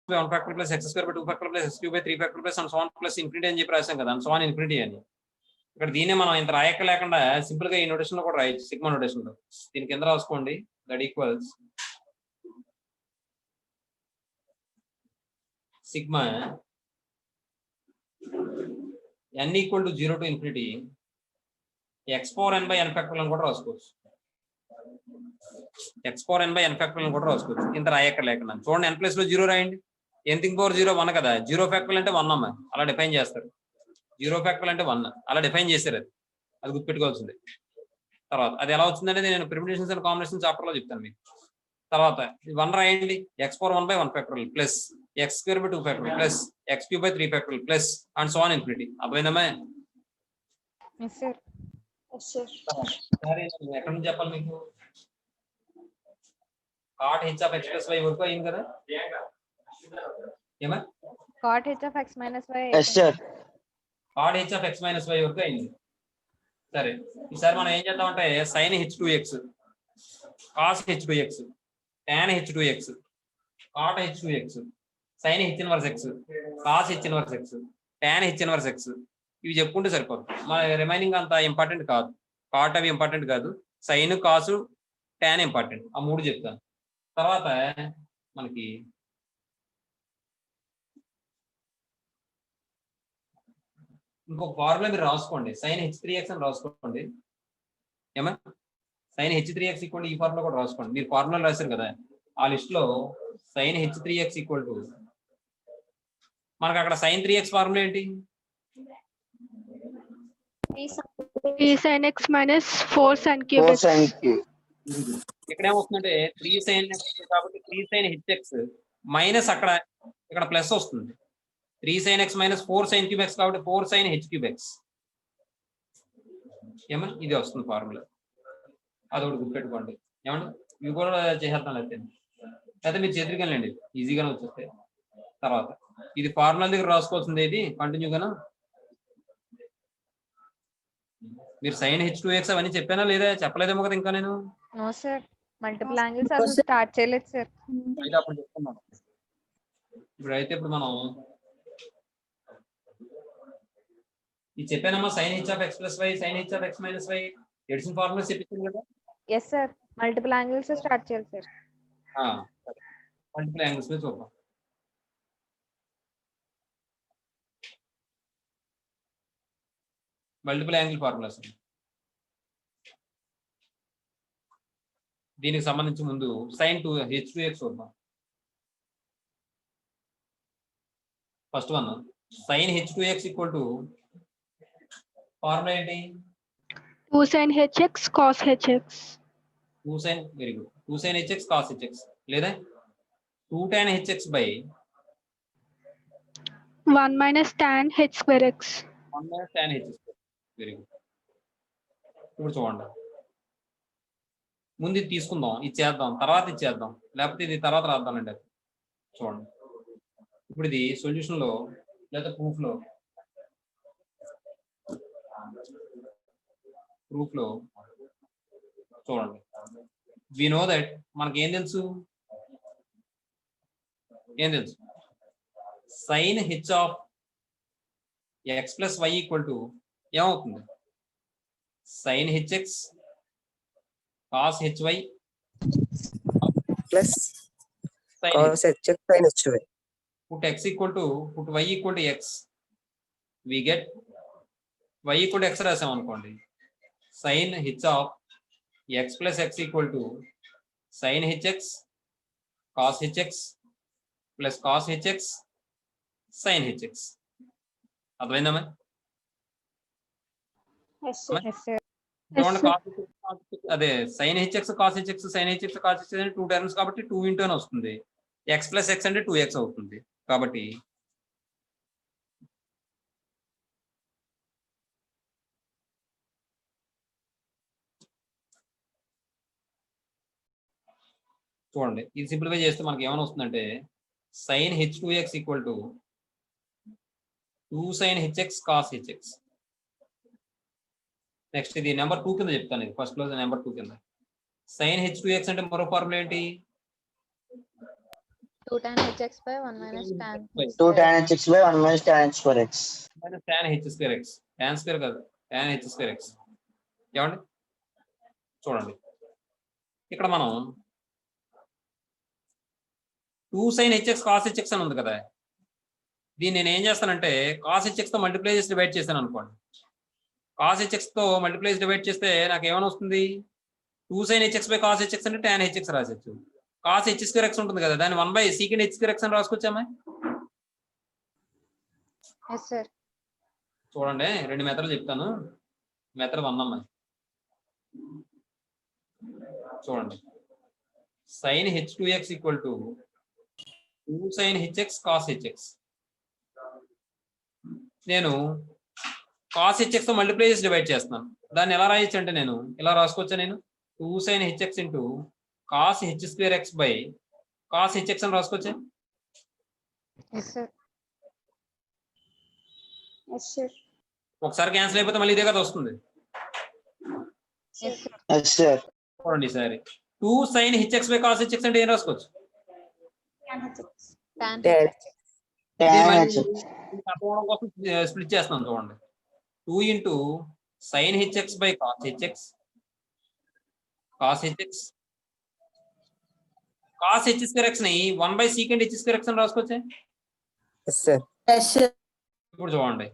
by 1 factorial plus x square by 2 factorial plus x cube by 3 factorial plus and so on plus infinity అని చెప్పి రాసాం కదా, so on infinity అని. ఇక్కడ దీన్నే మనం ఇంత రాయక లేకుండా సింపుల్ గా ఈ నోటేషన్ లో కూడా రాయొచ్చు, సిగ్మా నోటేషన్ లో. దీని కింద రాసుకోండి, that equals sigma n equal to 0 to infinity x power n by n factorial అని కూడా రాసుకోవచ్చు. x power n by n factorial అని కూడా రాసుకోవచ్చు ఇంత రాయక లేకుండా. చూడండి, n ప్లస్ లో 0 రాయండి. n పవర్ 0 1 కదా, 0 ఫ్యాక్టరియల్ అంటే 1 అమ్మా, అలా డిఫైన్ చేస్తారు. 0 ఫ్యాక్టరియల్ అంటే 1 అలా డిఫైన్ చేశారు, అది గుర్తుపెట్టుకోవాల్సింది. తర్వాత అది ఎలా వచ్చిందనేది నేను ప్రిమిటేషన్స్ అండ్ కాంబినేషన్ చాప్టర్ లో చెప్తాను మీకు. తర్వాత 1 రాయండి, x power 1 by 1 factorial plus x square by 2 factorial plus x cube by 3 factorial plus and so on infinity. అర్థమైందమ్మా? ఎక్కడి నుంచి చెప్పాలి మీకు? cot h of x plus y వరకు అయింది కదా, ఏమా? cot h of x minus y. yes sir cot h of x minus y వరకు అయింది. సరే, ఈసారి మనం ఏం చేద్దామంటే sin h2x cos h2x tan h2x cot h2x sin h inverse x cos h inverse x tan h inverse x ఇవి చెప్పుకుంటే సరిపోదు. మన రిమైనింగ్ అంత ఇంపార్టెంట్ కాదు, కాట్ అవి ఇంపార్టెంట్ కాదు, సైన్ కాసు tan ఇంపార్టెంట్. ఆ మూడు చెప్తాను. తర్వాత మనకి ఇంకొక ఫార్ములా మీరు రాసుకోండి, sin h3x అని రాసుకోండి. ఏమా? sin h3x ఈక్వల్ ఈ ఫార్ములా కూడా రాసుకోండి. మీరు ఫార్ములా రాశారు కదా, ఆ లిస్ట్ లో sin h3x ఈక్వల్ టు మనకు అక్కడ sin 3x ఫార్ములా ఏంటి? 3 sin x minus 4 sin cube x. ఇక్కడ ఏమొస్తుందంటే 3 sin x కాబట్టి 3 sin hx మైనస్ అక్కడ ఇక్కడ ప్లస్ వస్తుంది. 3 sin x minus 4 sin cube x కాబట్టి 4 sin h cube x. ఏమన్నా ఇది వస్తుంది ఫార్ములా, అది ఒకటి గుర్తుపెట్టుకోండి. ఏమంటే ఇవి కూడా చేసేద్దాం, అయితే మీరు చేతికి వెళ్ళండి, ఈజీగానే వచ్చేస్తాయి. తర్వాత ఇది ఫార్ములా దగ్గర రాసుకోవాల్సింది, ఇది కంటిన్యూగానా. మీరు sin h2x అవన్నీ చెప్పానా లేదా? చెప్పలేదేమో కదా ఇంకా నేను. నో సార్, మల్టిపుల్ యాంగిల్స్ అసలు స్టార్ట్ చేయలేదు సార్. అయితే అప్పుడు చెప్తున్నాను. ఇప్పుడు మనం ఇది చెప్పానమ్మా, sin h of x plus y sin h of x minus y addition formula చెప్పింది కదా. Yes sir, multiple angles start చేయాలి సార్. మల్టిపుల్ యాంగిల్స్ మీద చూద్దాం. మల్టిపుల్ యాంగిల్ ఫార్ములాస్ దీనికి సంబంధించి ముందు sin h2x చూద్దాం. First one sin h2x equal to formula ఏంటి? 2 sin hx cos hx. 2 sin, very good, 2 sin hx cos hx లేదా 2 tan hx by 1 minus tan h square x. 1 minus tan h square. Very good. ఇప్పుడు చూడండి, ముందు ఇది తీసుకుందాం, ఇది చేద్దాం, తర్వాత ఇది చేద్దాం, లేకపోతే ఇది తర్వాత రాద్దామండి. అది చూడండి, ఇప్పుడు ఇది సొల్యూషన్ లో లేదా ప్రూఫ్ లో చూడండి. వి నో దట్ మనకి ఏం తెలుసు sin h of x plus y equal to ఏమవుతుంది? sin hx cos hy plus cos hx sin hy. put x equal to put y equal to x, we get y equal to x రాసాం అనుకోండి. sin h of x plus x equal to sin hx cos hx plus cos hx sin hx. అర్థమైందమ్మా? అదే sin hx cos hx sin hx cos hx అంటే 2 terms కాబట్టి 2 into అని వస్తుంది. x plus x అంటే 2x అవుతుంది. కాబట్టి చూడండి, ఇది సింప్లిఫై చేస్తే మనకి ఏమైనా వస్తుందంటే sin h2x equal to 2 sin hx cos hx. Next ఇది నెంబర్ 2 కింద చెప్తాను. ఇది ఫస్ట్ లో నెంబర్ 2 కింద sin h2x అంటే మరో ఫార్ములా ఏంటి? 2 tan hx by 1 minus tan h 2 square. tan h by 1 minus tan h square x. tan h square X, tan square కాదు, tan h స్క్వేర్ ఎక్స్. ఏమండి చూడండి, ఇక్కడ మనం 2 sin hx cos hx అని ఉంది కదా, దీన్ని నేను ఏం చేస్తానంటే cos hx తో మల్టిప్లై చేసి డివైడ్ చేశాను అనుకోండి. cos hx తో మల్టిప్లై చేసి డివైడ్ చేస్తే నాకు ఏమైనా వస్తుంది, 2 sin hx by cos hx అంటే tan hx రాసేచ్చు. cos h square x ఉంటుంది కదా, దాన్ని 1 by secant h square x అని రాసుకొచ్చామా? Yes, sir. చూడండి, రెండు మెథడ్లు చెప్తాను. మెథడ్ 1 అమ్మా, చూడండి. sin h2x equal to 2 sin hx cos hx. నేను cos hx తో మల్టిప్లై చేసి డివైడ్ చేస్తున్నాను. దాన్ని ఎలా రాయొచ్చు అంటే నేను ఇలా రాసుకోవచ్చా, నేను 2 sin hx into cos h square x by cos hx అని రాసుకోవచ్చా? Yes, sir. Yes, sir. ఒకసారి క్యాన్సిల్ అయిపోతే మళ్ళీ ఇదే కదా వస్తుంది. Yes, sir. Yes, sir. చూడండి సరే, 2 sin hx by cos hx అంటే ఏం రాసుకోవచ్చు? Tan hx. Tan tan Tan h. అర్థం కోసం స్ప్లిట్ చేస్తున్నాను చూడండి. 2 into sin hx by cos hx, cos hx, cos h square x ని 1 by secant h square x అని రాసుకోవచ్చా? yes sir ఇప్పుడు చూడండి,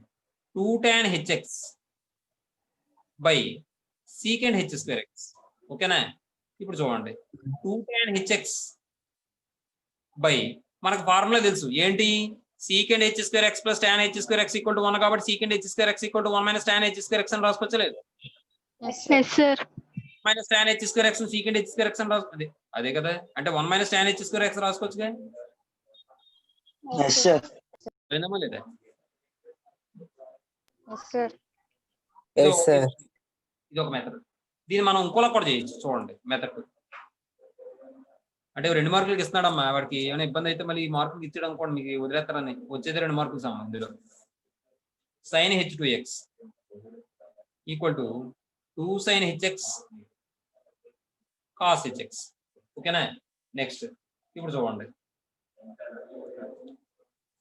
2 tan hx by secant h square x. ఓకేనా? ఇప్పుడు చూడండి, 2 tan hx బై మనకు ఫార్ములా తెలుసు ఏంటి, secant h square x plus tan h square x equal to 1 కాబట్టి secant h square x equal to 1 minus tan h square x అని రాసుకోవచ్చా లేదు? Yes, sir. Yes, sir. Minus tan h square x secant h square x అని రాసుకో, అదే కదా, అంటే 1 minus tan h square x రాసుకోవచ్చుగా. Yes, sir. అర్థమైందమ్మా లేదా? Yes, sir. yes sir ఇది ఒక మెథడ్. దీన్ని మనం ఇంకోలా కూడా చేయొచ్చు. చూడండి మెథడ్, అంటే 2 మార్కులకి ఇస్తున్నాడమ్మా, వాడికి ఏమైనా ఇబ్బంది అయితే మళ్ళీ ఈ మార్కులు ఇచ్చడం కూడా మీకు వదిలేస్తారని, వచ్చేది 2 మార్కులు సమానం. ఇందులో sin h2x equal to 2 sin hx cos hx. ఓకేనా? నెక్స్ట్ ఇప్పుడు చూడండి,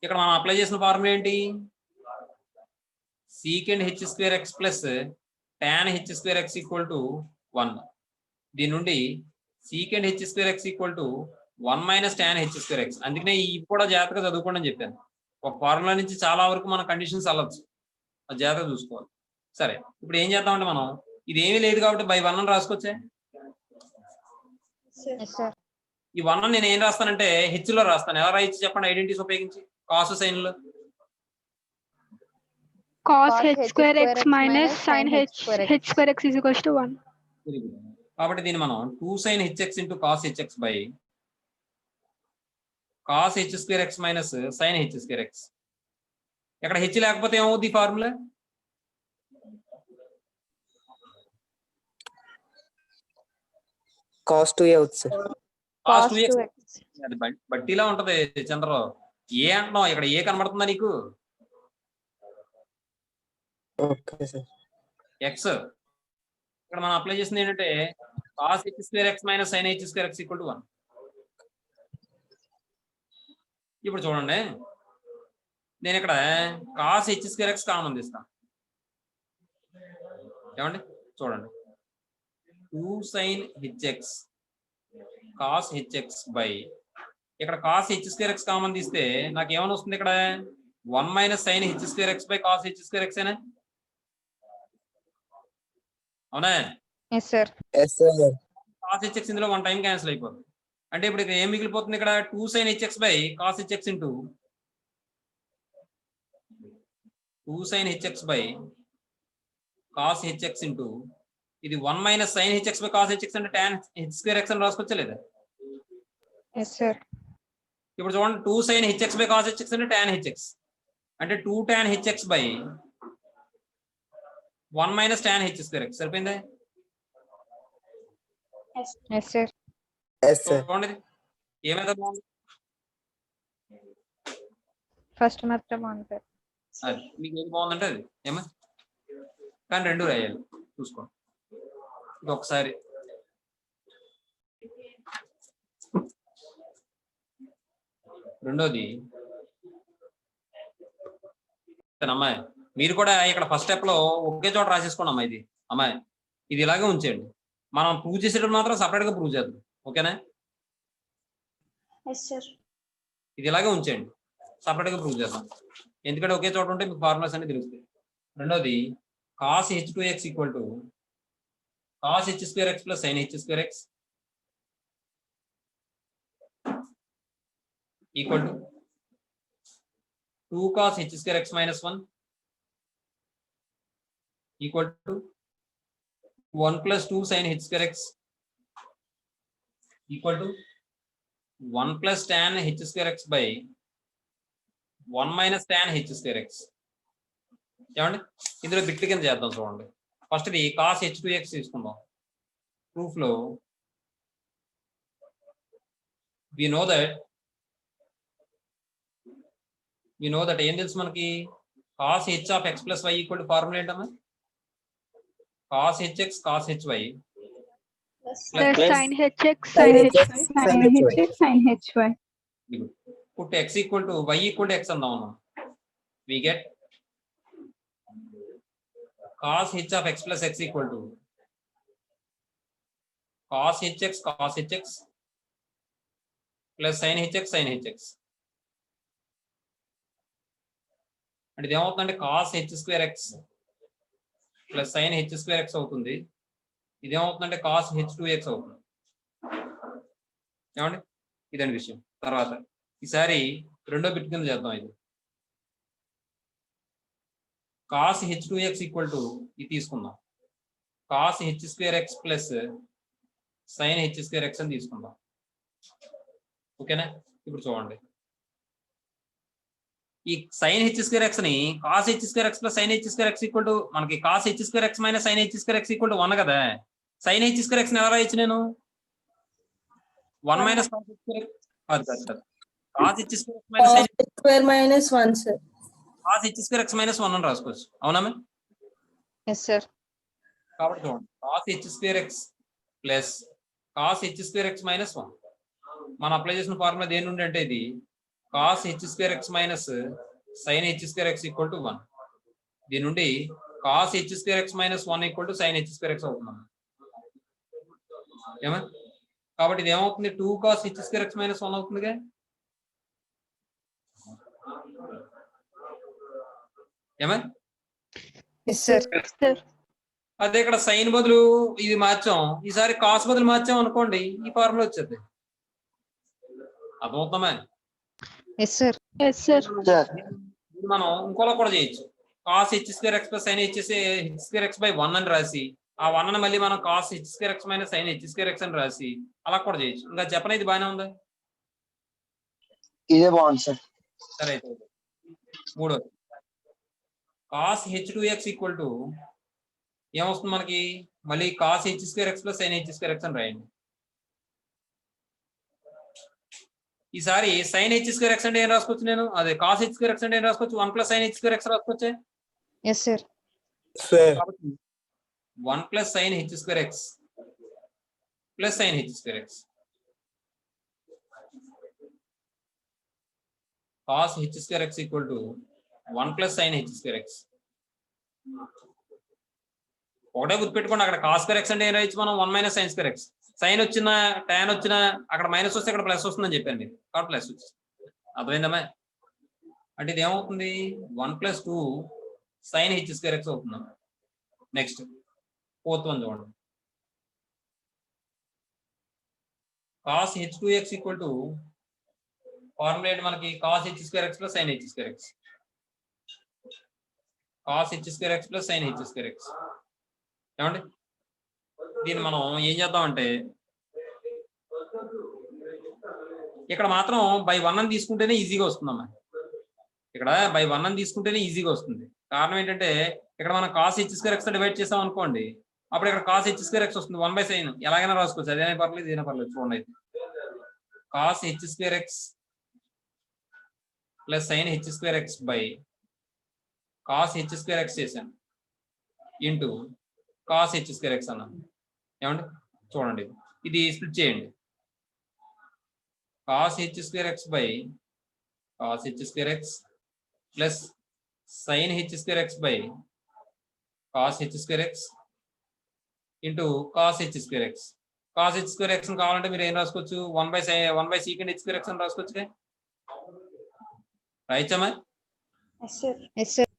ఇక్కడ మనం అప్లై చేసిన ఫార్ములా ఏంటి, secant h square x plus tan h square x equal to 1. దీని నుండి secant h square x equal to 1 minus tan h square x. అందుకనే ఇది కూడా జాగ్రత్తగా చదువుకోండి అని చెప్పాను. ఒక ఫార్ములా నుంచి చాలా వరకు మన కండిషన్స్ అవ్వచ్చు, అది జాగ్రత్తగా చూసుకోవాలి. సరే, ఇప్పుడు ఏం చేద్దామంటే మనం ఇది ఏమీ లేదు కాబట్టి బై 1 అని రాసుకోవచ్చే. Yes, sir. ఈ 1 నేను ఏం రాస్తానంటే h లో రాస్తాను. ఎలా రాయొచ్చు చెప్పండి, ఐడెంటిటీస్ ఉపయోగించి. కాస్ సైన్ లో Cos h square x minus sin h square x is equals to 1. కాబట్టి దీన్ని మనం 2 sin hx into cos hx by cos h square x minus sin h square x. ఇక్కడ h లేకపోతే ఏమవుద్ది formula, cos 2a అవుతుంది sir cos Cos 2x. 2x. అది బట్టీలా ఉంటది చంద్రరావు. ఏ అంటున్నావు, ఇక్కడ ఏ కనబడుతుందా నీకు, okay sir x. ఇక్కడ మనం అప్లై చేసింది ఏంటంటే cos h square x minus sin h square x equal to 1. ఇప్పుడు చూడండి, నేను ఇక్కడ cos h square x common తీస్తాను. ఏమండి చూడండి, 2 sin hx cos hx by ఇక్కడ cos h square x common తీస్తే నాకు ఏమని వస్తుంది, ఇక్కడ 1 minus sin h square x by cos h square x ఏనా? అవునా? Yes, sir. yes sir cos hx ఇందులో 1 టైం క్యాన్సిల్ అయిపోతుంది. అంటే ఇప్పుడు ఇక్కడ ఏం మిగిలిపోతుంది, ఇక్కడ 2 sin hx by cos hx into 2 sin hx by cos hx into ఇది 1 minus sin hx by cos hx అంటే tan h స్క్వేర్ x అని రాసుకోవచ్చా లేదా? Yes, sir. ఇప్పుడు చూడండి, 2 sin hx by cos hx అంటే tan hx అంటే 2 tan hx by 1 minus tan h square x. సరిపోయిందా? Yes, sir. yes sir చూడండి, ఏమైతే బాగుంది, First method బాగుంది. అది మీకు ఏది బాగుందంటే అది ఏమా, కానీ 2 రాయాలి చూసుకోండి. ఇది ఒకసారి రెండోది అమ్మాయి మీరు కూడా ఇక్కడ ఫస్ట్ స్టెప్ లో ఒకే చోట రాసేసుకోండి అమ్మాయి. ఇది అమ్మాయి ఇది ఇలాగే ఉంచేయండి. మనం ప్రూవ్ చేసేటప్పుడు మాత్రం సపరేట్ గా ప్రూవ్ చేద్దాం. ఓకేనా? ఇది ఇలాగే ఉంచేయండి, సపరేట్ గా ప్రూవ్ చేద్దాం. ఎందుకంటే ఒకే చోట ఉంటే మీకు ఫార్ములాస్ అన్ని తెలుస్తాయి. రెండోది cos h2x equal to cos h2x plus sin h2x equal to 2 cos h2x minus 1 equal to 1 plus 2 sin h2x equal to 1 plus tan h2x by 1 minus tan h2x. ఏమండి ఇందులో బిట్ల కింద చేద్దాం చూడండి. ఫస్ట్ ఇది cos h2x తీసుకుందాం. Proof లో we know that ఏం తెలుసు మనకి, cos h of x plus y equal to formula ఏంటమ్మా? cos hx cos hy Plus sin hx sin hy. put x equal to y equal to x అందాం. we get cos h of x plus x equal to cos hx plus sin hx అంటే ఇది ఏమవుతుందంటే cos h2x plus sin h2x అవుతుంది. ఇదేమవుతుందంటే cos h2x అవుతుంది. ఏమండి ఇదండి విషయం. తర్వాత ఈసారి రెండో బిట్ కింద చేద్దాం. ఇది cos h2x ఈక్వల్ టు ఇది తీసుకుందాం, cos h2x plus sin h2x అని తీసుకుందాం. ఓకేనా? ఇప్పుడు చూడండి, ఈ sin h2x ని cos h2x plus sin h2x equal to మనకి cos h2x minus sin h2x equal to 1 కదా. sin h2x ని ఎలా రాయొచ్చు నేను? 1 మైనస్ cos h2x కాదు cos h2x minus sin square minus 1 sir. cos h2x minus 1 అని రాసుకోవచ్చు. అవునా? Yes sir. కాబట్టి చూడండి, cos h2x plus cos h2x minus 1 మనం అప్లై చేసిన ఫార్ములా దేని నుండి అంటే ఇది cos h2x minus sin h2x equal to 1. దీని నుండి cos h2x minus 1 equal to sin h2x అవుతుంది. ఏమా? కాబట్టి ఇది ఏమవుతుంది, 2 cos h2x మైనస్ 1 అవుతుందిగా. ఏమా? Yes sir. అదే ఇక్కడ సైన్ బదులు ఇది మార్చాం, ఈసారి కాస్ బదులు మార్చాం అనుకోండి, ఈ ఫార్ములా వచ్చేది. అర్థమవుతామా? Yes sir. మనం ఇంకోలా కూడా చేయొచ్చు. cos h2x plus sin h2x by 1 అని రాసి ఆ 1 ని మళ్ళీ మనం cos h2x minus sin h2x అని రాసి అలా కూడా చేయొచ్చు. ఇంకా చెప్పనే ఇది బాగానే ఉందా? ఇదే బాగుంది సార్. సరే అయితే మూడోది cos h2x ఈక్వల్ టు ఏమొస్తుంది మనకి, మళ్ళీ cos h2x plus sin h2x అని రాయండి. ఈసారి sin h2x అంటే ఏం రాసుకోవచ్చు నేను? అదే cos h2x అంటే ఏం రాసుకోవచ్చు? 1 ప్లస్ sin h2x రాసుకోవచ్చు. Yes sir. 1 plus sin h2x plus sin h2x cos h2x equal to 1 plus sin h2x. ఒకటే గుర్తుపెట్టుకోండి, అక్కడ cos square x అంటే ఏం రాయొచ్చు మనం? 1 minus sin square x. Sine వచ్చినా tan వచ్చినా అక్కడ మైనస్ వస్తే ఇక్కడ ప్లస్ వస్తుందని చెప్పాను మీరు, కాబట్టి ప్లస్ వచ్చింది. అర్థమైందమ్మా? అంటే ఇది ఏమవుతుంది, 1 ప్లస్ 2 sin h2x అవుతుంది. నెక్స్ట్ ఫోర్త్ వన్ చూడండి, cos h2x equal to formula ఏంటి మనకి? cos h2x plus sin h2x. cos h2x plus sin h2x. ఏమండి దీన్ని మనం ఏం చేద్దామంటే, ఇక్కడ మాత్రం బై 1 అని తీసుకుంటేనే ఈజీగా వస్తుందమ్మా. ఇక్కడ బై 1 అని తీసుకుంటేనే ఈజీగా వస్తుంది. కారణం ఏంటంటే ఇక్కడ మనం cos h2x డివైడ్ చేసాం అనుకోండి, అప్పుడు ఇక్కడ cos h2x వస్తుంది 1 బై sin. ఎలాగైనా రాసుకోవచ్చు, అదేనా పర్లేదు ఇదేనా పర్లేదు. చూడండి, అయితే cos h2x plus sin h2x by cos h2x చేశాను ఇంటూ cos h2x అన్నాను. ఏమండి చూడండి, ఇది స్ప్లిట్ చేయండి. cos h2x by cos h square x plus sine h square x by cos h square x into cos h square x. Cos h square x కావాలంటే మీరు ఏం రాసుకోవచ్చు, 1 by secant h square x అని రాసుకోవచ్చు. రాయచ్చమ్మా? Yes sir.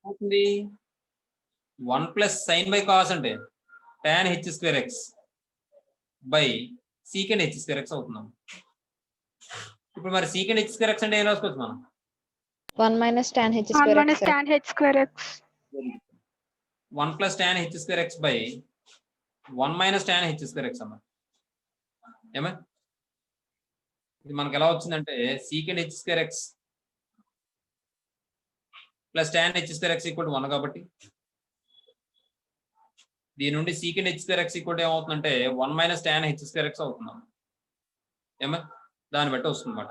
అవుతుంది 1 plus sine by cos అంటే tan h square x by secant h square x అవుతున్నాం. ఇప్పుడు మరి సీకెండ్ హెచ్ స్క్వేర్ ఎక్స్ అంటే ఏం రాసుకోవచ్చు మనం? 1 minus tan h 1 square minus x. tan h square x. 1 plus tan h square x by 1 minus tan h square X అమ్మా. ఏమా ఇది మనకు ఎలా వచ్చిందంటే second h square x plus tan h square x equal to 1 కాబట్టి దీని నుండి second h square x equal to ఏమవుతుందంటే 1 minus tan h square x అవుతున్నాం. ఏమా దాన్ని బట్టి వస్తుంది అన్నమాట.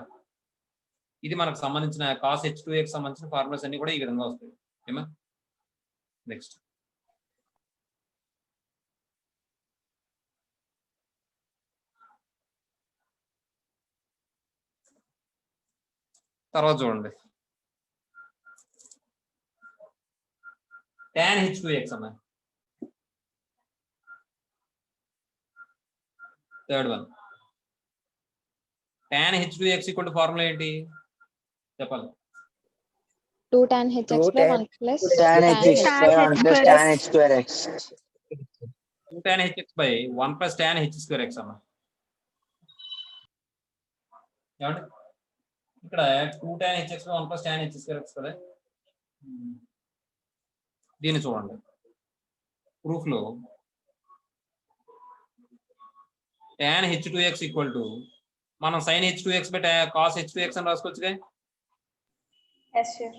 ఇది మనకు సంబంధించిన కాస్ h2x సంబంధించిన ఫార్ములాస్ అన్ని కూడా ఈ విధంగా వస్తాయి. ఏమా నెక్స్ట్ తర్వాత చూడండి tan h2x అన్న third one. tan h2x equal to formula ఏంటి చెప్పాలి? 2 tan h x by 1 plus tan tan h x h by square 1 x. plus tan h square x. 2 tan hx by 1 plus tan h square x అన్న. ఏమండి ఇక్కడ 2 tan hx by 1 plus tan h square x కదా. దీన్ని చూడండి proof లో tan h2x equal to మనం sin h2x by cos h2x అని రాసుకోవచ్చుగా. Yes sir.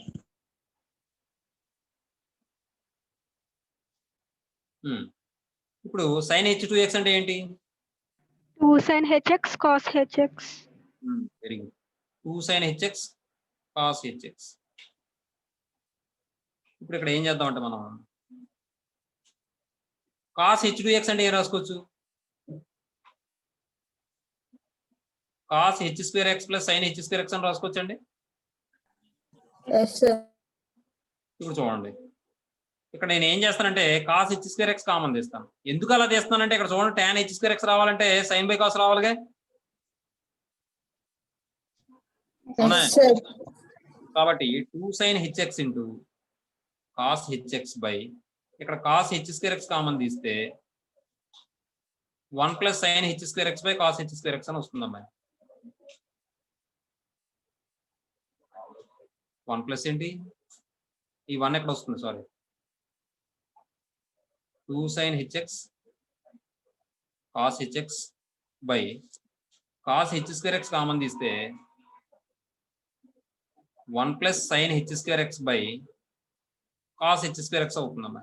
ఇప్పుడు sin h2x అంటే ఏంటి? 2 sin hx cos hx. Very good. 2 sin hx cos hx. ఇప్పుడు ఇక్కడ ఏం చేద్దాం అంటే మనం cos h2x అంటే ఏం రాసుకోవచ్చు? cos h square x plus sin h square x అని రాసుకోవచ్చు అండి. ఇప్పుడు చూడండి ఇక్కడ నేను ఏం చేస్తానంటే cos h square x common తీస్తాను. ఎందుకు అలా తీస్తానంటే ఇక్కడ చూడండి tan h square x రావాలంటే sin బై cos రావాలిగా. కాబట్టి 2 sin hx into cos hx by ఇక్కడ cos h square x common తీస్తే 1 plus sin h square x by cos h square x అని వస్తుందమ్మా. 1 ప్లస్ ఏంటి ఈ 1 ఎక్కడ వస్తుంది sorry 2 sin hx cos hx by cos h square x common తీస్తే 1 plus sin h square x by cos h square x అవుతుందమ్మా.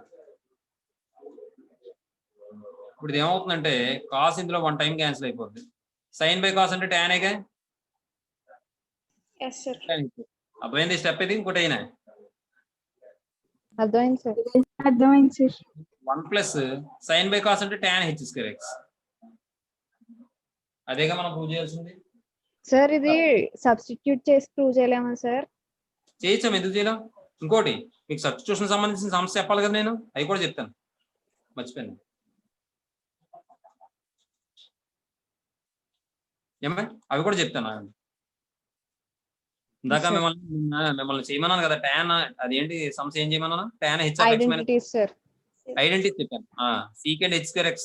ఇప్పుడు ఇది ఏమవుతుందంటే cos ఇందులో 1 టైం క్యాన్సిల్ అయిపోద్ది. sin బై cos అంటే tan ఏగా. Yes sir. అర్థమైంది స్టెప్ ఇది. ఇంకోటి అయినా అర్థమైంది sir. 1 plus sin by cos అంటే tan h square x. అదేగా మనం ప్రూవ్ చేయాల్సింది. సార్ ఇది సబ్స్టిట్యూట్ చేసి ప్రూవ్ చేయలేమా సార్? చేయొచ్చాం, ఎందుకు చేయలేం. ఇంకోటి మీకు సబ్స్టిట్యూషన్ సంబంధించిన సమస్య చెప్పాలి కదా, నేను అవి కూడా చెప్తాను, మర్చిపోయాను. ఏమన్నా అవి కూడా చెప్తాను. ఇందాక మిమ్మల్ని చేయమన్నాను కదా tan, అదేంటి సమస్య ఏం చేయమన్నాను? tan h identities sir. Identity చెప్పాను. Secant h square x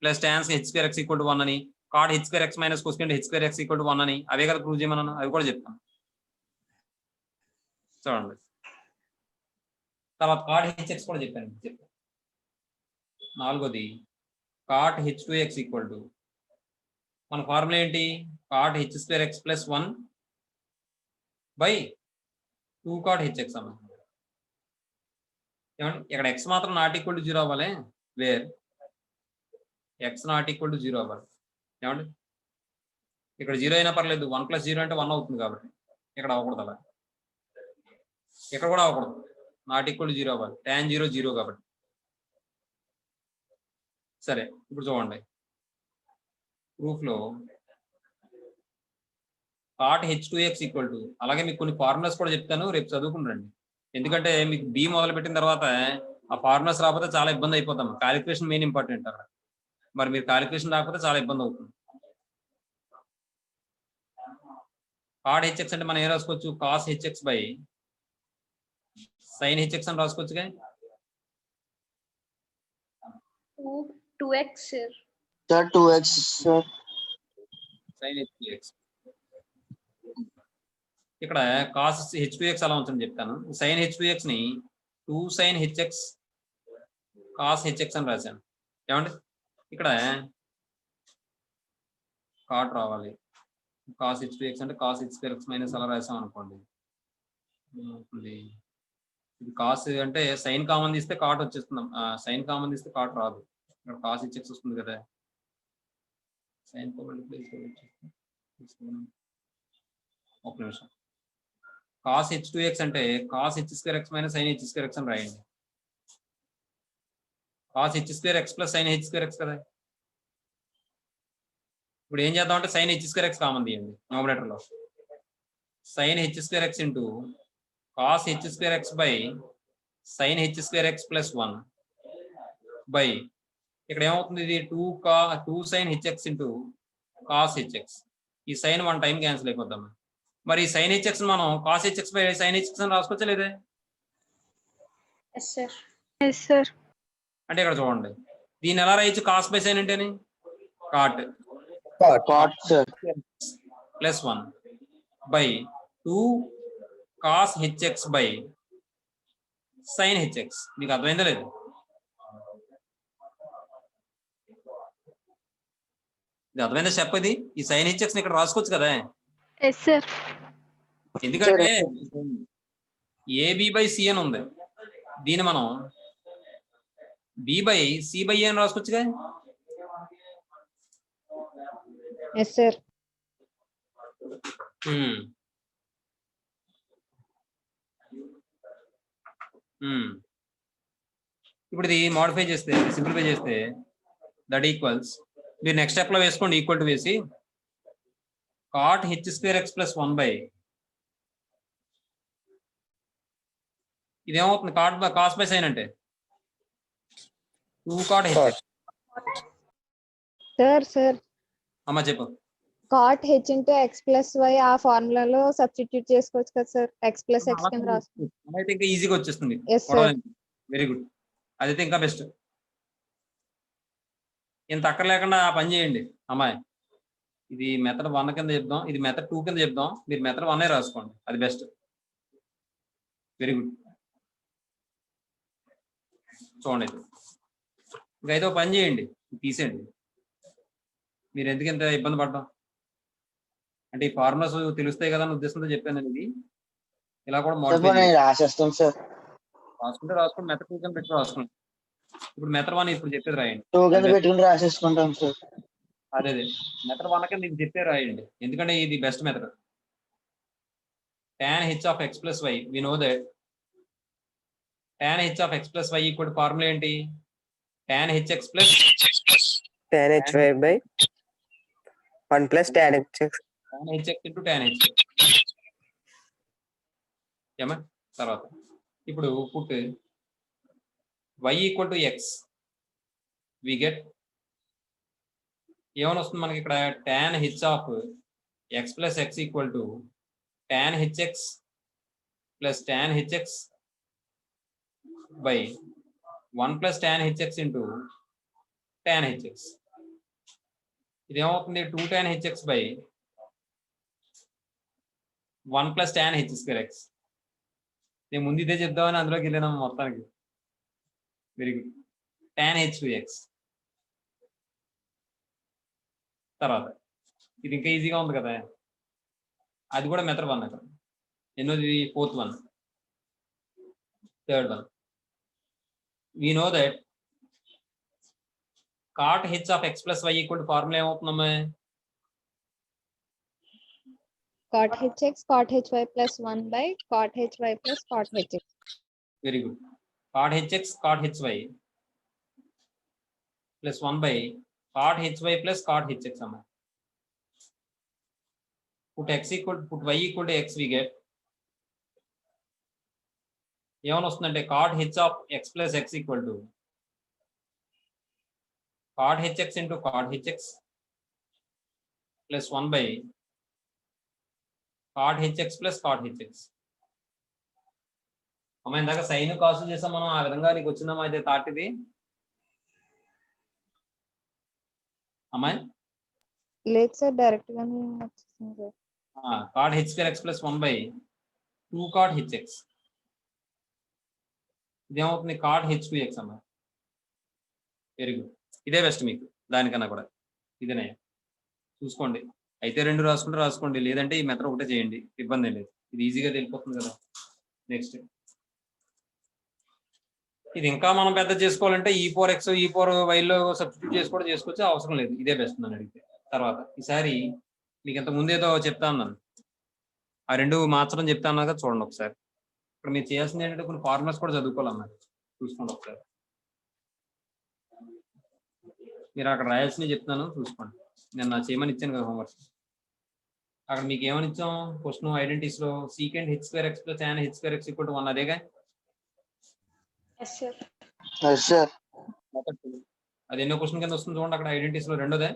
plus tan h square x equal to 1 అని, cot h square x minus cosecant h square x equal to 1 అని అవే కదా ప్రూవ్ చేయమన్నాను. అవి కూడా చెప్తాను చూడండి. తర్వాత cot hx కూడా చెప్పాను. నాలుగోది cot h2x ఈక్వల్ టు మన ఫార్ములా ఏంటి? cot h square x plus 1 by 2 cot hx అమ్మ. ఏమండి ఇక్కడ x మాత్రం నాట్ ఈక్వల్ టు 0 అవ్వాలి. Where x not equal to 0 అవ్వాలి. ఏమండి ఇక్కడ 0 అయినా పర్లేదు, 1 ప్లస్ 0 అంటే 1 అవుతుంది కాబట్టి ఇక్కడ అవ్వకూడదు. అలా ఇక్కడ కూడా అవ్వకూడదు, నాట్ ఈక్వల్ టు 0 అవ్వాలి. tan 0 0 కాబట్టి. సరే ఇప్పుడు చూడండి ప్రూఫ్ లో కాట్ h2x ఈక్వల్ టు, అలాగే మీకు కొన్ని ఫార్ములాస్ కూడా చెప్తాను, రేపు చదువుకుని రండి. ఎందుకంటే మీకు బి మొదలు పెట్టిన తర్వాత ఆ ఫార్ములాస్ రాకపోతే చాలా ఇబ్బంది అయిపోతాం. క్యాలిక్యులేషన్ మెయిన్ ఇంపార్టెంట్ అక్కడ. మరి మీరు క్యాలిక్యులేషన్ రాకపోతే చాలా ఇబ్బంది అవుతుంది. కాట్ హెచ్ఎక్స్ అంటే మనం ఏం రాసుకోవచ్చు, cos HX by sine HX అని రాసుకోవచ్చుగా. 2x sir. Sir, 2x, sir. Sign h x. ఇక్కడ కాస్ h2x అలా ఉంచని చెప్తాను. సైన్ h2x ని 2 సైన్ హెచ్ఎక్స్ కాస్ హెచ్ఎక్స్ అని రాశాను. ఏమండి ఇక్కడ కాట్ రావాలి. కాస్ h2x అంటే కాస్ h2x మైనస్ అలా రాసాం అనుకోండి. ఇది కాస్ అంటే సైన్ కామన్ తీస్తే కాట్ వచ్చేస్తున్నాం. సైన్ కామన్ తీస్తే కాట్ రాదు. ఇక్కడ కాస్ hx వస్తుంది కదా. సైన్ కామన్ ఒక నిమిషం. కాస్ h2x అంటే cos h2x minus sign h2x అని రాయండి. Cos h2x plus sign h2x కదా. ఇప్పుడు ఏం చేద్దాం అంటే సైన్ h2x కామన్ తీయండి న్యూమరేటర్ లో. Sine h2x into cos h2x by sine h2x plus 1 by ఇక్కడ ఏమవుతుంది, ఇది 2 sine hx into cos hx. ఈ సైన్ 1 టైం క్యాన్సిల్ అయిపోతాం. మరి సైన్ hx మనం cos hx by sine hx అని రాసుకోవచ్చా లేదే? Yes sir. అంటే ఇక్కడ చూడండి, దీన్ని ఎలా రాయొచ్చు, కాస్ బై సైన్ అంటేని cot Cot, sir. Plus 1 by 2 cos hx by sine hx. మీకు అర్థమైందా లేదు? ఇది అర్థమైందా చెప్పది? ఈ సైన్ hx ఇక్కడ రాసుకోవచ్చు కదా. Yes sir. ఎందుకంటే ఏబి బై సి అని ఉంది, దీన్ని మనం బి బై సి బై ఏ అని రాసుకోవచ్చుగా. Yes sir. ఇప్పుడు ఇది మోడిఫై చేస్తే, సింప్లిఫై చేస్తే దట్ ఈక్వల్స్, మీరు నెక్స్ట్ స్టెప్ లో వేసుకోండి, ఈక్వల్ టు వేసి కాట్ h2x ప్లస్ 1 బై ఇదేమవుతుంది, కాస్ బై సైన్ అంటే 2 కాట్ hx. సార్ అమ్మా చెప్పు. Cot h into x plus y ఆ ఫార్ములాలో సబ్స్టిట్యూట్ చేసుకోవచ్చు కదా సార్. ఎక్స్ ప్లస్ ఎక్స్ కింద రాసుకోవచ్చు. అయితే ఇంకా ఈజీగా వచ్చేస్తుంది. Yes, sir. వెరీ గుడ్, అదైతే ఇంకా బెస్ట్. ఇంత అక్కర్ లేకుండా ఆ పని చేయండి అమ్మాయి. ఇది మెథడ్ 1 కింద చెప్దాం, ఇది మెథడ్ 2 కింద చెప్దాం, మీరు మెథడ్ 1 రాసుకోండి, అది బెస్ట్. Very good. చూడండి ఇంకైతే ఒక పని చేయండి, తీసేయండి. మీరు ఎందుకు ఇంత ఇబ్బంది పడ్డాం అంటే ఈ ఫార్ములాస్ తెలుస్తాయి కదా అని ఉద్దేశంతో చెప్పాను. ఇది ఇలా కూడా మోడిఫై రాసేస్తాం సార్. రాసుకుంటే రాసుకోండి, మెథడ్ 2 కింద పెట్టి రాసుకోండి. ఇప్పుడు మెథడ్ 1 ఇప్పుడు చెప్పేది రాయండి. 2 కింద పెట్టుకుని రాసేసుకుంటాం సార్. అదే మెథడ్ 1 కింద ఇది చెప్పే రాయండి, ఎందుకంటే ఇది best method. tan h of x plus y, we know that tan h of x plus y equal to formula ఏంటి, tan hx plus tan hy by 1 plus tan hx. tan hx into tan h. ఏమా తర్వాత ఇప్పుడు put y equal to x, we get ఏమని వస్తుంది మనకి ఇక్కడ, tan h of x plus x equal to tan hx plus tan hx by 1 plus tan hx into tan hx. ఇది ఏమవుతుంది, 2 tan hx by 1 plus tan h square x. నేను ముందు ఇదే చెప్దామని అందులోకి వెళ్ళినాం మొత్తానికి. Very good. tan h2x తర్వాత ఇది ఇంకా ఈజీగా ఉంది కదా, అది కూడా మెథడ్ 1 అక్కడ. ఎన్నోది, 4th one, 3rd one. We know that cot h of x plus y equal to formula ఏమవుతుందమ్మా, cot hx cot hy plus 1 by cot hy plus cot hx. Very good. cot hx cot hy plus 1 by cot hy plus cot hx అమ్మా. put y equal to x we get ఏమని వస్తుందంటే cot h of x plus x equal to cot hx into cot hx plus 1 by cot hx plus cot hx. అమ్మ ఇందాక sign కాసు చేసాం మనం, ఆ విధంగా నీకు వచ్చిందమ్మా అయితే థాట్ ఇది అమ్మాయి? లేదు సార్, డైరెక్ట్ గానే వచ్చేసింది sir. cot h square x plus 1 by 2 cot hx. ఇదేమవుతుంది cot h2x అమ్మా. వెరీ గుడ్, ఇదే బెస్ట్ మీకు దానికన్నా కూడా ఇదేనే చూసుకోండి. అయితే 2 రాసుకుంటే రాసుకోండి, లేదంటే ఈ మెథడ్ ఒకటే చేయండి, ఇబ్బంది లేదు, ఇది ఈజీగా తెలిసిపోతుంది కదా. నెక్స్ట్ ఇది ఇంకా మనం పెద్ద చేసుకోవాలంటే e4x e4y లో సబ్స్టిట్యూట్ చేసి కూడా చేసుకోవచ్చు, అవసరం లేదు, ఇదే బెస్ట్ నన్ను అడిగితే. తర్వాత ఈసారి మీకు ఇంత ముందేదో చెప్తా ఉన్నాను, ఆ 2 మార్చడం చెప్తా అన్నా కదా, చూడండి ఒకసారి. ఇక్కడ మీరు చేయాల్సింది ఏంటంటే కొన్ని ఫార్ములాస్ కూడా చదువుకోవాలన్నారు, చూసుకోండి ఒకసారి. మీరు అక్కడ రాయాల్సినవి చెప్తున్నాను, చూసుకోండి. నేను నా చేయమని ఇచ్చాను కదా హోంవర్క్. అక్కడ మీకు ఏమని ఇచ్చాం క్వశ్చన్ ఐడెంటిటీస్ లో, second h square x plus tan h square x equal to 1 అదేగా. Yes, sir. అది ఎన్నో క్వశ్చన్ కింద వస్తుంది చూడండి అక్కడ ఐడెంటిటీస్ లో, రెండోదే.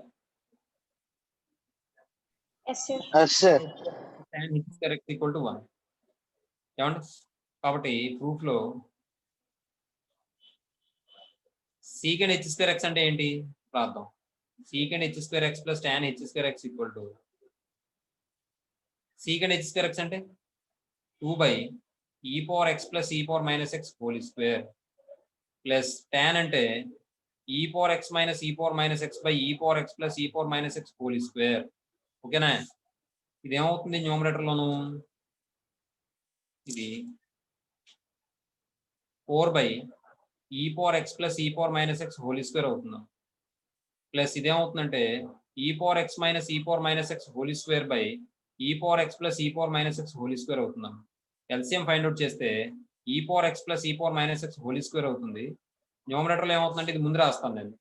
Yes, sir. tan h square x equal to 1 ఏమండి. కాబట్టి ప్రూఫ్ లో సీకెండ్ h square x అంటే ఏంటి రాద్దాం. Second h square x plus tan h square x equal to second h square x అంటే 2 by e power x plus e power minus x whole square plus tan అంటే e power x minus e power minus x by e power x plus e power minus x whole square. ఓకేనా. ఇది ఏమవుతుంది numerator లోను, ఇది 4 by e power x plus e power minus x whole square అవుతుంది. Plus ఇదేమవుతుందంటే e power x minus e power minus x whole square by e power x plus e power minus x whole square అవుతుంది. LCM find out చేస్తే e power x plus e power minus x whole square అవుతుంది. Numerator లో ఏమవుతుందంటే ఇది ముందు రాస్తాను నేను,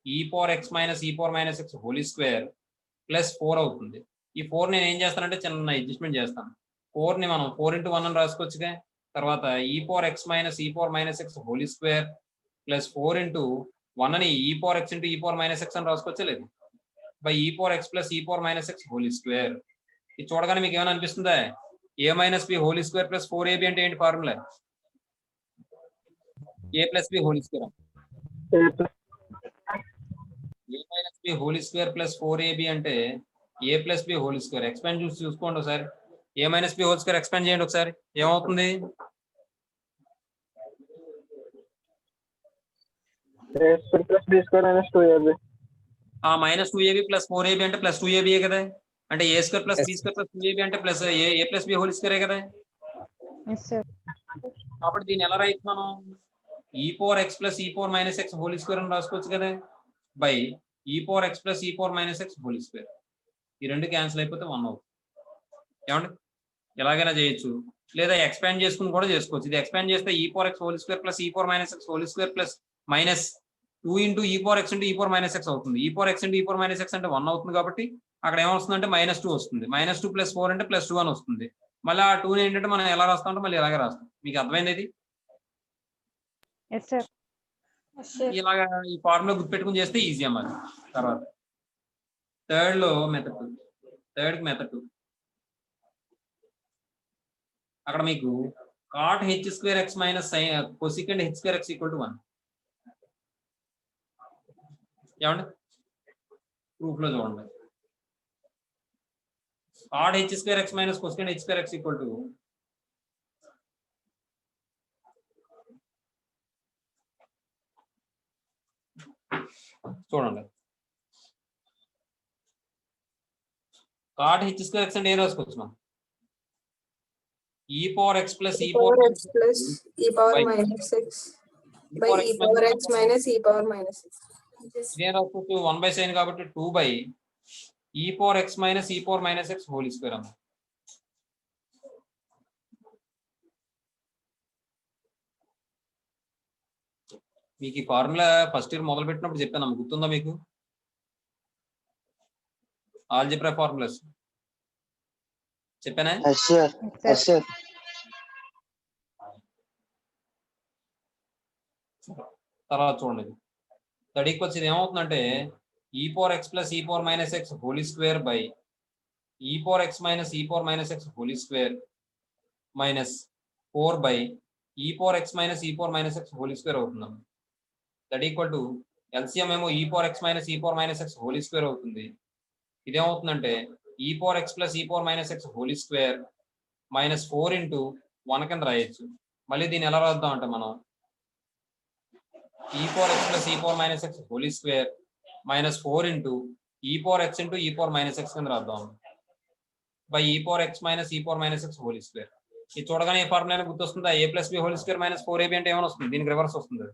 e power x minus e power minus x whole square plus 4 అవుతుంది. ఈ 4 నేను ఏం చేస్తానంటే చిన్న అడ్జస్ట్మెంట్ చేస్తాను. 4 ని మనం 4 into 1 అని రాసుకోవచ్చుగా. తర్వాత e power x minus e power minus x whole square plus 4 into 1 అని e power x into e power minus x అని రాసుకోవచ్చా లేదు, by e power x plus e power minus x whole square. ఇది చూడగానే మీకు ఏమైనా అనిపిస్తుందా, a minus b whole square plus 4ab అంటే ఏంటి formula, a plus b whole square, a minus b whole square plus 4ab అంటే a plus b whole square. Expand చూసుకోండి ఒకసారి, a minus b whole square expand చేయండి ఒకసారి, ఏమవుతుంది minus 2ab plus 4ab అంటే plus 2ab కదా, అంటే a square plus b square plus 2ab అంటే plus a plus b whole square కదా. కాబట్టి దీన్ని ఎలా రాయొచ్చు మనం, e power x plus e power minus x whole square అని రాసుకోవచ్చు కదా, by e power x plus e power minus x whole square. ఈ రెండు క్యాన్సిల్ అయిపోతే 1 అవుతుంది. ఏమండి ఎలాగైనా చేయొచ్చు, లేదా ఎక్స్పాండ్ చేసుకుని కూడా చేసుకోవచ్చు. ఇది ఎక్స్పాండ్ చేస్తే e power x whole square plus e power minus x whole square plus minus 2 into e power x into e power minus x అవుతుంది. e power x into e power minus x అంటే 1 అవుతుంది, కాబట్టి అక్కడ ఏమొస్తుందంటే -2 వస్తుంది. -2 plus 4 అంటే +2 అని వస్తుంది. మళ్ళీ ఆ 2 ఏంటంటే మనం ఎలా రాస్తామంటే మళ్ళీ ఇలాగే రాస్తాం. మీకు అర్థమైంది ఇది? ఇలాగా ఈ ఫార్ములా గుర్తుపెట్టుకుని చేస్తే ఈజీ అన్నమాట. తర్వాత థర్డ్ లో మెథడ్ 2 అక్కడ మీకు cot h square x minus cosecant h square x equal to 1. ఏమండి ప్రూఫ్ లో చూడండి, cot h square x minus cosecant h square x equal to చూడండి, cot h square x అంటే ఏం రాసుకోవచ్చు మనం, e power x plus e power x plus e power minus x by e power x minus e power minus x. ఇదే రాసుకోవచ్చు 1 by sin కాబట్టి 2 by e power x minus e power minus x whole square అన్న. మీకు ఈ formula first year మొదలు పెట్టినప్పుడు చెప్పాను, గుర్తుందా మీకు? ఆల్జిబ్రా ఫార్ములాస్ చెప్పానా? Yes, sir. Yes, sir. తర్వాత చూడండి, దట్ ఈక్వల్స్ ఇది ఏమవుతుందంటే e power x plus e power minus x whole square by e power x minus e power minus x whole square minus 4 by e power x minus e power minus x whole square అవుతుంది. That equal to LCM ఏమో e power x minus e power minus x whole square అవుతుంది. ఇదేమవుతుందంటే e power x plus e power minus x whole square minus 4 into 1 కింద రాయొచ్చు. మళ్ళీ దీన్ని ఎలా రాద్దాం అంటే మనం e power x plus e power minus x whole square minus 4 into e power x into e power minus x కింద రాద్దాం by e power x minus e power minus x whole square. ఇది చూడగానే ఏ formula గుర్తొస్తుందా? a plus b whole square minus 4ab అంటే ఏమైనా వస్తుంది? దీనికి reverse వస్తుంది.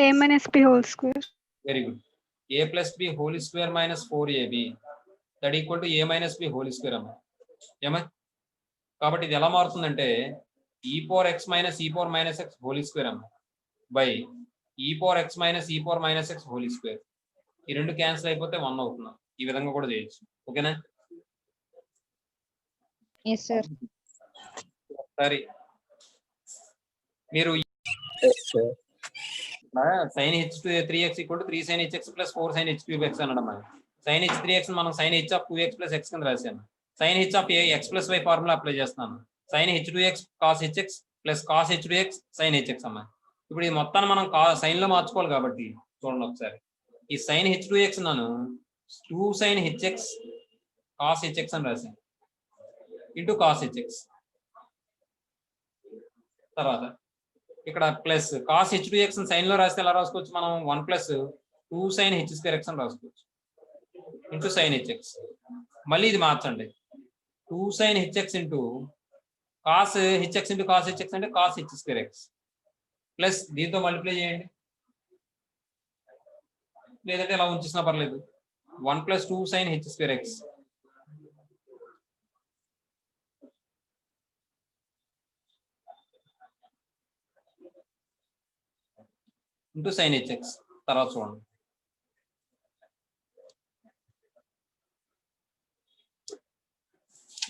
A minus B whole square. Very good. a plus b whole square minus 4ab that equal to a minus b whole square అమ్మా. ఏమా? కాబట్టి ఇది ఎలా మారుతుందంటే e power x minus e power minus x whole square అమ్మా by e power x minus e power minus x whole square. ఈ రెండు cancel అయిపోతే 1 అవుతుంది. ఈ విధంగా కూడా చేయొచ్చు. ఓకేనా? Yes sir. సరే, మీరు Yes, sir. sin h 3x equal to 3 sin hx plus 4 sin h cube x అనడం. sin h 3x మనం sin h of 2x plus x కింద రాశాను. sin h of x plus y formula apply చేస్తున్నాను. sin h 2x cos hx plus cos h 2x sin hx అమ్మ. ఇప్పుడు ఈ మొత్తాన్ని మనం సైన్ లో మార్చుకోవాలి కాబట్టి చూడండి ఒకసారి, ఈ sin h 2x నన్ను 2 sin hx cos hx అని రాశాను ఇంటూ cos hx. తర్వాత ఇక్కడ plus cos h 2x sign లో రాస్తే ఎలా రాసుకోవచ్చు మనం? 1 plus 2 sin h square x అని రాసుకోవచ్చు ఇంటూ sin hx. మళ్ళీ ఇది మార్చండి, 2 sin hx into cos hx into cos hx అంటే cos h square x plus దీంతో మల్టిప్లై చేయండి, లేదంటే ఇలా ఉంచేసినా పర్లేదు. 1 plus 2 sin h square x into sin hx. తర్వాత చూడండి,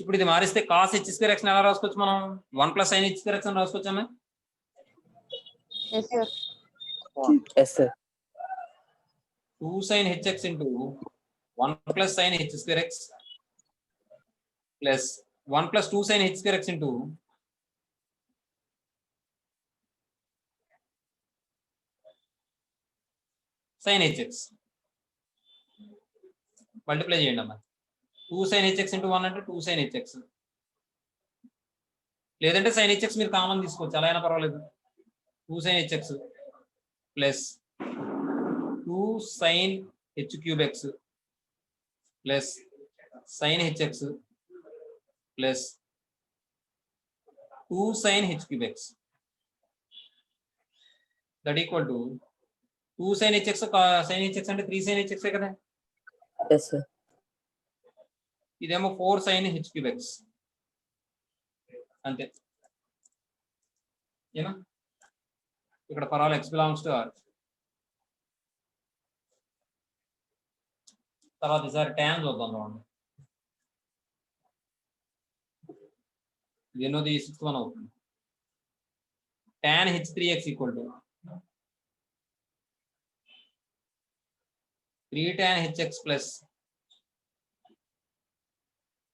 ఇప్పుడు ఇది మారిస్తే cos h స్క్వేర్ x ఎలా రాసుకోవచ్చు మనం? 1 plus sin h square x అని రాసుకోవచ్చామా? Yes sir. Yes, sir. 2 sin hx into 1 plus sin h square x plus 1 plus 2 sin h square x into sin hx. Multiply చేయండి అమ్మా. 2 sin hx into 1 అంటే 2 sin hx, లేదంటే sin hx మీరు common తీసుకోవచ్చు, అలా అయినా పర్వాలేదు. 2 sin hx plus 2 sin h cube x plus sin hx plus 2 sin h cube x that equal to 2 sin hx sin hx అంటే 3 sin hx కదా. Yes, sir. ఇదేమో 4 sin h cube x అంతే. ఏనా? ఇక్కడ for all x belongs to r. తర్వాత ఈసారి tan చూద్దాం చూడండి. ఇది ఎన్నోది? 6th వన్ అవుతుంది. tan h 3x equal to 3 tan hx plus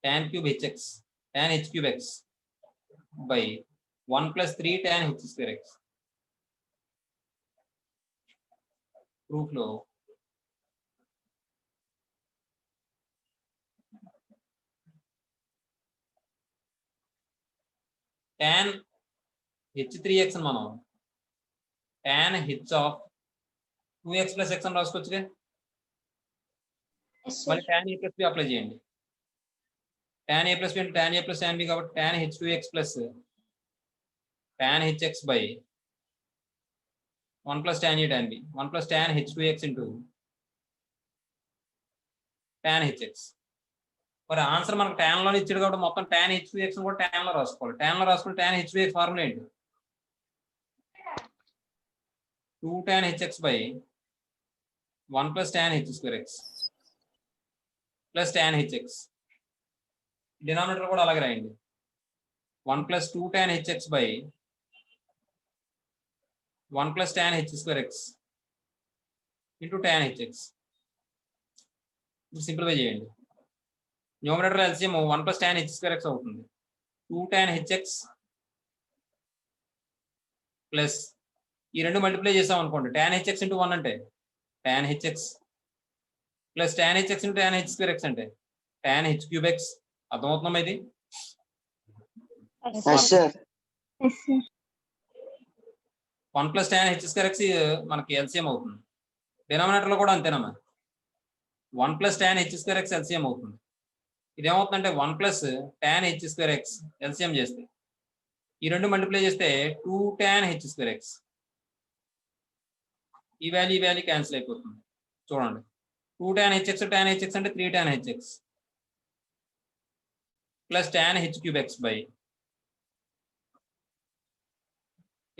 tan cube hx tan h cube x by 1 plus 3 tan h square x. Proof లో tan h 3x మనం tan h of 2x plus x అని రాసుకోవచ్చుగా. మళ్ళీ tan a plus b apply చేయండి. tan a plus b అంటే tan a plus tan b కాబట్టి tan h 2x plus tan hx by 1 plus tan a tan b 1 plus tan h 2x into tan hx. మరి answer మనకు tan లో ఇచ్చాడు కాబట్టి మొత్తం tan h 2x కూడా tan లో రాసుకోవాలి. tan లో రాసుకుంటే tan h 2x ఫార్ములా ఏంటి? 2 tan hx by 1 plus tan h square x plus tan hx denominator కూడా అలాగే రాయండి. 1 + 2 tan hx by 1 + tan h²x into tan hx. Simplify చేయండి. న్యూమరేటర్ ఎల్సిఎం 1 + tan h²x అవుతుంది. 2 tan hx ప్లస్ ఈ రెండు multiply చేసాం అనుకోండి, tan hx ఇంటూ 1 అంటే tan hx plus tan hx into tan h²x అంటే tan h³x. అర్థమవుతుందా ఇది? Yes, sir. 1 + tan h²x మనకి ఎల్సిఎం అవుతుంది. డినామినేటర్ లో కూడా అంతేనమ్మా, 1 + tan h²x ఎల్సిఎం అవుతుంది. ఇదేమవుతుందంటే 1 + tan h²x ఎల్సిఎం చేస్తే ఈ రెండు మల్టిప్లై చేస్తే 2 tan h²x. ఈ వాల్యూ క్యాన్సిల్ అయిపోతుంది. చూడండి, 2 tan hx అంటే 3 tan hx plus tan h³x by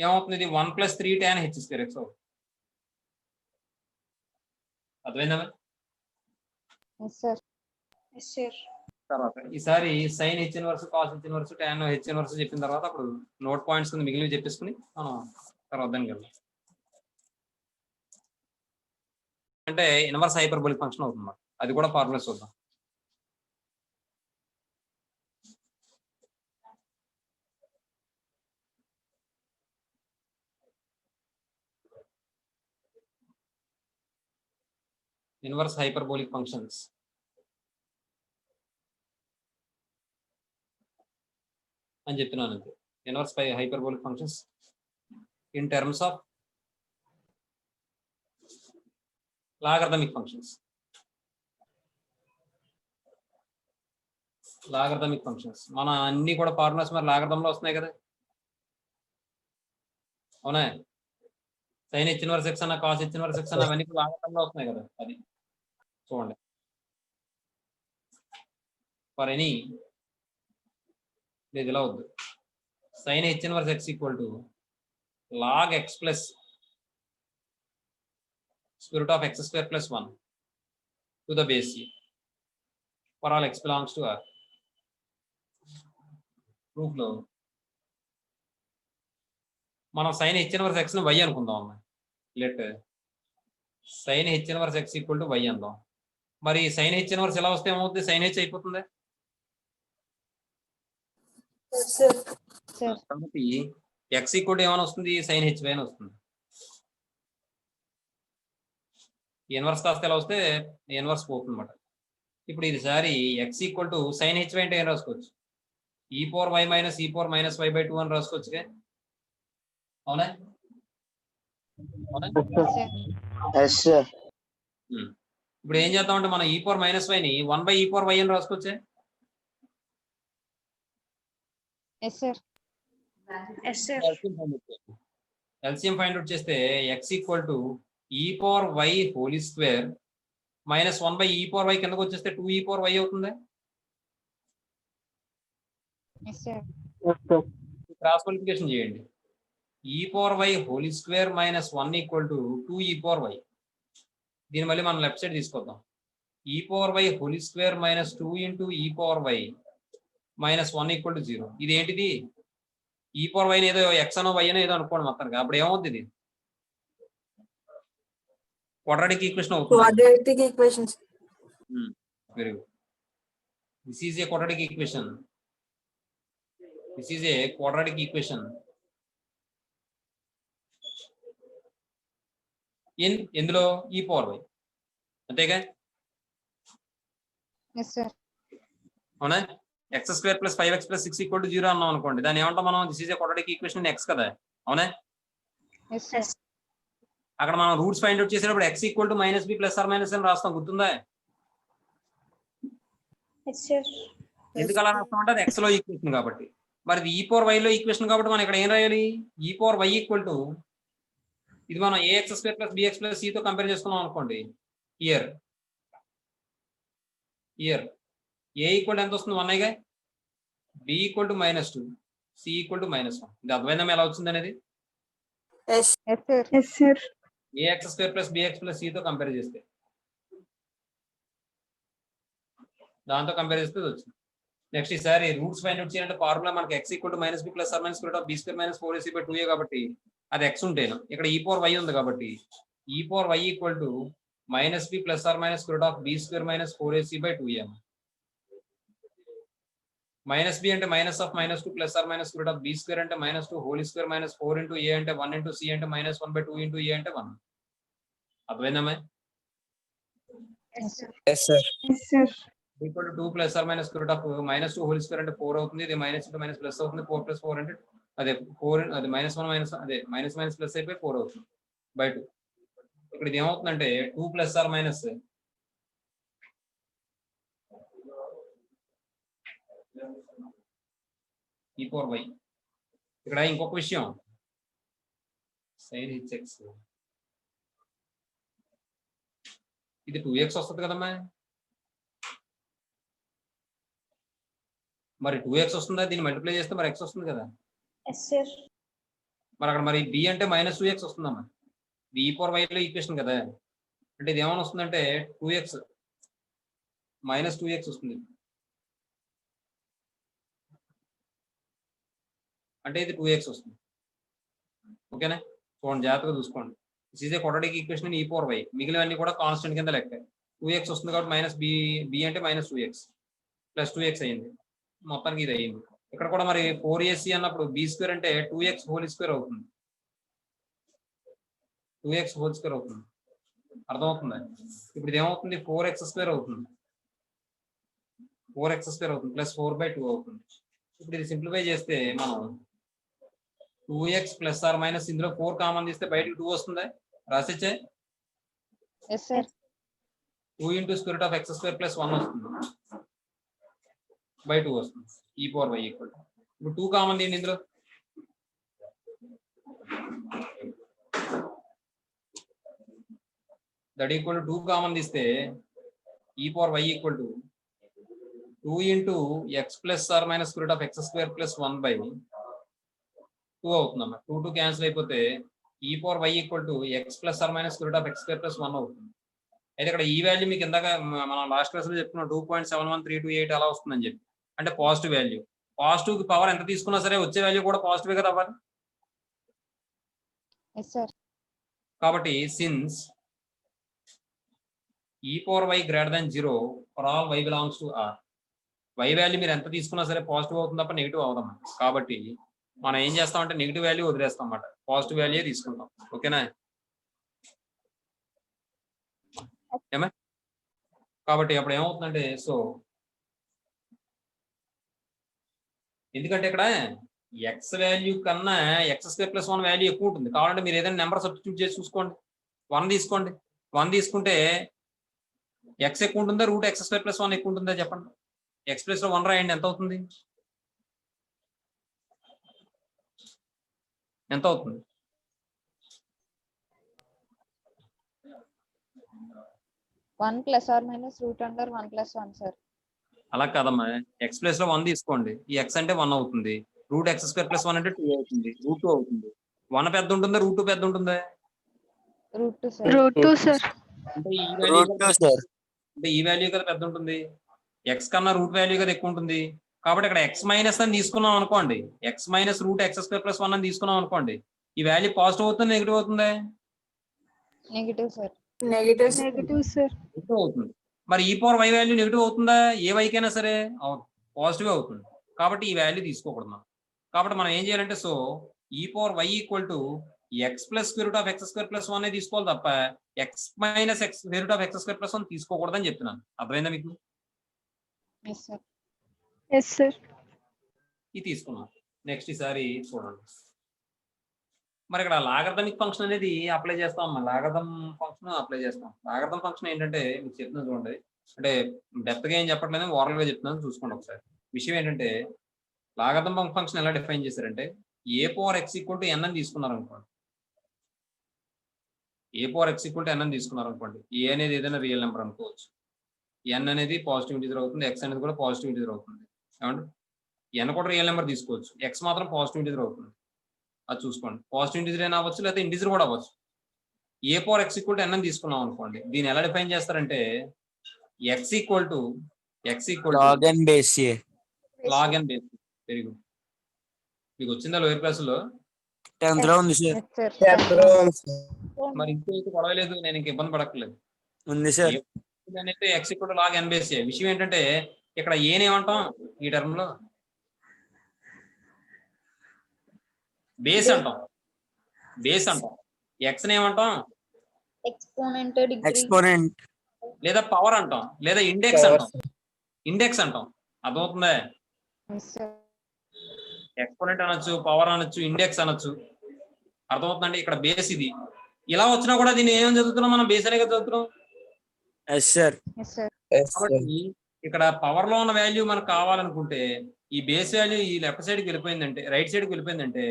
ఏమవుతుంది, ఇది 1 + 3 tan h²x అవుతుంది. అర్థమైందా? Yes sir. తర్వాత ఈసారి sine h inverse, cos h inverse, tan h inverse చెప్పిన తర్వాత అప్పుడు నోట్ పాయింట్స్ కింద మిగిలినవి చెప్పేసుకుని మనం తర్వాత దానికి వెళ్దాం. అంటే ఇన్వర్స్ హైపర్బోలిక్ ఫంక్షన్ అవుతుంది. అది కూడా ఫార్ములా చూద్దాం. ఇన్వర్స్ హైపర్బోలిక్ ఫంక్షన్స్ అని చెప్తున్నాను. అంతే, inverse hyperbolic functions in terms of logarithmic functions. Logarithmic functions మన అన్ని కూడా ఫార్ములాస్ మరి లాగరిథంలో వస్తున్నాయి కదా, అవునా? సైన్ హెచ్ ఇన్వర్స్ ఎక్స్ అన్న, కాస్ హెచ్ ఇన్వర్స్ ఎక్స్ అన్న అవన్నీ లాగరిథంలో వస్తున్నాయి కదా. అది చూడండి, ఫర్ ఎనీ ఇది ఇలా వద్దు. Sine h inverse x equal to log x plus square root of x² plus 1 to the base c for all x belongs to R. Proof లో మనం సైన్ హెచ్ ఇన్వర్స్ ఎక్స్ ను y అనుకుందాం అన్న. Let sine h inverse x equal to y అందాం. మరి sign h inverse ఎలా వస్తే ఏమవుతుంది, సైన్ హెచ్ అయిపోతుంది. కాబట్టి ఎక్స్ ఈక్వల్ టు ఏమైనా వస్తుంది, సైన్ హెచ్ వై అని వస్తుంది. ఇన్వర్స్ కాస్త ఎలా వస్తే ఇన్వర్స్ పోతుంది అనమాట. ఇప్పుడు ఇది సారి x equal to sine h y అంటే ఏం రాసుకోవచ్చు, e⁻y - e⁻−y/2 అని రాసుకోవచ్చు. అవునా? Yes, sir. ఇప్పుడు ఏం చేద్దామంటే మనం e⁻−y ని 1/e⁻y అని రాసుకోవచ్చే. ఎల్సిఎం ఫైండ్ అవుట్ చేస్తే X equal to e⁻y² - 1/e⁻y కిందకు వచ్చేస్తే 2e⁻y అవుతుంది. క్రాస్ మల్టిప్లికేషన్ చేయండి. e⁻y² - 1 = 2e⁻y. దీని మళ్ళీ మనం లెఫ్ట్ సైడ్ తీసుకొద్దాం. e⁻y² - 2 * e⁻y - 1 = 0. ఇది ఏంటిది, e⁻y ఏదో ఎక్స్ అనో వై అనో ఏదో అనుకోండి మొత్తానికి. అప్పుడు ఏమవుతుంది, ఇది క్వాడ్రాటిక్ ఈక్వేషన్ అవుతుంది. Quadratic equations. Very good. This is a quadratic equation. ఎందులో e⁻y అంతేగా. అవునా? x² + 5x + 6 = 0 అన్నాం అనుకోండి, దాన్ని ఏమంటాం మనం, this is a quadratic equation in X కదా. అవునా? అక్కడ మనం రూట్స్ ఫైండ్ అవుట్ చేసేటప్పుడు x = -b + or - అని రాస్తాం, గుర్తుందా? ఎందుకు అలా రాస్తాం అంటే అది x లో ఈక్వేషన్ కాబట్టి. మరి ఇది e⁻y లో ఈక్వేషన్ కాబట్టి మనం ఇక్కడ ఏం రాయాలి, e⁻y = ఇది మనం ax² + bx + c తో కంపేర్ చేసుకున్నాం అనుకోండి. ఇయర్ a ఈక్వల్ ఎంత వస్తుంది, 1 గా. b = -2, c = -1. ఇది అర్థమైందా ఎలా వచ్చింది అనేది. Yes. ax² + bx + c తో కంపేర్ చేస్తే, దాంతో కంపేర్ చేస్తే వచ్చింది. నెక్స్ట్ ఈసారి రూట్స్ ఫైండ్ అవుట్ చేయాలంటే ఫార్ములా మనకి x equal to minus b plus or minus square of b square minus 4ac by 2a కాబట్టి అది x ఉంటేను ఇక్కడ e పవర్ y ఉంది కాబట్టి e power y equal to minus b plus or minus square of b square minus 4ac by 2a. Minus b అంటే minus of minus 2 plus or minus square of b square అంటే minus 2 whole square minus 4 into a అంటే 1 into c అంటే minus 1 by 2 into a అంటే 1. అర్థమైందమ్మా? Yes, sir. Yes, sir. Equal to 2 plus or minus square of minus 2 whole square అంటే 4 అవుతుంది. ఇది minus into minus plus అవుతుంది. 4 plus 4 అంటే అదే 4 అది మైనస్ 1 మైనస్ అదే మైనస్ మైనస్ ప్లస్ అయిపోయి 4 అవుతుంది బై 2. ఇక్కడ ఇది ఏమవుతుందంటే 2 plus or minus e power y. ఇక్కడ ఇంకొక విషయం sin hx ఇది 2x వస్తుంది కదమ్మా. మరి 2x వస్తుందా? దీన్ని మల్టిప్లై చేస్తే మరి x వస్తుంది కదా. మరి అక్కడ మరి b అంటే మైనస్ 2x వస్తుందమ్మా. b పవర్ y లో ఈక్వేషన్ కదా. అంటే ఇది ఏమైనా వస్తుందంటే 2x మైనస్ 2x వస్తుంది. అంటే ఇది 2x వస్తుంది. ఓకేనా? చూడండి, జాగ్రత్తగా చూసుకోండి. This is a quadratic equation ఈ పవర్ y. మిగిలినవన్నీ కూడా కాన్స్టెంట్ కింద లెక్క. 2x వస్తుంది కాబట్టి మైనస్ b అంటే మైనస్ 2x ప్లస్ 2x అయింది. మొత్తానికి ఇది అయ్యింది. ఇక్కడ కూడా మరి 4ac అన్నప్పుడు b స్క్వేర్ అంటే 2x హోల్ స్క్వేర్ అవుతుంది. 2x హోల్ స్క్వేర్ అవుతుంది. అర్థమవుతుందా? ఇప్పుడు ఇది ఏమవుతుంది? 4x స్క్వేర్ అవుతుంది. 4x స్క్వేర్ అవుతుంది ప్లస్ 4/2 అవుతుంది. ఇప్పుడు ఇది సింప్లిఫై చేస్తే మనం 2x ప్లస్ ఆర్ మైనస్ ఇందులో 4 కామన్ తీస్తే బయటకు 2 వస్తుందా? రాసిచ్చే yes sir. 2 into square root of x square plus 1 వస్తుంది బై 2 వస్తుంది. ఈ పవర్ y ఈక్వల్ ఇప్పుడు 2 కామన్ తీయండి ఇందులో. దట్ ఈక్వల్ 2 కామన్ తీస్తే e power y equal to 2 into x plus or minus square root of x square plus 1 by 2 అవుతుందమ్మా. 2 cancel అయిపోతే e power y equal to x plus or minus square root of x square plus 1 అవుతుంది. అయితే ఇక్కడ ఈ value మీకు ఇందాక మనం last class లో చెప్పుకున్నాం 2.71328 అలా వస్తుందని చెప్పి. అంటే పాజిటివ్ వాల్యూ. పాజిటివ్ కి పవర్ ఎంత తీసుకున్నా సరే వచ్చే వాల్యూ కూడా పాజిటివ్ కదా అవ్వాలి. Yes sir. కాబట్టి since e power y greater than 0 for all y belongs to r, y value మీరు ఎంత తీసుకున్నా సరే పాజిటివ్ అవుతుంది తప్ప నెగిటివ్ అవుతాం. కాబట్టి మనం ఏం చేస్తామంటే నెగిటివ్ వాల్యూ వదిలేస్తాం అన్నమాట, పాజిటివ్ వాల్యూ తీసుకుంటాం. ఓకేనా? ఏమే కాబట్టి అప్పుడు ఏమవుతుందంటే సో ఎందుకంటే ఇక్కడ ఎక్స్ వాల్యూ కన్నా ఎక్స్ స్క్వేర్ ప్లస్ 1 వాల్యూ ఎక్కువ ఉంటుంది. కావాలంటే మీరు ఏదైనా నెంబర్ సబ్స్టిట్యూట్ చేసి చూసుకోండి. 1 తీసుకోండి. 1 తీసుకుంటే ఎక్స్ ఎక్కువ ఉంటుందా రూట్ ఎక్స్ స్క్వేర్ ప్లస్ 1 ఎక్కువ ఉంటుందా చెప్పండి. ఎక్స్ ప్లస్ లో 1 రాయండి, ఎంత అవుతుంది? ఎంత అవుతుంది? One plus or minus root under 1 + 1 sir. అలా కాదమ్మా, ఎక్స్ ప్లస్ లో 1 తీసుకోండి. ఈ ఎక్స్ అంటే 1 అవుతుంది. రూట్ ఎక్స్ స్క్వేర్ ప్లస్ 1 అంటే 2 అవుతుంది. రూట్ 2 అవుతుంది. 1 పెద్ద ఉంటుందా రూట్ 2 పెద్ద ఉంటుందా? Root 2 sir. Root 2, sir. అంటే ఈ Root 2, sir. అంటే ఈ వాల్యూ కదా పెద్ద ఉంటుంది. ఎక్స్ కన్నా రూట్ వాల్యూ కదా ఎక్కువ ఉంటుంది. కాబట్టి ఇక్కడ ఎక్స్ మైనస్ అని తీసుకున్నాం అనుకోండి, X minus root x square plus 1 అని తీసుకున్నాం అనుకోండి, ఈ వాల్యూ పాజిటివ్ అవుతుంది నెగిటివ్ అవుతుందా? Negative sir. Negative. Negative, sir. Negative అవుతుంది. మరి ఈ పవర్ వై వాల్యూ నెగిటివ్ అవుతుందా? ఏ వైకైనా సరే అవును, పాజిటివ్ అవుతుంది. కాబట్టి ఈ వాల్యూ తీసుకోకూడదు మనం. కాబట్టి మనం ఏం చేయాలంటే so e power y equal to x plus square root of x square plus 1 తీసుకోవాలి తప్ప x minus x square root of x square plus 1 తీసుకోకూడదని చెప్తున్నాను. అర్థమైందా మీకు? Yes sir. Yes, sir. ఇది తీసుకున్నాం. నెక్స్ట్ ఈసారి చూడండి. మరి ఇక్కడ లాగరిథమిక్ ఫంక్షన్ అనేది అప్లై చేస్తాం అమ్మా. లాగరిథం ఫంక్షన్ అప్లై చేస్తాం. లాగరిథం ఫంక్షన్ ఏంటంటే మీకు చెప్తున్నాను చూడండి, అంటే డెప్త్ గా ఏం చెప్పట్లేదు, ఓరల్ గా చెప్తున్నాను చూసుకోండి ఒకసారి. విషయం ఏంటంటే లాగరిథం ఫంక్షన్ ఎలా డిఫైన్ చేశారంటే ఏ power x equal to n అని తీసుకున్నారు అనుకోండి. ఏ power x equal to n అని తీసుకున్నారు అనుకోండి. ఏ అనేది ఏదైనా రియల్ నెంబర్ అనుకోవచ్చు. ఎన్ అనేది పాజిటివ్ ఇంటిజర్ అవుతుంది, ఎక్స్ అనేది కూడా పాజిటివ్ ఇంటిజర్ అవుతుంది. ఏమంటే ఎన్ కూడా రియల్ నెంబర్ తీసుకోవచ్చు, ఎక్స్ మాత్రం పాజిటివ్ ఇంటిజర్ అవుతుంది. అది చూసుకోండి. పాజిటివ్ ఇంటిజర్ అయినా అవ్వచ్చు, లేకపోతే ఇంటిజర్ కూడా అవ్వచ్చు. A power x equal to n అని తీసుకున్నాం అనుకోండి, దీన్ని ఎలా డిఫైన్ చేస్తారంటే x equal to Log n base a. Log n base. Very good. మీకు వచ్చిందా లోయర్ క్లాస్ లో? 10th లో ఉంది సార్. మరి ఇంకో అయితే పడవలేదు, నేను ఇంక ఇబ్బంది పడక్కర్లేదు. ఉంది సార్. అంటే x equal to log n base a. విషయం ఏంటంటే ఇక్కడ ఏనేమంటాం ఈ టర్మ్ లో? బేస్ అంటాం. బేస్ అంటాం. ఎక్స్ ఏమంటాం? ఎక్స్పోనెంట్ లేదా పవర్ అంటాం, లేదా ఇండెక్స్ అంటాం. ఇండెక్స్ అంటాం. అర్థమవుతుందా? ఎక్స్పోనెంట్ అనొచ్చు, పవర్ అనొచ్చు, ఇండెక్స్ అనొచ్చు. అర్థమవుతుందండి? ఇక్కడ బేస్ ఇది. ఇలా వచ్చినా కూడా దీన్ని ఏమని చదువుతున్నాం మనం? బేస్ అనే కదా చదువుతున్నాం. Yes sir. కాబట్టి ఇక్కడ పవర్ లో ఉన్న వాల్యూ మనకు కావాలనుకుంటే ఈ బేస్ వాల్యూ ఈ లెఫ్ట్ సైడ్ కి వెళ్ళిపోయిందంటే, రైట్ సైడ్ కి వెళ్ళిపోయిందంటే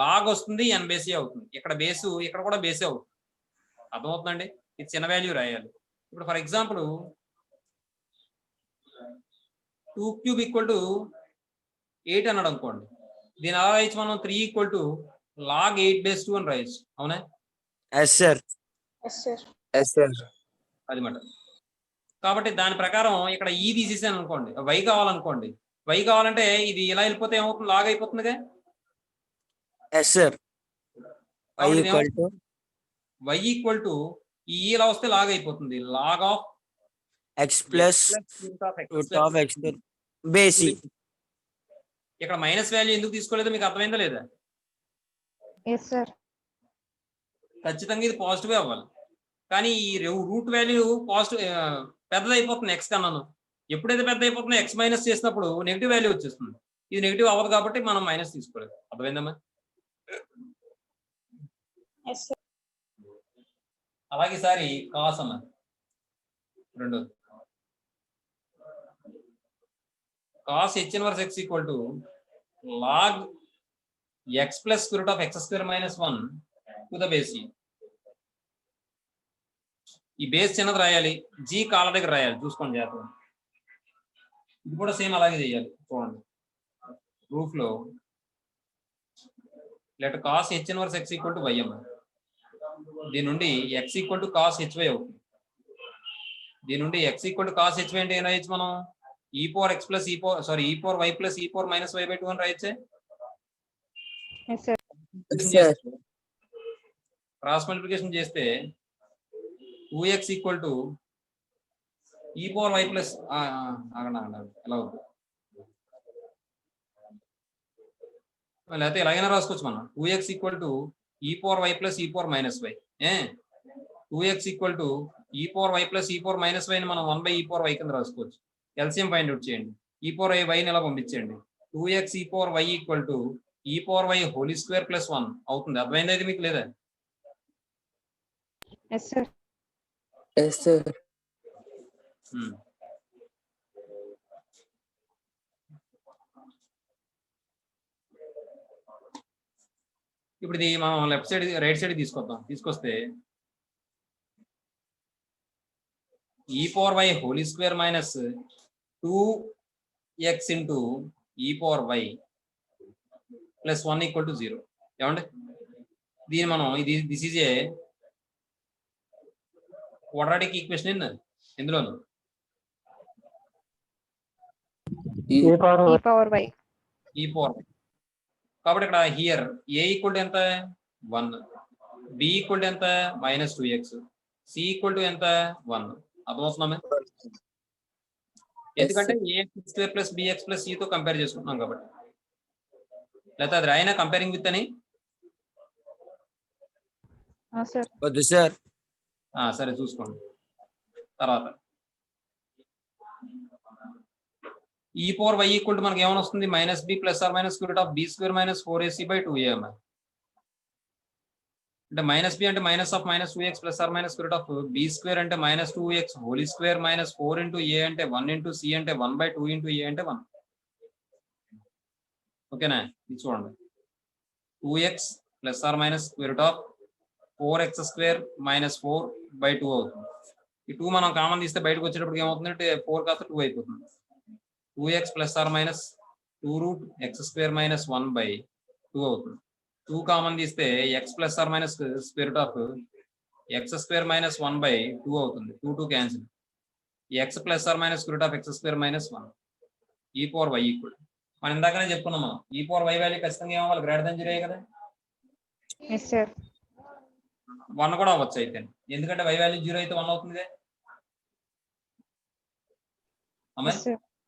లాగ్ వస్తుంది, ఎన్ బేసీ అవుతుంది. ఇక్కడ బేసు, ఇక్కడ కూడా బేసే అవుతుంది. అర్థమవుతుందండి? ఇది చిన్న వాల్యూ రాయాలి. ఇప్పుడు for example 2 cube equal to 8 అన్నాడు అనుకోండి. దీని అలా రాయొచ్చు మనం 3 ఈక్వల్ టు లాగ్ 8/2 అని రాయొచ్చు. అవునా? Yes sir. అది మాట. కాబట్టి దాని ప్రకారం ఇక్కడ ఈ తీసేసాను అనుకోండి, వై కావాలనుకోండి. వై కావాలంటే ఇది ఇలా వెళ్ళిపోతే ఏమవుతుంది? లాగ్ అయిపోతుందిగా. Yes sir. Y equal to ఈ ఇలా వస్తే లాగ్ అయిపోతుంది. Log of x plus root of x బేసి. ఇక్కడ మైనస్ వాల్యూ ఎందుకు తీసుకోలేదో మీకు అర్థమైందా లేదా? ఖచ్చితంగా ఇది పాజిటివ్ అవ్వాలి. కానీ ఈ రూట్ వాల్యూ పాజిటివ్ పెద్దదైపోతుంది ఎక్స్ కన్నాను. ఎప్పుడైతే పెద్ద అయిపోతుందో ఎక్స్ మైనస్ చేసినప్పుడు నెగిటివ్ వాల్యూ వచ్చేస్తుంది. ఇది నెగిటివ్ అవ్వదు కాబట్టి మనం మైనస్ తీసుకోలేదు. అర్థమైందమ్మా? అలాగే ఈసారి కాస్ అన్న రెండోది. Cos h inverse x equal to log x plus square root of x square minus 1 to the base e. E base చిన్నది రాయాలి, జీ కాళ్ళ దగ్గర రాయాలి. చూసుకోండి జాగ్రత్తగా. ఇది కూడా సేమ్ అలాగే చేయాలి. చూడండి ప్రూఫ్ లో let cos h inverse x equal to y అమ్మ. దీని నుండి x equal to cos h y అవుతుంది. దీని నుండి x equal to cos h y అంటే ఏం రాయొచ్చు మనం? E power x plus e power y plus e power minus y by 2 అని రాయొచ్చే. క్రాస్ మల్టిప్లికేషన్ చేస్తే 2x equal to e power y plus ఎలా అవుతుంది? లేకపోతే ఎలాగైనా రాసుకోవచ్చు మనం. 2x equal to e power y plus e power minus y. 2x equal to e power y plus e power minus వైని మనం 1 బై ఈ పవర్ వై కింద రాసుకోవచ్చు. ఎల్సిఎం ఫైండ్ అవుట్ చేయండి. ఈ పవర్ వైని ఎలా పంపించండి. 2x e power y equal to e power y whole square plus 1 అవుతుంది. అర్థమైంది అయితే మీకు లేదా? ఇప్పుడు ఇది మనం లెఫ్ట్ సైడ్ రైట్ సైడ్ తీసుకొద్దాం. తీసుకొస్తే e power y whole square minus 2x into e power y plus 1 equal to 0. ఏమండి? దీన్ని మనం this is a quadratic equation ఇందులోను ఈ పవర్ వై. కాబట్టి ఇక్కడ హియర్ ఏ ఈక్వల్ టు ఎంత? 1, బి ఈక్వల్ టు ఎంత? -2x, సి ఈక్వల్ టు ఎంత? 1. అర్థమవుతుందా? ఎందుకంటే a x square plus b x plus సితో కంపేర్ చేసుకుంటున్నాం కాబట్టి. లేకపోతే అది రాయినా కంపేరింగ్ విత్ అని? వద్దు సార్. సరే చూసుకోండి. తర్వాత ఈ పవర్ వై ఈక్వల్ టు మనకి ఏమైనా వస్తుంది? -b plus or minus square root of b square minus 4ac by 2a. అంటే -b అంటే minus of -2x plus or minus square root of b square అంటే -2x whole square minus 4 into a అంటే 1 into c అంటే 1 by 2 into a అంటే 1. ఓకేనా? ఇది చూడండి. 2x plus or minus square root of 4x square minus 4 by 2 అవుతుంది. ఈ 2 మనం కామన్ తీస్తే బయటకు వచ్చేటప్పుడు ఏమవుతుంది అంటే 4 కాస్త 2 అయిపోతుంది. 2x plus or minus 2 root x square minus 1 by 2 అవుతుంది. 2 కామన్ తీస్తే x plus or minus square root of x square minus 1 by 2 అవుతుంది. 2 cancel. X plus or minus square root of x square minus 1 e power y equal మనం ఇందాకనే చెప్పుకున్నాం మనం e power y value ఖచ్చితంగా ఏమవ్వాలి greater than 0 కదా. Yes sir. 1 కూడా అవ్వచ్చు అయితే, ఎందుకంటే వై వాల్యూ 0 అయితే 1 అవుతుంది.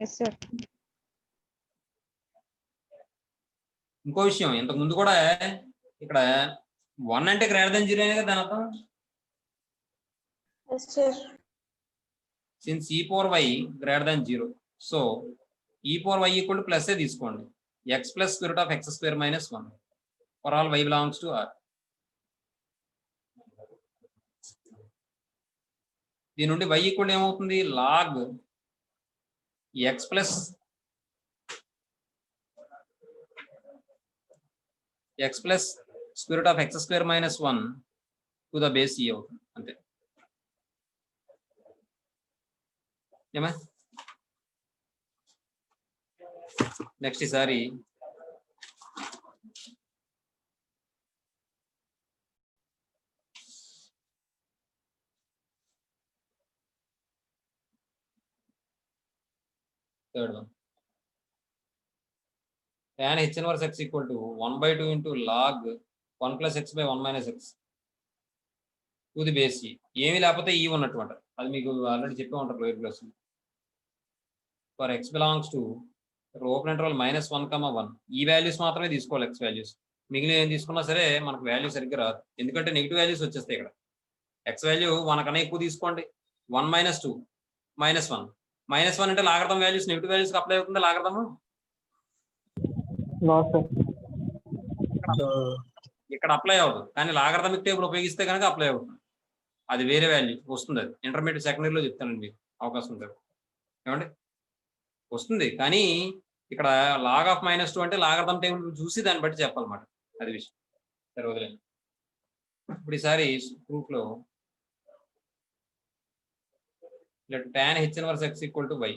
Yes sir. ఇంకో విషయం, ఇంతకు ముందు కూడా ఇక్కడ 1 అంటే గ్రేటర్ దెన్ 0 కదా దాని అర్థం. Yes, sir. Since e power y greater than 0, so e power y equal to plus తీసుకోండి, x plus square root of x square minus 1 for all y belongs to r. దీని నుండి వై ఈక్వల్ ఏమవుతుంది, log x plus square root of x square minus 1 to the base e అవుతుంది అంతే. ఏమా next ఈసారి third one, tan h inverse x equal to 1/2 into log 1 plus x by 1 minus x to the base e. ఏమి లేకపోతే ఈ ఉన్నటువంటి అది మీకు ఆల్రెడీ చెప్పే ఉంటారు lower class. For x belongs to open interval -1, ఈ వాల్యూస్ మాత్రమే తీసుకోవాలి x వాల్యూస్, మిగిలిన ఏం తీసుకున్నా సరే మనకు వాల్యూ సరిగ్గా రాదు, ఎందుకంటే నెగిటివ్ వాల్యూస్ వచ్చేస్తాయి. ఇక్కడ x వాల్యూ 1 కన్నా ఎక్కువ తీసుకోండి, 1 - 2 -1 -1 అంటే లాగర్థం వాల్యూస్ నెగిటివ్ వాల్యూస్కి అప్లై అవుతుంది లాగర్థము. ఇక్కడ అప్లై అవ్వదు, కానీ లాగర్థమిక్ టేబుల్ ఉపయోగిస్తే కనుక అప్లై అవుతుంది, అది వేరే వాల్యూ వస్తుంది. అది ఇంటర్మీడియట్ సెకండరీలో చెప్తానండి, మీకు అవకాశం ఉంటుంది ఏమండి వస్తుంది. కానీ ఇక్కడ లాగ్ ఆఫ్ -2 అంటే లాగర్థం టేబుల్ చూసి దాన్ని బట్టి చెప్పాలన్నమాట, అది విషయం. సరే వదిలేదు. ఇప్పుడు ఈసారి ప్రూఫ్లో tan h inverse x equal to y,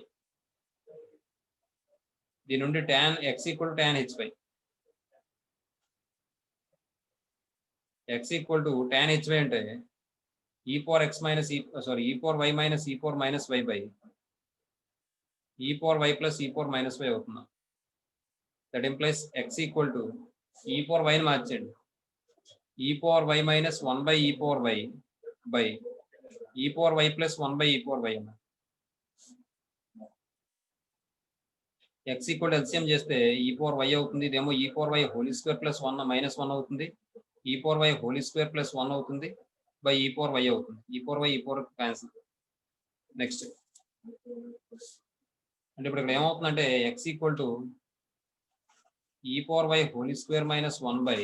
దీని నుండి tan x equal to tan h y, x equal to tan h y అంటే e power x minus e power y minus e power minus y by e power y plus e power minus y అవుతుంది. That implies x equal to e power y ని మార్చండి, e power y minus 1 by e power y by e power y plus 1 by e power y అన్న. x equal to LCM చేస్తే e power y అవుతుంది, ఇదేమో e power y whole square plus 1 - 1 అవుతుంది, e power y whole square plus 1 అవుతుంది by e power y అవుతుంది, e power y e power cancel. Next అంటే ఇప్పుడు ఇక్కడ ఏమవుతుందంటే x equal to e power y whole square minus 1 by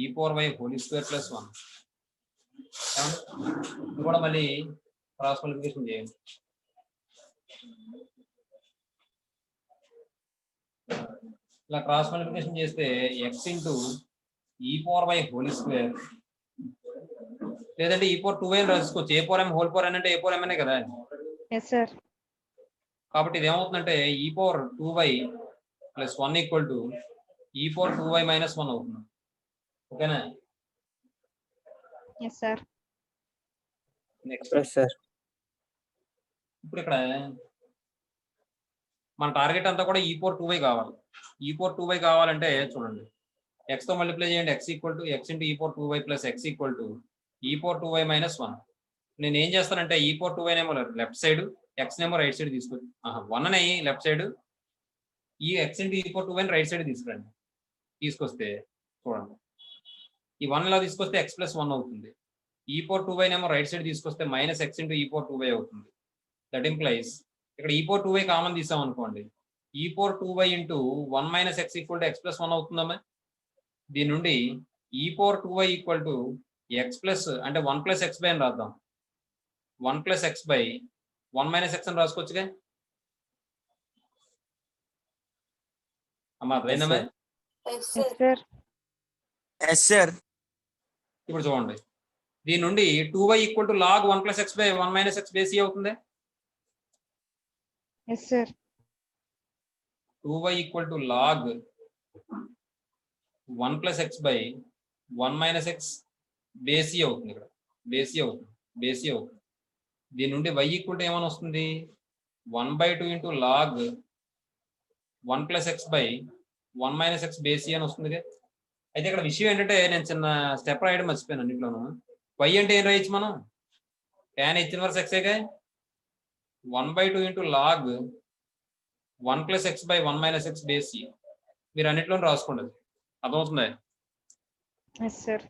e power y whole square plus 1. ఇది కూడా మళ్ళీ cross multiplication చేయండి. ఇలా క్రాస్ మల్టిప్లికేషన్ చేస్తే x into e power y whole square, లేదంటే e power 2y రాసుకోవచ్చు, a power m whole power n అంటే a power m అనే కదా. Yes sir. కాబట్టి ఇది ఏమవుతుందంటే e power 2y plus 1 equal to e power 2y - 1 అవుతుంది. ఓకేనా? Yes sir. Next sir. ఇప్పుడు ఇక్కడ మన టార్గెట్ అంతా కూడా e power 2y కావాలి. e power 2y కావాలంటే చూడండి, x తో మల్టిప్లై చేయండి, x equal to x into e power 2y plus x equal to e power 2y - 1. నేను ఏం చేస్తానంటే e power 2y నేమో లెఫ్ట్ సైడ్, x నేమో రైట్ సైడ్ తీసుకొచ్చి 1 అని లెఫ్ట్ సైడ్, ఈ x into e power 2y right side తీసుకురండి. తీసుకొస్తే చూడండి, ఈ 1 ఇలా తీసుకొస్తే x ప్లస్ 1 అవుతుంది, e power 2y నేమో రైట్ సైడ్ తీసుకొస్తే minus x into e power 2y అవుతుంది. దట్ ఇంప్లైస్ ఇక్కడ e power 2y కామన్ తీసాం అనుకోండి, e power 2y into 1 minus x equal to x plus 1 అవుతుందమ్మా. దీని నుండి e power 2y equal to x plus అంటే 1 plus x by అని రాద్దాం, 1 plus x by 1 minus x అని రాసుకోవచ్చుగా అమ్మా, అర్థమైందమ్మా? Yes, yes sir. Sir. Yes sir. ఇప్పుడు చూడండి, దీని నుండి 2y equal to log 1 plus x by 1 minus x base e అవుతుంది. Yes sir. 2y equal to log 1 plus x by 1 minus x base e అవుతుంది. ఇక్కడ బేసి అవుతుంది. దీని నుండి y ఈక్వల్ టు ఏమని వస్తుంది, 1/2 into log 1 + x / 1 - x base అని వస్తుంది. అయితే ఇక్కడ విషయం ఏంటంటే నేను చిన్న స్టెప్ రాయడం మర్చిపోయాను అన్నింటిలోనూ. y అంటే ఏం రాయొచ్చు మనం? tan h inverse x 1/2 × log 1 + x / 1 - x base c. మీరు అన్నింటిలోనూ రాసుకోండి. అర్థమవుతుంది? Yes sir.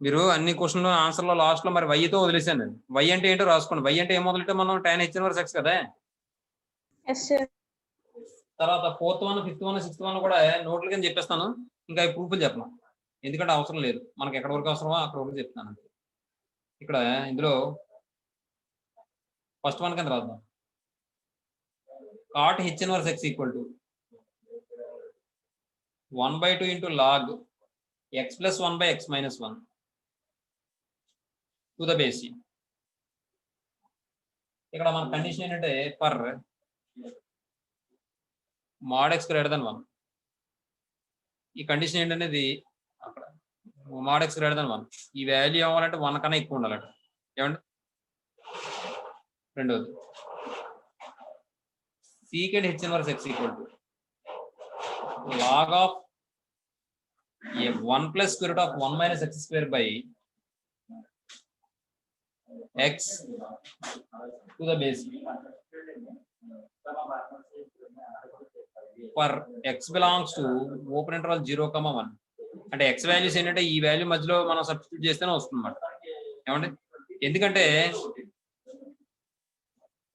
మీరు అన్ని క్వశ్చన్లు ఆన్సర్లో లాస్ట్ లో మరి y తో వదిలేసాను నేను. y అంటే ఏంటో రాసుకోండి. y అంటే ఏం మొదలెట్టే మనం tan h ఇన్వర్స్ x కదా. తర్వాత 4th 1, 5th 1, 6th 1 కూడా నోట్ల కింద చెప్పేస్తాను. ఇంకా ప్రూఫ్లు చెప్పను, ఎందుకంటే అవసరం లేదు. మనకి ఎక్కడి వరకు అవసరమో అక్కడ వరకు చెప్తాను. ఇక్కడ ఇందులో ఫస్ట్ వన్ కింద రాద్దాం. cot h inverse x = 1/2 × log x + 1/x - 1 to the base c. ఇక్కడ మన కండిషన్ ఏంటంటే for mod x greater than 1. ఈ కండిషన్ ఏంటనేది అక్కడ mod x greater than 1. ఈ వాల్యూ అవ్వాలంటే 1 కన్నా ఎక్కువ ఉండాలట. ఏమండి? రెండోది secant h inverse x = log of 1 + √1 - x² / x to the base for x belongs to open interval 0, 1. అంటే x వాల్యూస్ ఏంటంటే ఈ వాల్యూ మధ్యలో మనం సబ్స్టిట్యూట్ చేస్తేనే వస్తుంది అన్నమాట. ఏమండి? ఎందుకంటే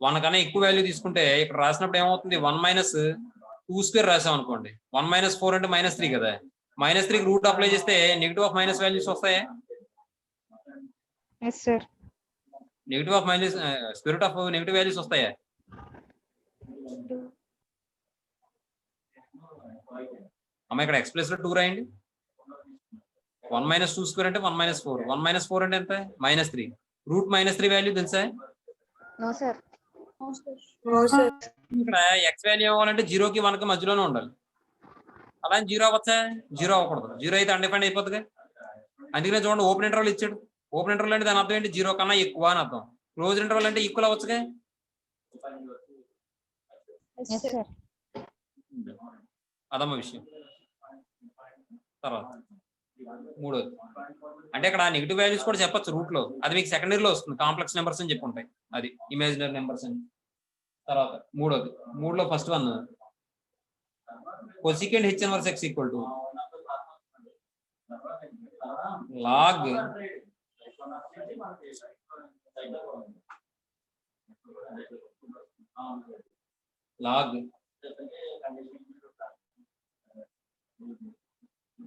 1 కన్నా ఎక్కువ వాల్యూ తీసుకుంటే ఇక్కడ రాసినప్పుడు ఏమవుతుంది? 1 - 2² రాసాం అనుకోండి. 1 - 4 అంటే -3 కదా. -3కి రూట్ అప్లై చేస్తే నెగటివ్ ఆఫ్ మైనస్ వాల్యూస్ వస్తాయా? Yes sir. Negative of minus square of negative values వస్తాయా? అమ్మ ఇక్కడ x ప్లస్ లో 2 రాయండి. 1 - 2² అంటే 1 - 4. 1 - 4 అంటే ఎంత? -3. రూట్ -3 వాల్యూ తెలుసా? No sir. ఇక్కడ x వాల్యూ అవ్వాలంటే 0కి 1కి మధ్యలోనే ఉండాలి. అలా 0 అవ్వచ్చా? 0 అవ్వకూడదు. 0 అయితే అన్డిఫైన్డ్ అయిపోతుంది. అందుకనే చూడండి ఓపెన్ ఇంటర్వల్ ఇచ్చాడు. ఓపెన్ ఇంటర్వల్ అంటే దాని అర్థం ఏంటి? 0 కన్నా ఎక్కువ అని అర్థం. క్లోజ్ ఇంటర్వల్ అంటే ఈక్వల్ అవ్వచ్చుగా. Yes sir. అదమ్మ విషయం. తర్వాత మూడోది అంటే ఇక్కడ నెగిటివ్ వాల్యూస్ కూడా చెప్పొచ్చు రూట్ లో. అది మీకు సెకండ్ ఇయర్ లో వస్తుంది. కాంప్లెక్స్ నెంబర్స్ అని చెప్పి ఉంటాయి, అది ఇమాజినరీ నెంబర్స్ అని. తర్వాత మూడోది, మూడులో first one cosecant h inverse x = log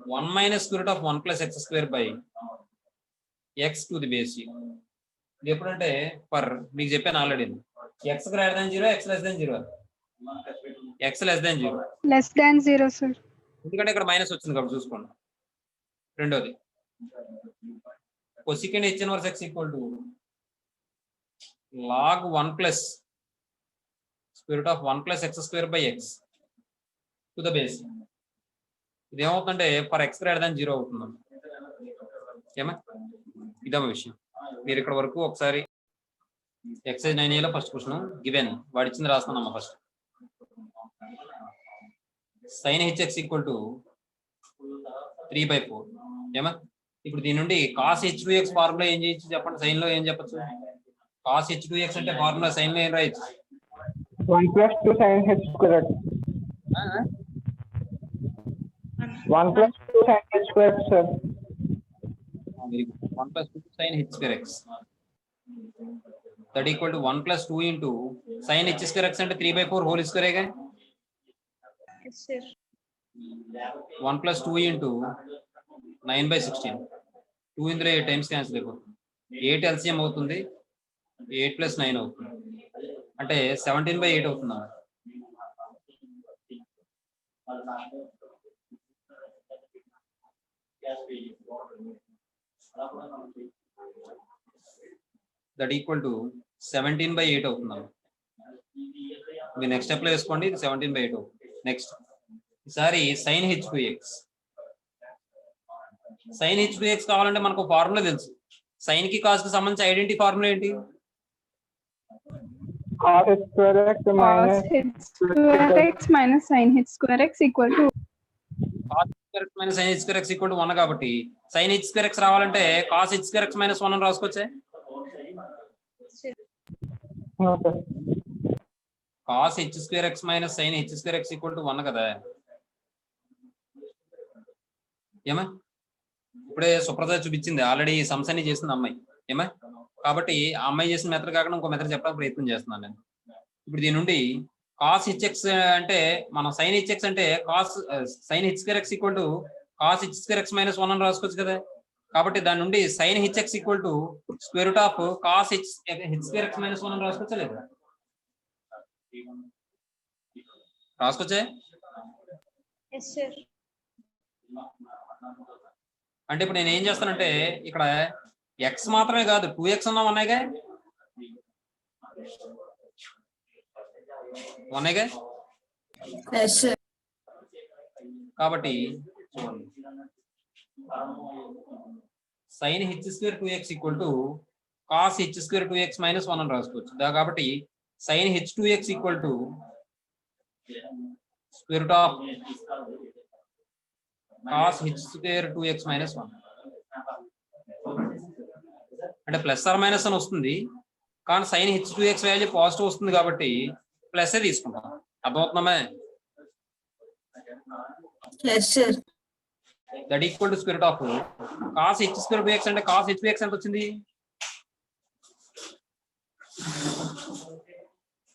1 - √1 + x² / x to the base c. ఇది ఎప్పుడంటే ఫర్ మీకు చెప్పాను already, x greater than 0, x less than 0. x less than 0. less than 0 sir. ఎందుకంటే ఇక్కడ మైనస్ వచ్చింది కాబట్టి చూసుకోండి. రెండోది cosecant h inverse x = log 1 + √1 + x² / x to the base. ఇది ఏమవుతుందంటే ఫర్ x greater than 0 అవుతుంది. ఏమా ఇదమ్మ విషయం. మీరు ఇక్కడ వరకు ఒకసారి excise 9A first question given వాడు ఇచ్చింది రాస్తానమ్మా. First sin hx = 3/4. ఏమా ఇప్పుడు దీని నుండి cos h2x ఫార్ములా ఏం చేయొచ్చు చెప్పండి? సైన్ లో ఏం చెప్పచ్చు? cos h2x అంటే ఫార్ములా సైన్ లో ఏం రాయొచ్చు? 1 + 2 sin h². 1 + 2 sin h² sir. 1 + 2 sin h²x that equal to 1 + 2 into sin h²x అంటే 3/4 హోల్ స్క్వేరేగా. 1 + 2 into 9/16. 2 ఇందులో 8 టైమ్స్ క్యాన్సిల్ అయిపోతుంది. 8 LCM అవుతుంది. 8 + 9 అవుతుంది. అంటే 17/8 అవుతుంది. దట్ ఈక్వల్ టు 17/8 అవుతుంది. మీరు నెక్స్ట్ స్టెప్ లో వేసుకోండి. ఇది 17/8 అవుతుంది. నెక్స్ట్ ఈసారి sin h2x. sin h2x కావాలంటే మనకు ఫార్ములా తెలుసు. సైన్ కి కాస్ కి సంబంధించి ఐడెంటిటీ ఫార్ములా ఏంటి? cos h square x cos minus h square x minus sin h square x equal to cos h square x minus sin h square x equal to 1 కాబట్టి sin h square x రావాలంటే cos h square x minus 1 అని రాసుకోవచ్చే. okay. cos h square x minus sin h square x equal to 1 కదా. ఏమా ఇప్పుడే సుప్రజ చూపించింది, already sums అన్ని చేసింది అమ్మాయి. ఏమా కాబట్టి ఆ అమ్మాయి చేసిన మెథడ్ కాకుండా ఇంకో మెథడ్ చెప్పడానికి ప్రయత్నం చేస్తున్నాను నేను. ఇప్పుడు దీని నుండి కాస్ హెచ్ఎక్స్ అంటే మనం సైన్ హెచ్ఎక్స్ అంటే cos sign h square x equal to cos h square x minus 1 అని రాసుకోవచ్చు కదా. కాబట్టి దాని నుండి sign h x equal to square root of cos h square x minus 1 అని రాసుకోవచ్చా లేదా? రాసుకోవచ్చే. అంటే ఇప్పుడు నేను ఏం చేస్తానంటే ఇక్కడ ఎక్స్ మాత్రమే కాదు 2x ఉన్నా ఉన్నాయిగా, ఉన్నాయిగా. Yes, sir. కాబట్టి sine h square 2x equal to cos h square 2x minus 1 అని రాసుకోవచ్చు. కాబట్టి sine h 2x equal to square root of cos h square 2x minus 1 అంటే ప్లస్ ఆర్ మైనస్ అని వస్తుంది, కానీ sign h 2x value positive వస్తుంది కాబట్టి plus తీసుకుంటాం. అర్థమవుతుందమ్మా? Yes, sir. That equal to square root of cos h square 2x అంటే cos H 2x ఎంత వచ్చింది?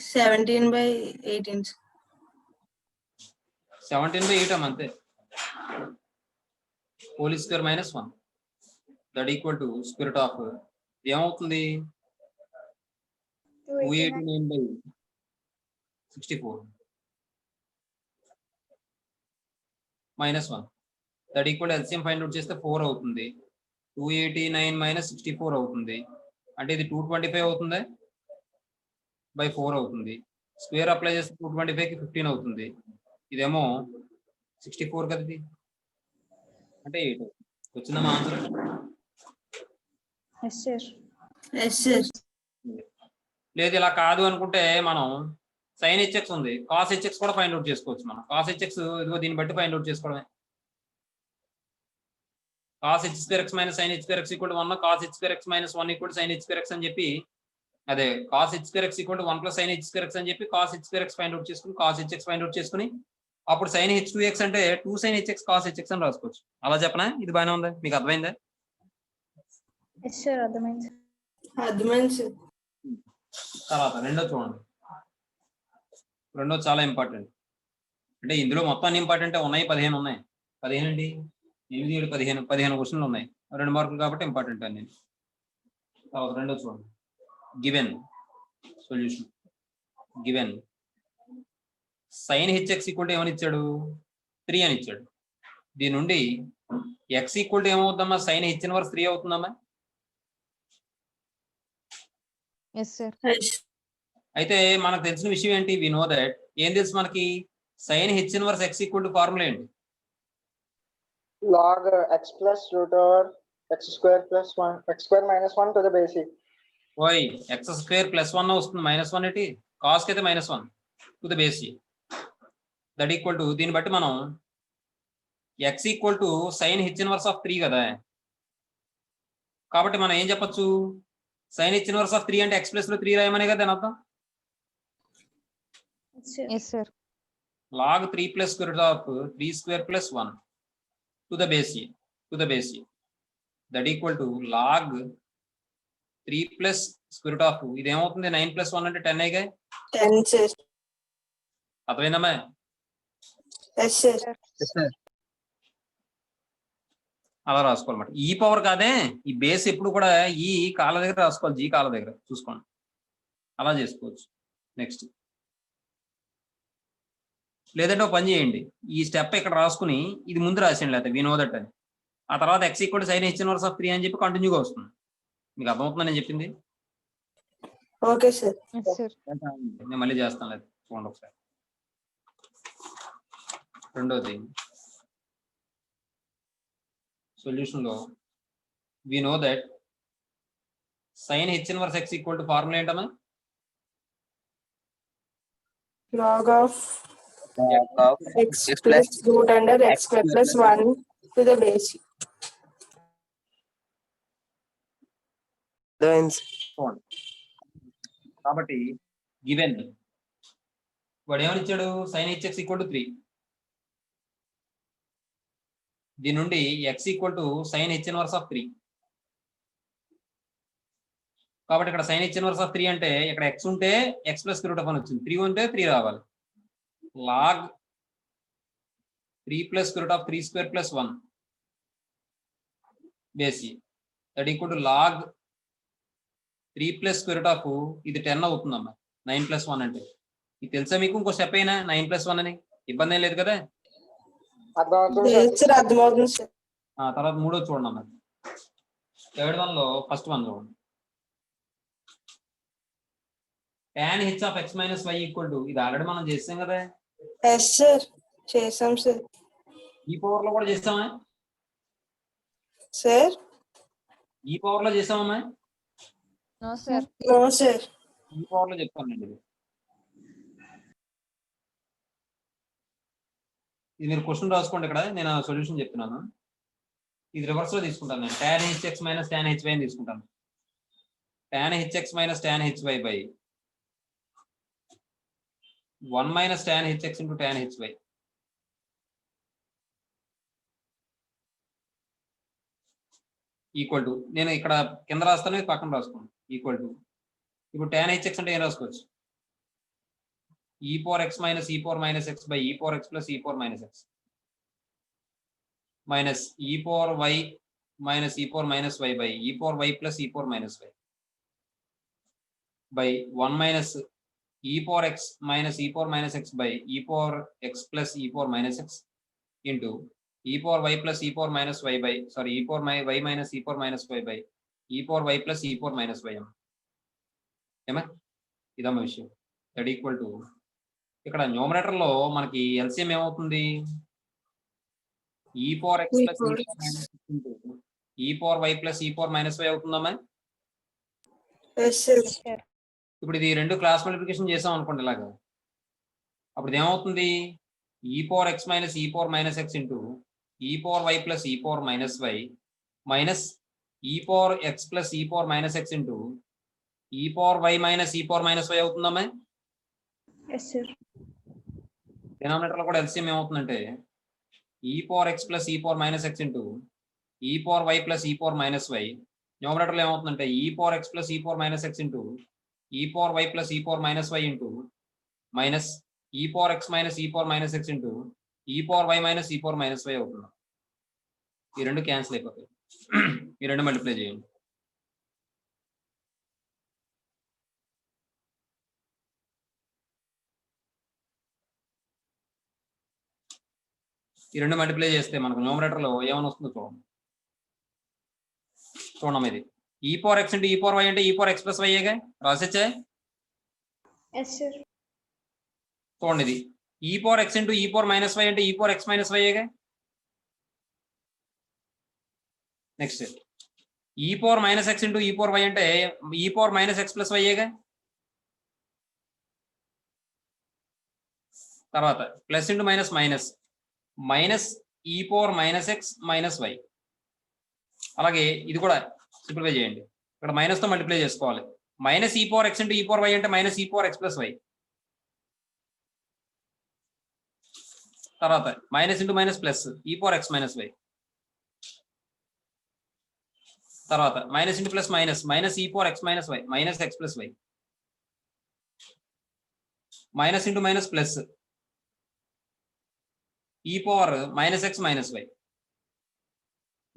17/18. 17/8 అమ్మ అంతే. Whole square minus 1 that equal to square root of ఏమవుతుంది 289/64 minus 1 that equal LCM find out చేస్తే 4 అవుతుంది. 289 - 64 అవుతుంది. అంటే ఇది 225 అవుతుంది బై 4 అవుతుంది. స్క్వేర్ అప్లై చేస్తే 225కి 15 అవుతుంది. ఇదేమో 64 కదా, ఇది అంటే 8 వచ్చిందమ్మా ఆన్సర్. Yes, sir. లేదు ఇలా కాదు అనుకుంటే మనం సైన్ హెచ్ఎక్స్ ఉంది, కాస్ హెచ్ఎక్స్ కూడా ఫైండ్ అవుట్ చేసుకోవచ్చు. మనం కాస్ హెచ్ఎక్స్ ఇదిగో దీన్ని బట్టి ఫైండ్ అవుట్ చేసుకోవడమే. Cos h square x minus sine h square x equal to 1, cos h square x minus 1 equal sine h square x అని చెప్పి, అదే cos h square x equal to 1 + sine h square x అని చెప్పి cos h square x find out చేసుకుని cos h x find out చేసుకుని అప్పుడు sine h 2x అంటే 2 sine h x cos h x అని రాసుకోవచ్చు. అలా చెప్పనా? ఇది బాగానే ఉందా? మీకు అర్థమైందా? అర్థమైంది. Sir. తర్వాత రెండో చూడండి. రెండో చాలా ఇంపార్టెంట్. అంటే ఇందులో మొత్తం అన్ని ఇంపార్టెంట్ ఉన్నాయి, 15 ఉన్నాయి. 15 అండి, 8, 7, 15 క్వశ్చన్లు ఉన్నాయి. 2 మార్కులు కాబట్టి ఇంపార్టెంట్ అన్ని. తర్వాత రెండో చూడండి. Given solution given sine h x equal to ఏమని ఇచ్చాడు? 3 అని ఇచ్చాడు. దీని నుండి ఎక్స్ ఈక్వల్ టు ఏమవుతుందమ్మా? సైన్ హెచ్ ఇన్వర్స్ 3 అవుతుందమ్మా. అయితే మనకు తెలిసిన విషయం ఏంటి? We know that. ఏం తెలుసు మనకి? Sine h inverse x equal to formula ఏంటి? log x plus root over x square plus 1 x square minus 1 to the base e. ఓయ్ ఎక్స్ స్క్వేర్ ప్లస్ 1 వస్తుంది, -1 ఏంటి? కాస్ కి అయితే -1 to the base e that equal to, దీన్ని బట్టి మనం x equal to sine h inverse of 3 కదా. కాబట్టి మనం ఏం చెప్పొచ్చు? సైన్ హెచ్ ఇన్వర్స్ ఆఫ్ 3 అంటే ఎక్స్ ప్లస్ లో 3 రాయమనే కదా దాని అర్థం. log 3 plus square root of 3 square plus 1 to the base e that equal to log 3 plus square root of ఇది ఏమవుతుంది? 9 + 1 అంటే 10 అయ్యాయి. 10, sir. అర్థమైందమ్మా? Yes, sir. అలా రాసుకోవాలన్నమాట. ఈ పవర్ కాదే, ఈ బేస్ ఎప్పుడు కూడా ఈ కాల దగ్గర రాసుకోవాలి, జీ కాల దగ్గర చూసుకోండి. అలా చేసుకోవచ్చు. నెక్స్ట్ లేదంటే ఒక పని చేయండి, ఈ స్టెప్ ఇక్కడ రాసుకుని ఇది ముందు రాసేయండి, లేకపోతే వి నో దట్ అని. ఆ తర్వాత x equal to sine h inverse of 3 అని చెప్పి కంటిన్యూగా వస్తుంది. మీకు అర్థమవుతుందని నేను చెప్పింది? Okay, sir. నేను మళ్ళీ చేస్తాను, లేదు చూడండి ఒకసారి. రెండోది సొల్యూషన్ లో we know that sine h inverse x equal to formula ఏంటమ్మా? log of Log x x to the plus root under x square plus 1 to the base. చూడండి. కాబట్టి గివెన్ వాడు ఏమని ఇచ్చాడు సైన్ హెచ్ఎక్స్ ఈక్వల్ టు 3. దీని నుండి x equal to sine h inverse of 3. కాబట్టి ఇక్కడ సైన్ హెచ్ ఇన్వర్స్ ఆఫ్ 3 అంటే ఇక్కడ ఎక్స్ ఉంటే ఎక్స్ ప్లస్ రూట్ ఆఫ్ 1 వచ్చింది, 3 ఉంటే 3 రావాలి. Log 3 plus root of 3 square plus 1 base e that equal to log 3 plus square root of ఇది 10 అవుతుందమ్మా. 9 ప్లస్ 1 అంటే ఇది తెలుసా మీకు? ఇంకో స్టెప్ అయినా 9 ప్లస్ 1 అని ఇబ్బంది ఏం లేదు కదా. సార్ అర్థమవుతుంది సార్. తర్వాత మూడో చూడండి అమ్మా. థర్డ్ వన్ లో ఫస్ట్ వన్ చూడండి. tan h of x minus y equal to ఇది ఆల్రెడీ మనం చేసాం కదా. ఎస్ సార్ చేసాం సార్. ఈ పవర్ లో కూడా చేస్తామా? సార్ ఈ పవర్ లో చేసామమ్మా. No sir. No sir. ఈ పవర్ లో చెప్తానండి. ఇది మీరు క్వశ్చన్ రాసుకోండి. ఇక్కడ నేను సొల్యూషన్ చెప్తున్నాను. ఇది రివర్స్ లో తీసుకుంటాను నేను. tan hx minus tan hy అని తీసుకుంటాను. tan hx minus tan hy by 1 minus tan hx into tan hy equal to నేను ఇక్కడ కింద రాస్తాను, ఇది పక్కన రాసుకోండి. ఈక్వల్ టు ఇప్పుడు tan hx అంటే ఏం రాసుకోవచ్చు? e power x minus e power minus x by e power x plus e power minus x minus e power y minus e power minus y by e power y plus e power minus y by 1 minus e power x minus e power minus x by e power x plus e power minus x into e power y plus e power minus y by sorry e power y minus e power minus y by e power y plus e power minus y ఏమా ఇదమ్మా విషయం. That equal to ఇక్కడ numerator లో మనకి LCM ఏమవుతుంది? e power x plus e power minus x into e power y plus e power minus y అవుతుందమ్మా. Yes sir. ఇప్పుడు ఇది రెండు క్లాస్ మల్టిప్లికేషన్ చేసాం అనుకోండి ఇలాగా. అప్పుడు ఏమవుతుంది? e power x minus e power minus x into e power y plus e power minus y minus e power x plus e power minus x into e power y minus e power minus y అవుతుందమ్మా. Yes sir. Denominator లో కూడా LCM ఏమవుతుందంటే e power x plus e power minus x into e power y plus e power minus y. Numerator లో ఏమవుతుందంటే e power x plus e power minus x into e power y plus e power minus y into minus e power x minus e power minus x into e power y minus e power minus y అవుతుంది. ఈ రెండు cancel అయిపోతాయి. ఈ రెండు multiply చేయండి. ఈ రెండు multiply చేస్తే మనకు న్యూమరేటర్ లో ఏమైనా వస్తుందో చూడండి. చూడమ్మా ఇది e power x into e power y అంటే e power x plus y ఏగా రాసేచ్చా? Yes sir. చూడండి ఇది e power x into e power minus y అంటే e power x minus y ఏగా. Next e power minus x into e power y అంటే e power minus x plus y ఏగా. తర్వాత plus into minus minus minus e power minus x minus y. అలాగే ఇది కూడా simplify చేయండి. ఇక్కడ minus తో మల్టిప్లై చేసుకోవాలి. Minus e power x into e power y అంటే minus e power x plus y. తర్వాత minus into minus plus e power x minus y. తర్వాత minus into plus minus minus e power x minus y minus x plus y. Minus into minus plus e power minus x minus y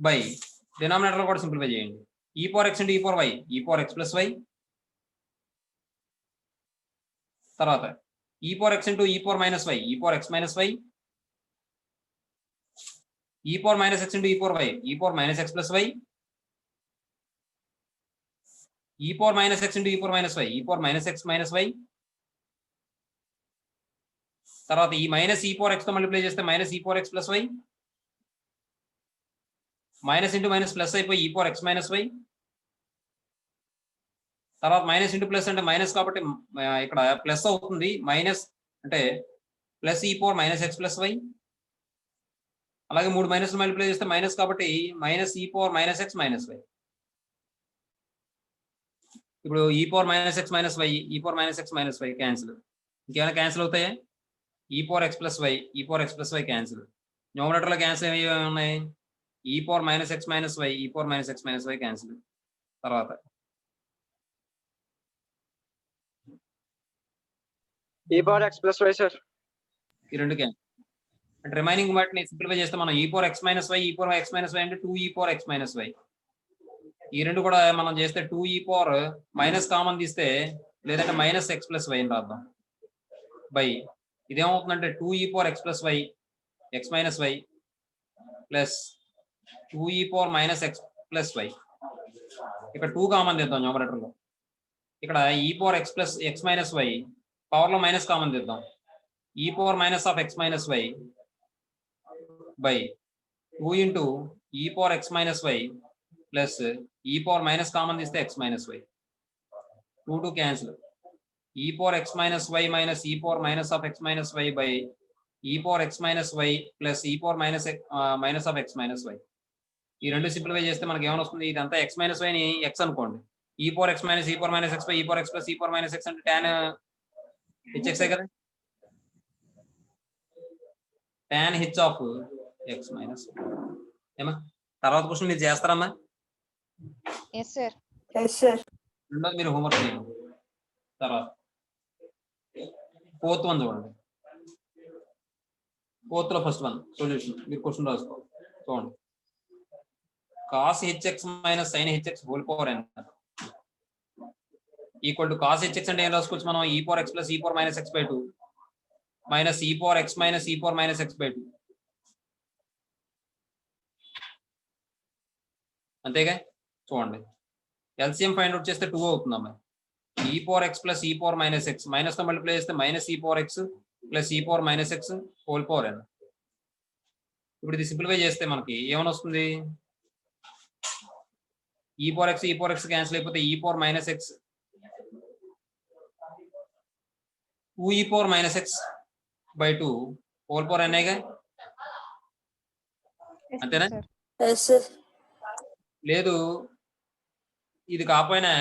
by denominator కూడా simplify చేయండి. e power x into e power y e power x plus y. తర్వాత e power x into e power minus y e power x minus y. e power minus x into e power y e power minus x plus y. e power minus x into e power minus y e power minus x minus y. తర్వాత ఈ minus e power x తో multiply చేస్తే minus e power x plus y. Minus into minus plus అయిపోయి e power x minus y. తర్వాత minus into plus అంటే minus కాబట్టి ఇక్కడ plus అవుతుంది. మైనస్ అంటే plus e power minus x plus y, అలాగే 3 మైనస్ మల్టిప్లై చేస్తే మైనస్ కాబట్టి minus e power minus x minus y. ఇప్పుడు e power minus x minus y, e power minus x minus y cancel. ఇంకేమైనా cancel అవుతాయా? E power x plus y, e power x plus y cancel. న్యూమరేటర్లో cancel ఏమి ఉన్నాయి? E power minus x minus y, e power minus x minus y cancel. తర్వాత e power x plus y, sir. ఈ రెండు cancel. అంటే remaining వాటిని simplify చేస్తే మనం e power x minus y, e power x minus why అంటే 2 e power x minus y. ఈ రెండు కూడా మనం చేస్తే 2 ఈ పవర్ మైనస్ కామన్ తీస్తే లేదంటే మైనస్ ఎక్స్ ప్లస్ వై అని రాద్దాం బై ఇదేమవుతుందంటే 2 e power x plus y x minus y plus 2 e power minus x plus y. ఇక్కడ 2 కామన్ తీద్దాం న్యూమరేటర్లో. ఇక్కడ e power x plus x minus y పవర్లో మైనస్ కామన్ తీద్దాం. E power minus of x minus y by 2 into e power x minus y plus e power minus common తీస్తే x minus y. 2 cancel. E power x minus y minus e power minus of x minus y by e power x minus y plus e power minus of x minus y. ఈ రెండు simplify చేస్తే మనకి ఏమైనా వస్తుంది? ఇదంతా X minus వైని x అనుకోండి. E power x minus e power minus x by e power x plus e power minus x అంటే tan h x కదా, tan h of x minus. ఏమా తర్వాత క్వశ్చన్ మీరు చేస్తారమ్మా? Yes sir. Yes, sir. రెండోది మీరు homework చేయండి. తర్వాత 4th వన్ చూడండి. 4th లో ఫస్ట్ వన్ సొల్యూషన్ మీరు క్వశ్చన్ రాసుకోవాలి. చూడండి, cos hx minus sin hx whole power n equal to cos hx అంటే ఏం రాసుకోవచ్చు మనం? E power x plus e power minus x by 2 minus e power x minus e power minus x by 2 అంతేగా. చూడండి, LCM find out చేస్తే 2 అవుతుందమ్మా. ఈ power x plus e power minus x minus తో మల్టిప్లై చేస్తే minus e power x plus e power minus x whole power n. ఇప్పుడు ఇది simplify చేస్తే మనకి ఏమైనా వస్తుంది? ఈ పవర్ ఎక్స్ క్యాన్సిల్ అయిపోతే e power minus X 2 e power minus x by 2 whole power n గా. అంతేనా? Yes, sir. లేదు ఇది కాకపోయినా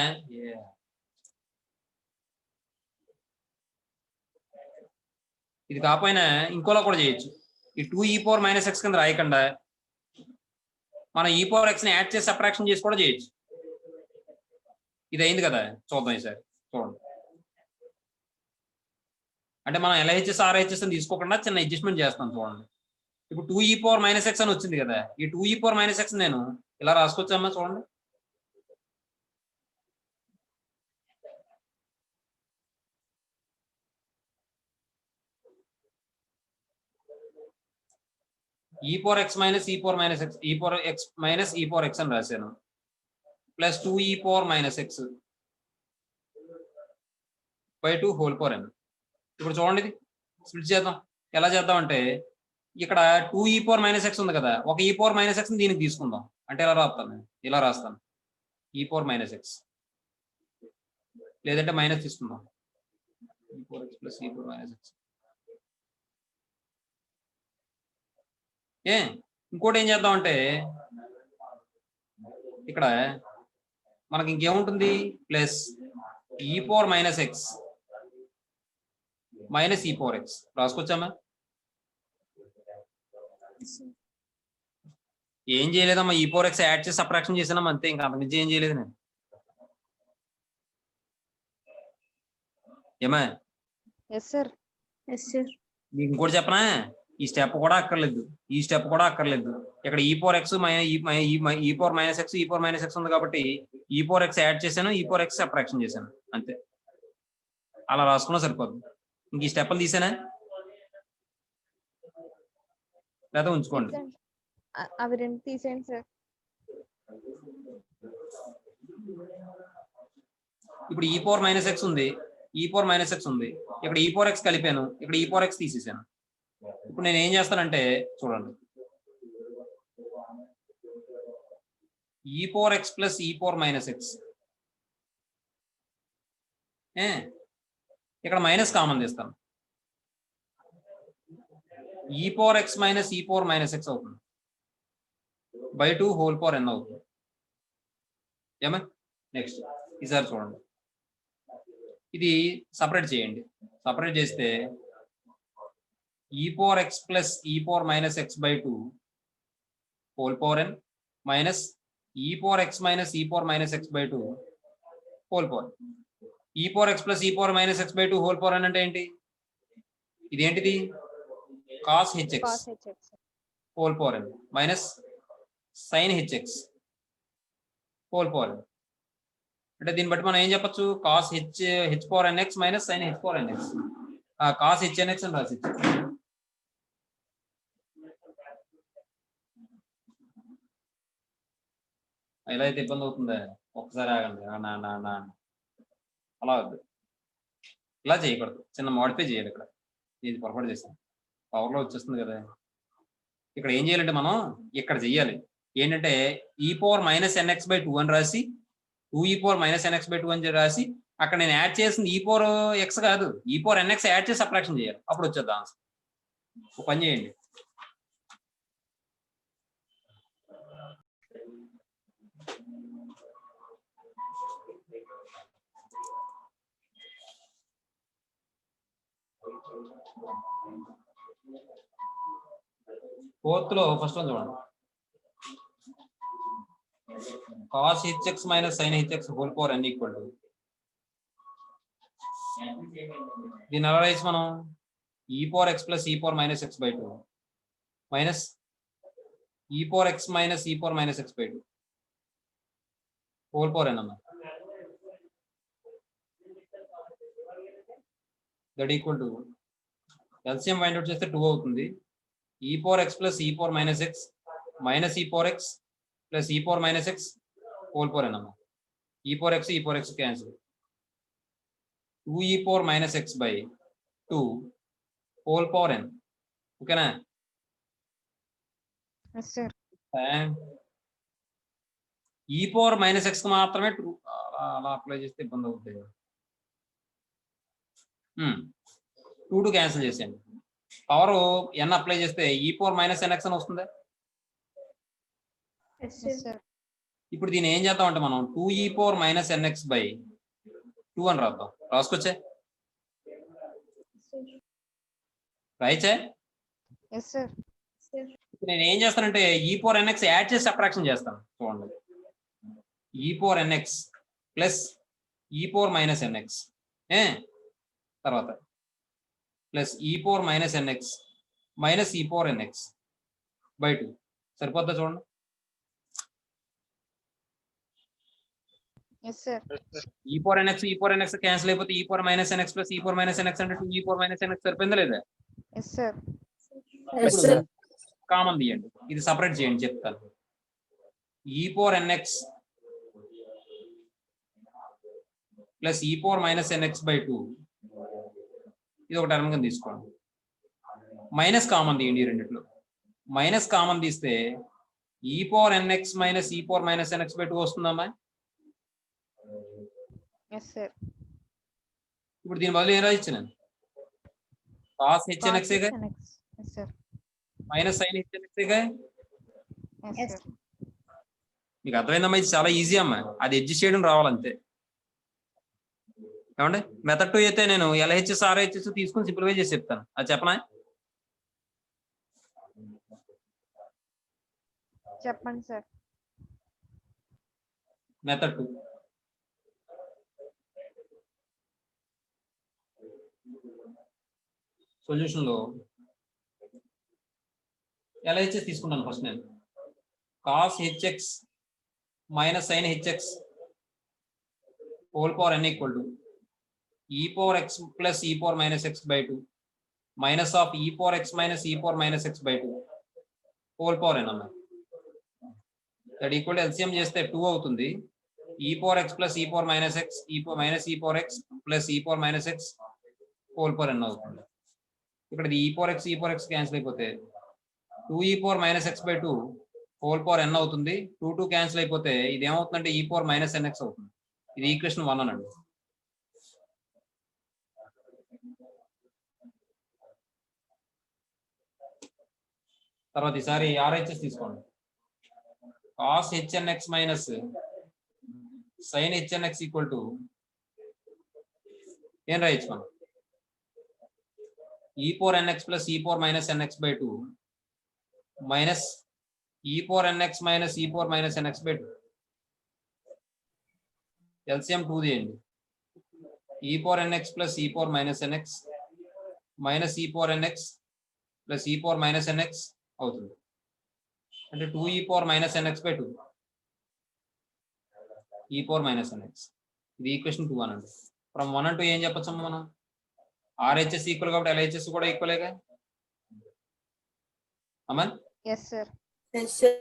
ఇంకోలా కూడా చేయొచ్చు. ఈ 2 ఈ పవర్ మైనస్ ఎక్స్ కింద రాయకుండా మనం ఈ పవర్ ఎక్స్ ని యాడ్ చేసి సబ్ట్రాక్షన్ చేసి కూడా చేయొచ్చు. ఇది అయింది కదా, చూద్దాం ఈసారి. చూడండి, అంటే మనం LHS RHS అని తీసుకోకుండా చిన్న అడ్జస్ట్మెంట్ చేస్తాం. చూడండి, ఇప్పుడు 2 ఈ పవర్ మైనస్ ఎక్స్ అని వచ్చింది కదా, ఈ 2 ఈ పవర్ మైనస్ ఎక్స్ నేను ఇలా రాసుకోవచ్చమ్మా. చూడండి, ఈ power x minus e power minus x ఈ power x minus e power X అని రాశాను plus 2 e power minus x by 2 whole power n. ఇప్పుడు చూడండి, ఇది స్ప్లిట్ చేద్దాం. ఎలా చేద్దాం అంటే ఇక్కడ 2 ఈ పవర్ మైనస్ ఎక్స్ ఉంది కదా, ఒక ఈ పవర్ మైనస్ ఎక్స్ దీనికి తీసుకుందాం. అంటే ఎలా రాస్తాను? ఇలా రాస్తాను, ఈ పవర్ మైనస్ ఎక్స్ లేదంటే మైనస్ తీసుకుందాం. E power x plus e power minus x. ఇంకోటి ఏం చేద్దాం అంటే ఇక్కడ మనకి ఇంకేముంటుంది? Plus e power minus x minus e power x రాసుకోవచ్చామా? ఏం చేయలేదమ్మా, ఈ పవర్ ఎక్స్ యాడ్ చేసి సబ్ట్రాక్షన్ చేసానమ్మా, అంతే. ఇంకా అంతకుమించి ఏం చేయలేదు నేను. ఏమా? Yes sir. మీకు ఇంకోటి చెప్పనా? ఈ స్టెప్ కూడా అక్కర్లేదు, ఈ స్టెప్ కూడా అక్కర్లేదు. ఇక్కడ ఈ పవర్ ఎక్స్ ఈ పవర్ మైనస్ ఎక్స్ ఈ పవర్ మైనస్ ఎక్స్ ఉంది కాబట్టి ఈ పవర్ ఎక్స్ యాడ్ చేశాను, ఈ పవర్ ఎక్స్ సబ్ట్రాక్షన్ చేశాను, అంతే. అలా రాసుకున్నా సరిపోతుంది. ఇంక ఈ స్టెప్లు తీసానా లేదా ఉంచుకోండి? అవి రెండు తీసేయండి సార్. ఇప్పుడు ఈ పవర్ మైనస్ ఎక్స్ ఉంది, ఈ పవర్ మైనస్ ఎక్స్ ఉంది. ఇక్కడ ఈ పవర్ ఎక్స్ కలిపాను, ఇక్కడ ఈ పవర్ ఎక్స్ తీసేసాను. ఇప్పుడు నేను ఏం చేస్తానంటే చూడండి, ఈ power x plus e power minus X ఇక్కడ మైనస్ కామన్ తీస్తాను. ఈ power x minus e power minus X అవుతుంది బై 2 హోల్ పవర్ ఎన్ అవుతుంది. ఏమా నెక్స్ట్ ఈసారి చూడండి, ఇది సపరేట్ చేయండి. సపరేట్ చేస్తే e power x plus e power minus x by 2 whole power n minus e power x minus e power minus x by 2 whole power. E power x plus e power minus x by 2 whole power n అంటే ఏంటి? ఇదేంటిది? Cos h x cos h x whole power n minus sine h x whole power n. అంటే దీన్ని బట్టి మనం ఏం చెప్పొచ్చు? Cos h power n x minus sine H power n x. Cos h n x అని రాసి ఇలా అయితే ఇబ్బంది అవుతుందా? ఒక్కసారి ఆగండి. అలా వద్దు, ఇలా చేయకూడదు. చిన్న మోడిఫై చేయాలి. ఇక్కడ ఇది పొరపాటు చేస్తాం. పవర్లో వచ్చేస్తుంది కదా. ఇక్కడ ఏం చేయాలంటే మనం ఇక్కడ చెయ్యాలి ఏంటంటే ఈ పవర్ మైనస్ ఎన్ఎక్స్ బై 2 అని రాసి 2 e power minus n x by 2 అని రాసి అక్కడ నేను యాడ్ చేసింది ఈ పవర్ ఎక్స్ కాదు, ఈ పవర్ ఎన్ఎక్స్ యాడ్ చేసి సబ్ట్రాక్షన్ చేయాలి. అప్పుడు వచ్చేది ఆన్సర్. ఒక పని చేయండి, ఫోర్త్ లో ఫస్ట్ వన్ చూడండి. Cos h x minus sine h x whole power n equal to, దీన్ని ఎలా రాయొచ్చు మనం? E power x plus e power minus x by 2 minus e power x minus e power minus x by 2 whole power n అన్న. That equal to LCM find out చేస్తే 2 అవుతుంది. E power x plus e power minus x minus e power x plus e power minus x whole power n అన్న. E power x cancel. 2 e power minus x by 2 whole power n. ఓకేనా? E power minus X మాత్రమే 2 అలా apply చేస్తే ఇబ్బంది అవుతుంది. 2 cancel చేసేయండి. Power ఎన్ apply చేస్తే e power minus NX అని వస్తుంది. ఇప్పుడు దీన్ని ఏం చేద్దాం అంటే మనం 2 e power minus n x by 2 అని రాద్దాం. రాసుకొచ్చే రాయిచే. నేను ఏం చేస్తానంటే ఈ పవర్ ఎన్ఎక్స్ యాడ్ చేసి సబ్ట్రాక్షన్ చేస్తాను. చూడండి, ఈ power n x plus e power minus NX తర్వాత plus e power minus n x minus e power NX by 2 సరిపోద్దా? చూడండి, ఈ పవర్ ఎన్ఎక్స్ క్యాన్సిల్ అయిపోతే e power minus NX plus e power minus NX అంటే 2 ఈ పవర్ మైనస్ ఎన్ఎక్స్ సరిపోయిందా లేదా? Common తీయండి, ఇది సపరేట్ చేయండి చెప్తాను. ఈ power n x plus e power minus n x by 2 ఇది ఒక టర్మ్ కింద తీసుకోండి. మైనస్ కామన్ తీయండి. ఈ రెండిట్లో మైనస్ కామన్ తీస్తే e power n x minus e power minus n x by 2 వస్తుందమ్మా. ఇప్పుడు దీని బదులు ఏం రాయించాను? Cos h n x minus sine h n x. మీకు అర్థమైందమ్మా? ఇది చాలా ఈజీ అమ్మా, అది అడ్జస్ట్ చేయడం రావాలంతే. ఏమండి మెథడ్ 2 అయితే నేను ఎల్హెచ్ఎస్ ఆర్హెచ్ఎస్ తీసుకుని సింప్లిఫై చేసి చెప్తాను. అది చెప్పనా? చెప్పండి సార్. మెథడ్ 2 సొల్యూషన్ లో ఎల్హెచ్ఎస్ తీసుకున్నాను. ఫస్ట్ నేను cos h x minus sine h x whole power n equal to e power x plus e power minus x by 2 minus of e power x minus e power minus x by 2 whole power n అన్న. That equal to LCM చేస్తే 2 అవుతుంది. E power x plus e power minus x e minus e power x plus e power minus x whole power n అవుతుంది. ఇక్కడ e power x cancel అయిపోతే 2 e power minus x by 2 whole power n అవుతుంది. 2 cancel అయిపోతే ఇది ఏమవుతుందంటే ఈ power minus n x అవుతుంది. ఇది ఈక్వేషన్ 1 అనండి. తర్వాత ఈసారి ఆర్హెచ్ఎస్ తీసుకోండి. Cos h n x minus sine h n x equal to ఏం రాయొచ్చు మనం? E power n x plus e power minus n x by 2 minus e power n x minus e power minus n x by 2. LCM 2 తీయండి. E power n x plus e power minus n x minus e power n x plus e power minus n x అవుతుంది. అంటే 2 e power minus n x by 2 e power minus NX. ఇది equation 2 అనండి. From 1 and 2 ఏం చెప్పొచ్చమ్మా మనం? RHS equal కాబట్టి ఎల్హెచ్ఎస్ కూడా ఈక్వలేగా Aman? Yes sir. Yes, sir.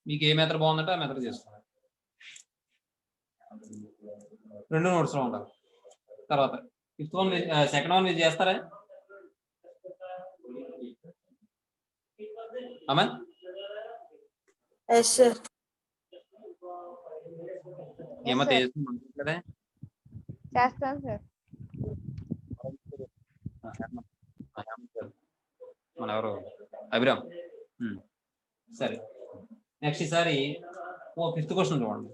మీకు ఏ మెథడ్ బాగుందంటే ఆ మెథడ్ చేసుకోండి. 2 నోట్స్ లో ఉండాలి. తర్వాత 5th వన్ సెకండ్ వన్ మీరు చేస్తారా అమన్? Yes, sir. ఏమో sir. తెలుస్తుంది కదా. చేస్తాను సార్. మన ఎవరు అభిరామ్. సరే నెక్స్ట్ ఈసారి 5th క్వశ్చన్ చూడండి.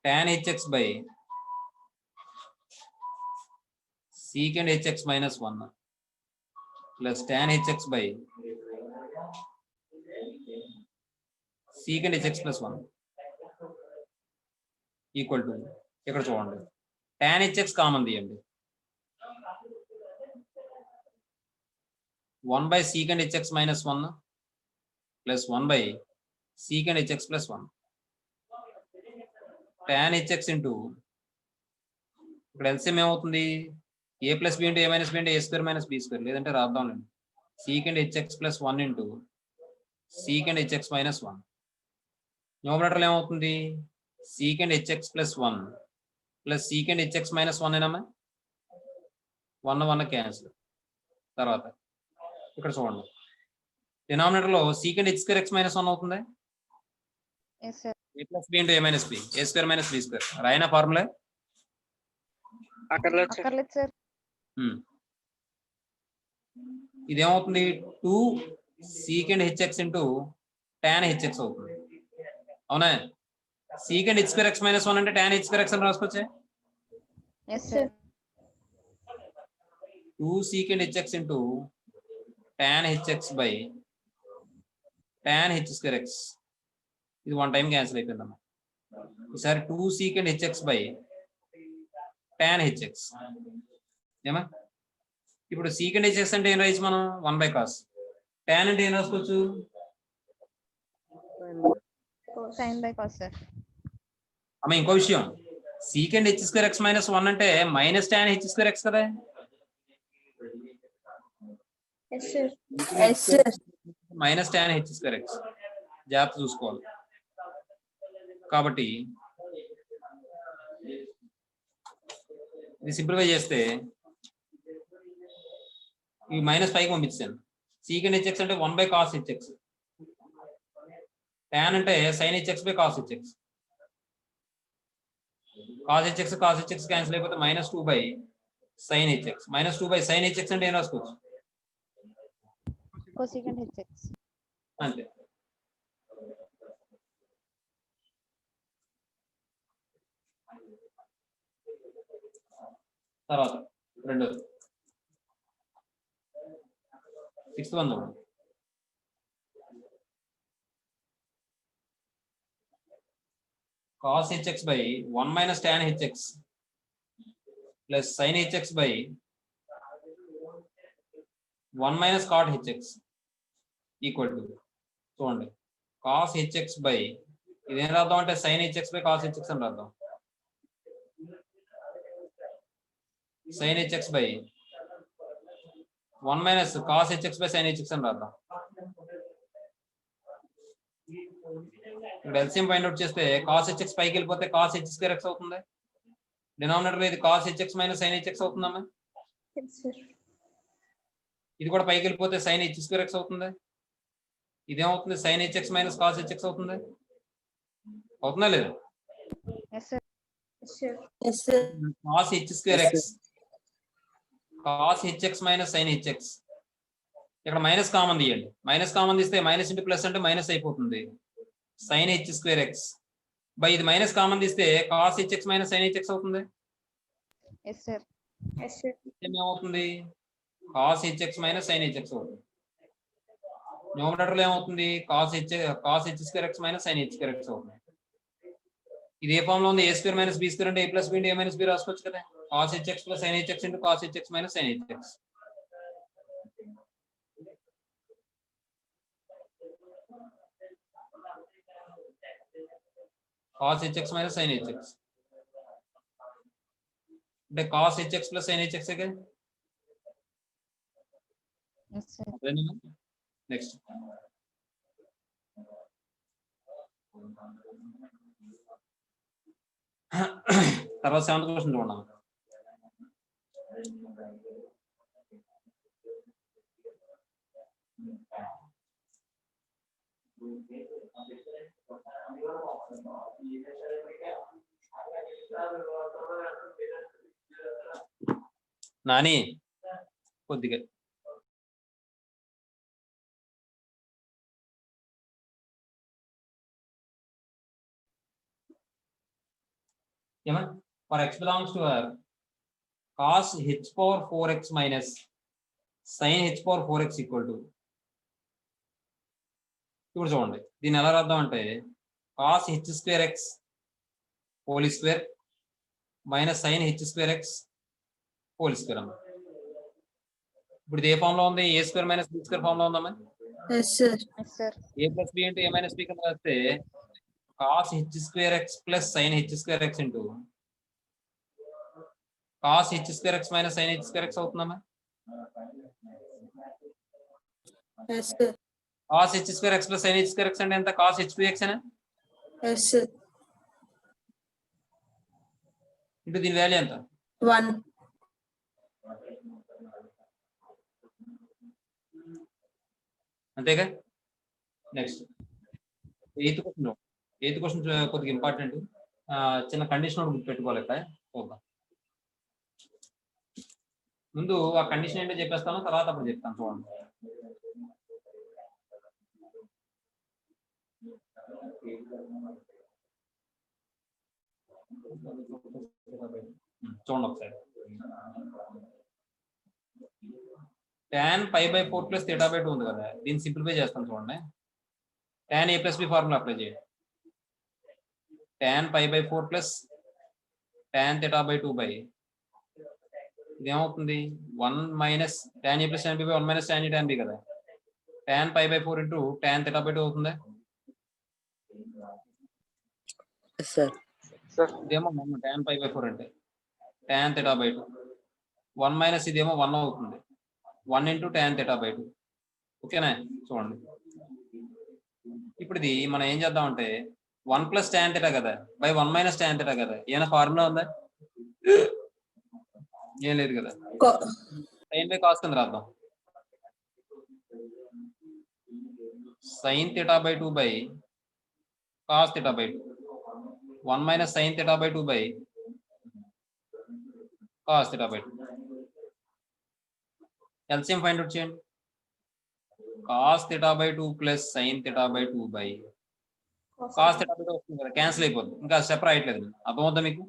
tan hx by secant hx minus 1 plus tan hx by secant hx plus 1 equal to ఇక్కడ చూడండి tan hx కామన్ తీయండి. 1 by secant hx minus 1 plus 1 by secant hx plus 1 tan hx into ఇక్కడ LCM ఏమవుతుంది? ఏ plus b into a minus b అంటే ఏ square minus b square, లేదంటే రాద్దాంలేండి. secant hx plus 1 into secant hx minus 1. న్యూమరేటర్లో ఏమవుతుంది? secant hx plus 1 plus secant hx minus 1 ఏనమ్మా? 1 1 cancel. తర్వాత ఇక్కడ చూడండి denominator లో secant h square x minus 1 అవుతుంది. Yes sir. A plus b into a minus b a square minus b square రాయన formula అక్కర్లేదు sir. ఇదేమవుతుంది? 2 secant hx into tan hx అవుతుంది. అవునా? secant h square x minus 1 అంటే tan h square x అని రాసుకోవచ్చే. Yes sir. 2 secant hx into tan hx by tan h square x. ఇది 1 time cancel అయిపోయిందమ్మా. ఈసారి 2 secant hx by tan hx ఏమా? ఇప్పుడు secant hx అంటే ఏం రాయొచ్చు మనం? 1 by cos. tan అంటే ఏం రాసుకోవచ్చు? Sine by cos sir. అమ్మ ఇంకో విషయం, secant h square x minus 1 అంటే minus tan h square x కదా. Yes, sir. Yes, sir. Minus tan h square x జాగ్రత్త చూసుకోవాలి. కాబట్టి ఇది సింప్లిఫై చేస్తే ఈ మైనస్ పైకి పంపించాను. secant hx అంటే 1 by cos hx, tan అంటే sin hx by cos hx. cos hx cancel అయిపోతే minus 2 by sin hx. Minus 2 by sin hx అంటే ఏం రాసుకోవచ్చు? cosecant hx. అంతే. తర్వాత రెండోది 6th వన్ చూడండి. cos hx by 1 minus tan hx plus sin hx by 1 minus cot hx equal to చూడండి cos hx by ఇదేం రాద్దాం అంటే sin hx by cos hx అని రాద్దాం. sin hx by 1 minus cos hx by sin hx అని రాద్దాం. ఇక్కడ LCM find out చేస్తే cos hx పైకి వెళ్ళిపోతే cos h square x అవుతుంది. డినామినేటర్ లో ఇది cos hx minus sin hx అవుతుందమ్మా. Yes, sir. ఇది కూడా పైకి వెళ్ళిపోతే sin h square x అవుతుంది. ఇదేమవుతుంది? sin hx minus cos hx అవుతుంది. అవుతుందా లేదు? Yes sir. Yes, sir. Cos h square Yes, x, cos h x minus sine h x. ఇక్కడ మైనస్ కామన్ తీయండి. మైనస్ కామన్ తీస్తే మైనస్ ఇంటూ ప్లస్ అంటే మైనస్ అయిపోతుంది. Sine h square x by ఇది minus common తీస్తే cos h x minus sine h x అవుతుంది. Yes sir. ఏమవుతుంది? Cos h x minus sine h x అవుతుంది. న్యూమరేటర్లో ఏమవుతుంది? Cos h square x minus sine h square x అవుతుంది. ఇది ఏ ఫామ్ లో ఉంది? A square minus b square అంటే a plus b into a minus b రాసుకోవచ్చు కదా. Cos h x plus sine h x into cos h x minus sine h x. Cos h x minus sine h x అంటే cos h x plus sine h x కదా. Yes sir. Next తర్వాత 7th question చూడండి. నాని కొద్దిగా ఏమన్నా for x belongs to R, cos h power 4x minus sin h power 4x equal to. ఇప్పుడు చూడండి దీన్ని ఎలా రాద్దాం అంటే cos h square x whole square minus sin h square x whole square అన్నమాట. ఇప్పుడు ఇది ఏ ఫామ్ లో ఉంది? A square minus b square form లో ఉందమ్మా. Yes, sir. Yes sir. A plus b into a minus b కింద రాస్తే cos h square x plus sin h square x into cos h square x minus sin h square x అవుతుందమ్మా. Yes, sir. cos h square x plus sin h square x అంటే ఎంత? cos h 2x అనే Yes, sir. Into దీని value ఎంత? 1. అంతేగా. Next 8th question కొద్దిగా important. చిన్న condition ఒకటి గుర్తుపెట్టుకోవాలి. ఇక్కడ చూద్దాం. ముందు ఆ కండిషన్ ఏంటో చెప్పేస్తాను, తర్వాత అప్పుడు చెప్తాను. చూడండి. చూడండి ఒకసారి. tan π/4 ప్లస్ θ/2 ఉంది కదా, దీన్ని సింప్లిఫై చేస్తాను. చూడండి. tan a plus B formula apply చేయండి. tan π/4 ప్లస్ tan θ/2 బై ఇది ఏమవుతుంది? 1 minus tan a plus tan b by 1 minus tan a tan b కదా. tan π/4 ఇంటూ tan θ/2 అవుతుందా? yes sir. ఇదేమో tan π/4 అంటే tan θ/2 1 మైనస్ ఇదేమో 1 అవుతుంది. 1 ఇంటూ tan θ/2. ఓకేనా? చూడండి. ఇప్పుడు ఇది మనం ఏం చేద్దామంటే 1 ప్లస్ tan θ కదా బై 1 మైనస్ tan θ కదా. ఏమైనా ఫార్ములా ఉందా? ఏం లేదు కదా. sin బై cos కింద రాద్దాం. sin θ/2 by cos θ/2 1 minus sin θ/2 by cos θ/2. LCM find out చేయండి. cos θ/2 plus sin θ/2 by cos θ/2 వస్తుంది కదా, క్యాన్సిల్ అయిపోతుంది. ఇంకా స్టెప్ రాయట్లేదు. అర్థమవుతుందా మీకు?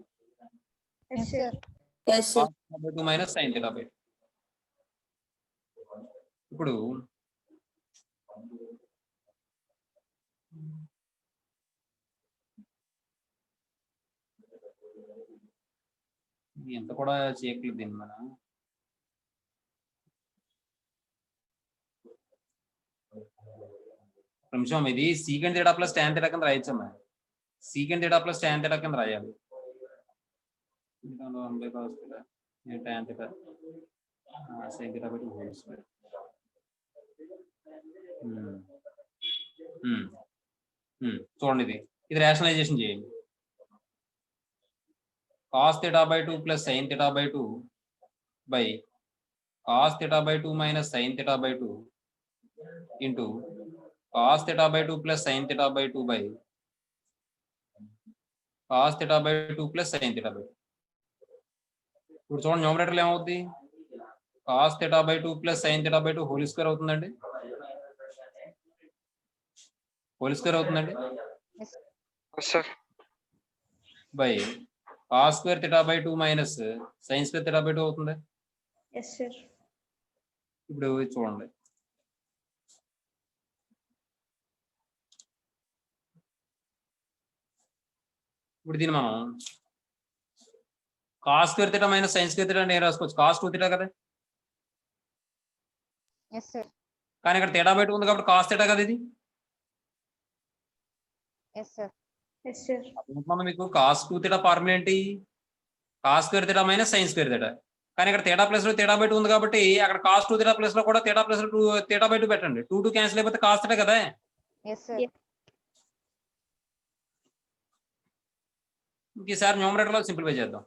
Yes sir. Yes, sir. cos θ/2 minus sin θ/2. ఇప్పుడు ఎంత కూడా చేయట్లేదు దీన్ని మనం. నిమిషం, ఇది సీకెండ్ θ ప్లస్ tan θ కింద రాయొచ్చమ్మా. సీకెండ్ θ ప్లస్ tan θ కింద రాయాలి. tan θ sin θ/2 whole square. చూడండి, ఇది రేషనలైజేషన్ చేయండి. cos θ/2 plus sin θ/2 by cos θ/2 minus sin θ/2 into cos θ/2 plus sin θ/2 by cos theta by 2 plus sine theta by 2. ఇప్పుడు చూడండి న్యూమరేటర్లో ఏమవుద్ది, cos theta by 2 plus sine theta by 2 whole square అవుతుందండి. Whole square అవుతుందండి sir by cos square theta by 2 minus sine square theta by 2 అవుతుంది. Yes sir. ఇప్పుడు ఇది చూడండి, ఇప్పుడు దీన్ని మనం cos square theta minus sine square theta అంటే ఏం రాసుకోవచ్చు, కాస్ 2 థీటా కదా. Yes sir. కానీ ఇక్కడ థీటా బై 2 ఉంది కాబట్టి కాస్ థీటా కదా ఇది. Yes sir. Yes sir. మనం మీకు కాస్ 2 థీటా ఫార్ములా ఏంటి, cos square theta minus sine square theta. కానీ ఇక్కడ థీటా ప్లస్ లో థీటా బై 2 ఉంది కాబట్టి అక్కడ కాస్ 2 థీటా ప్లస్ లో కూడా థీటా ప్లస్ 2 థీటా బై 2 పెట్టండి. 2 2 క్యాన్సిల్ అయిపోతే కాస్ థీటా కదా. Yes sir. ఈసారి న్యూమరేటర్ లో సింప్లిఫై చేద్దాం.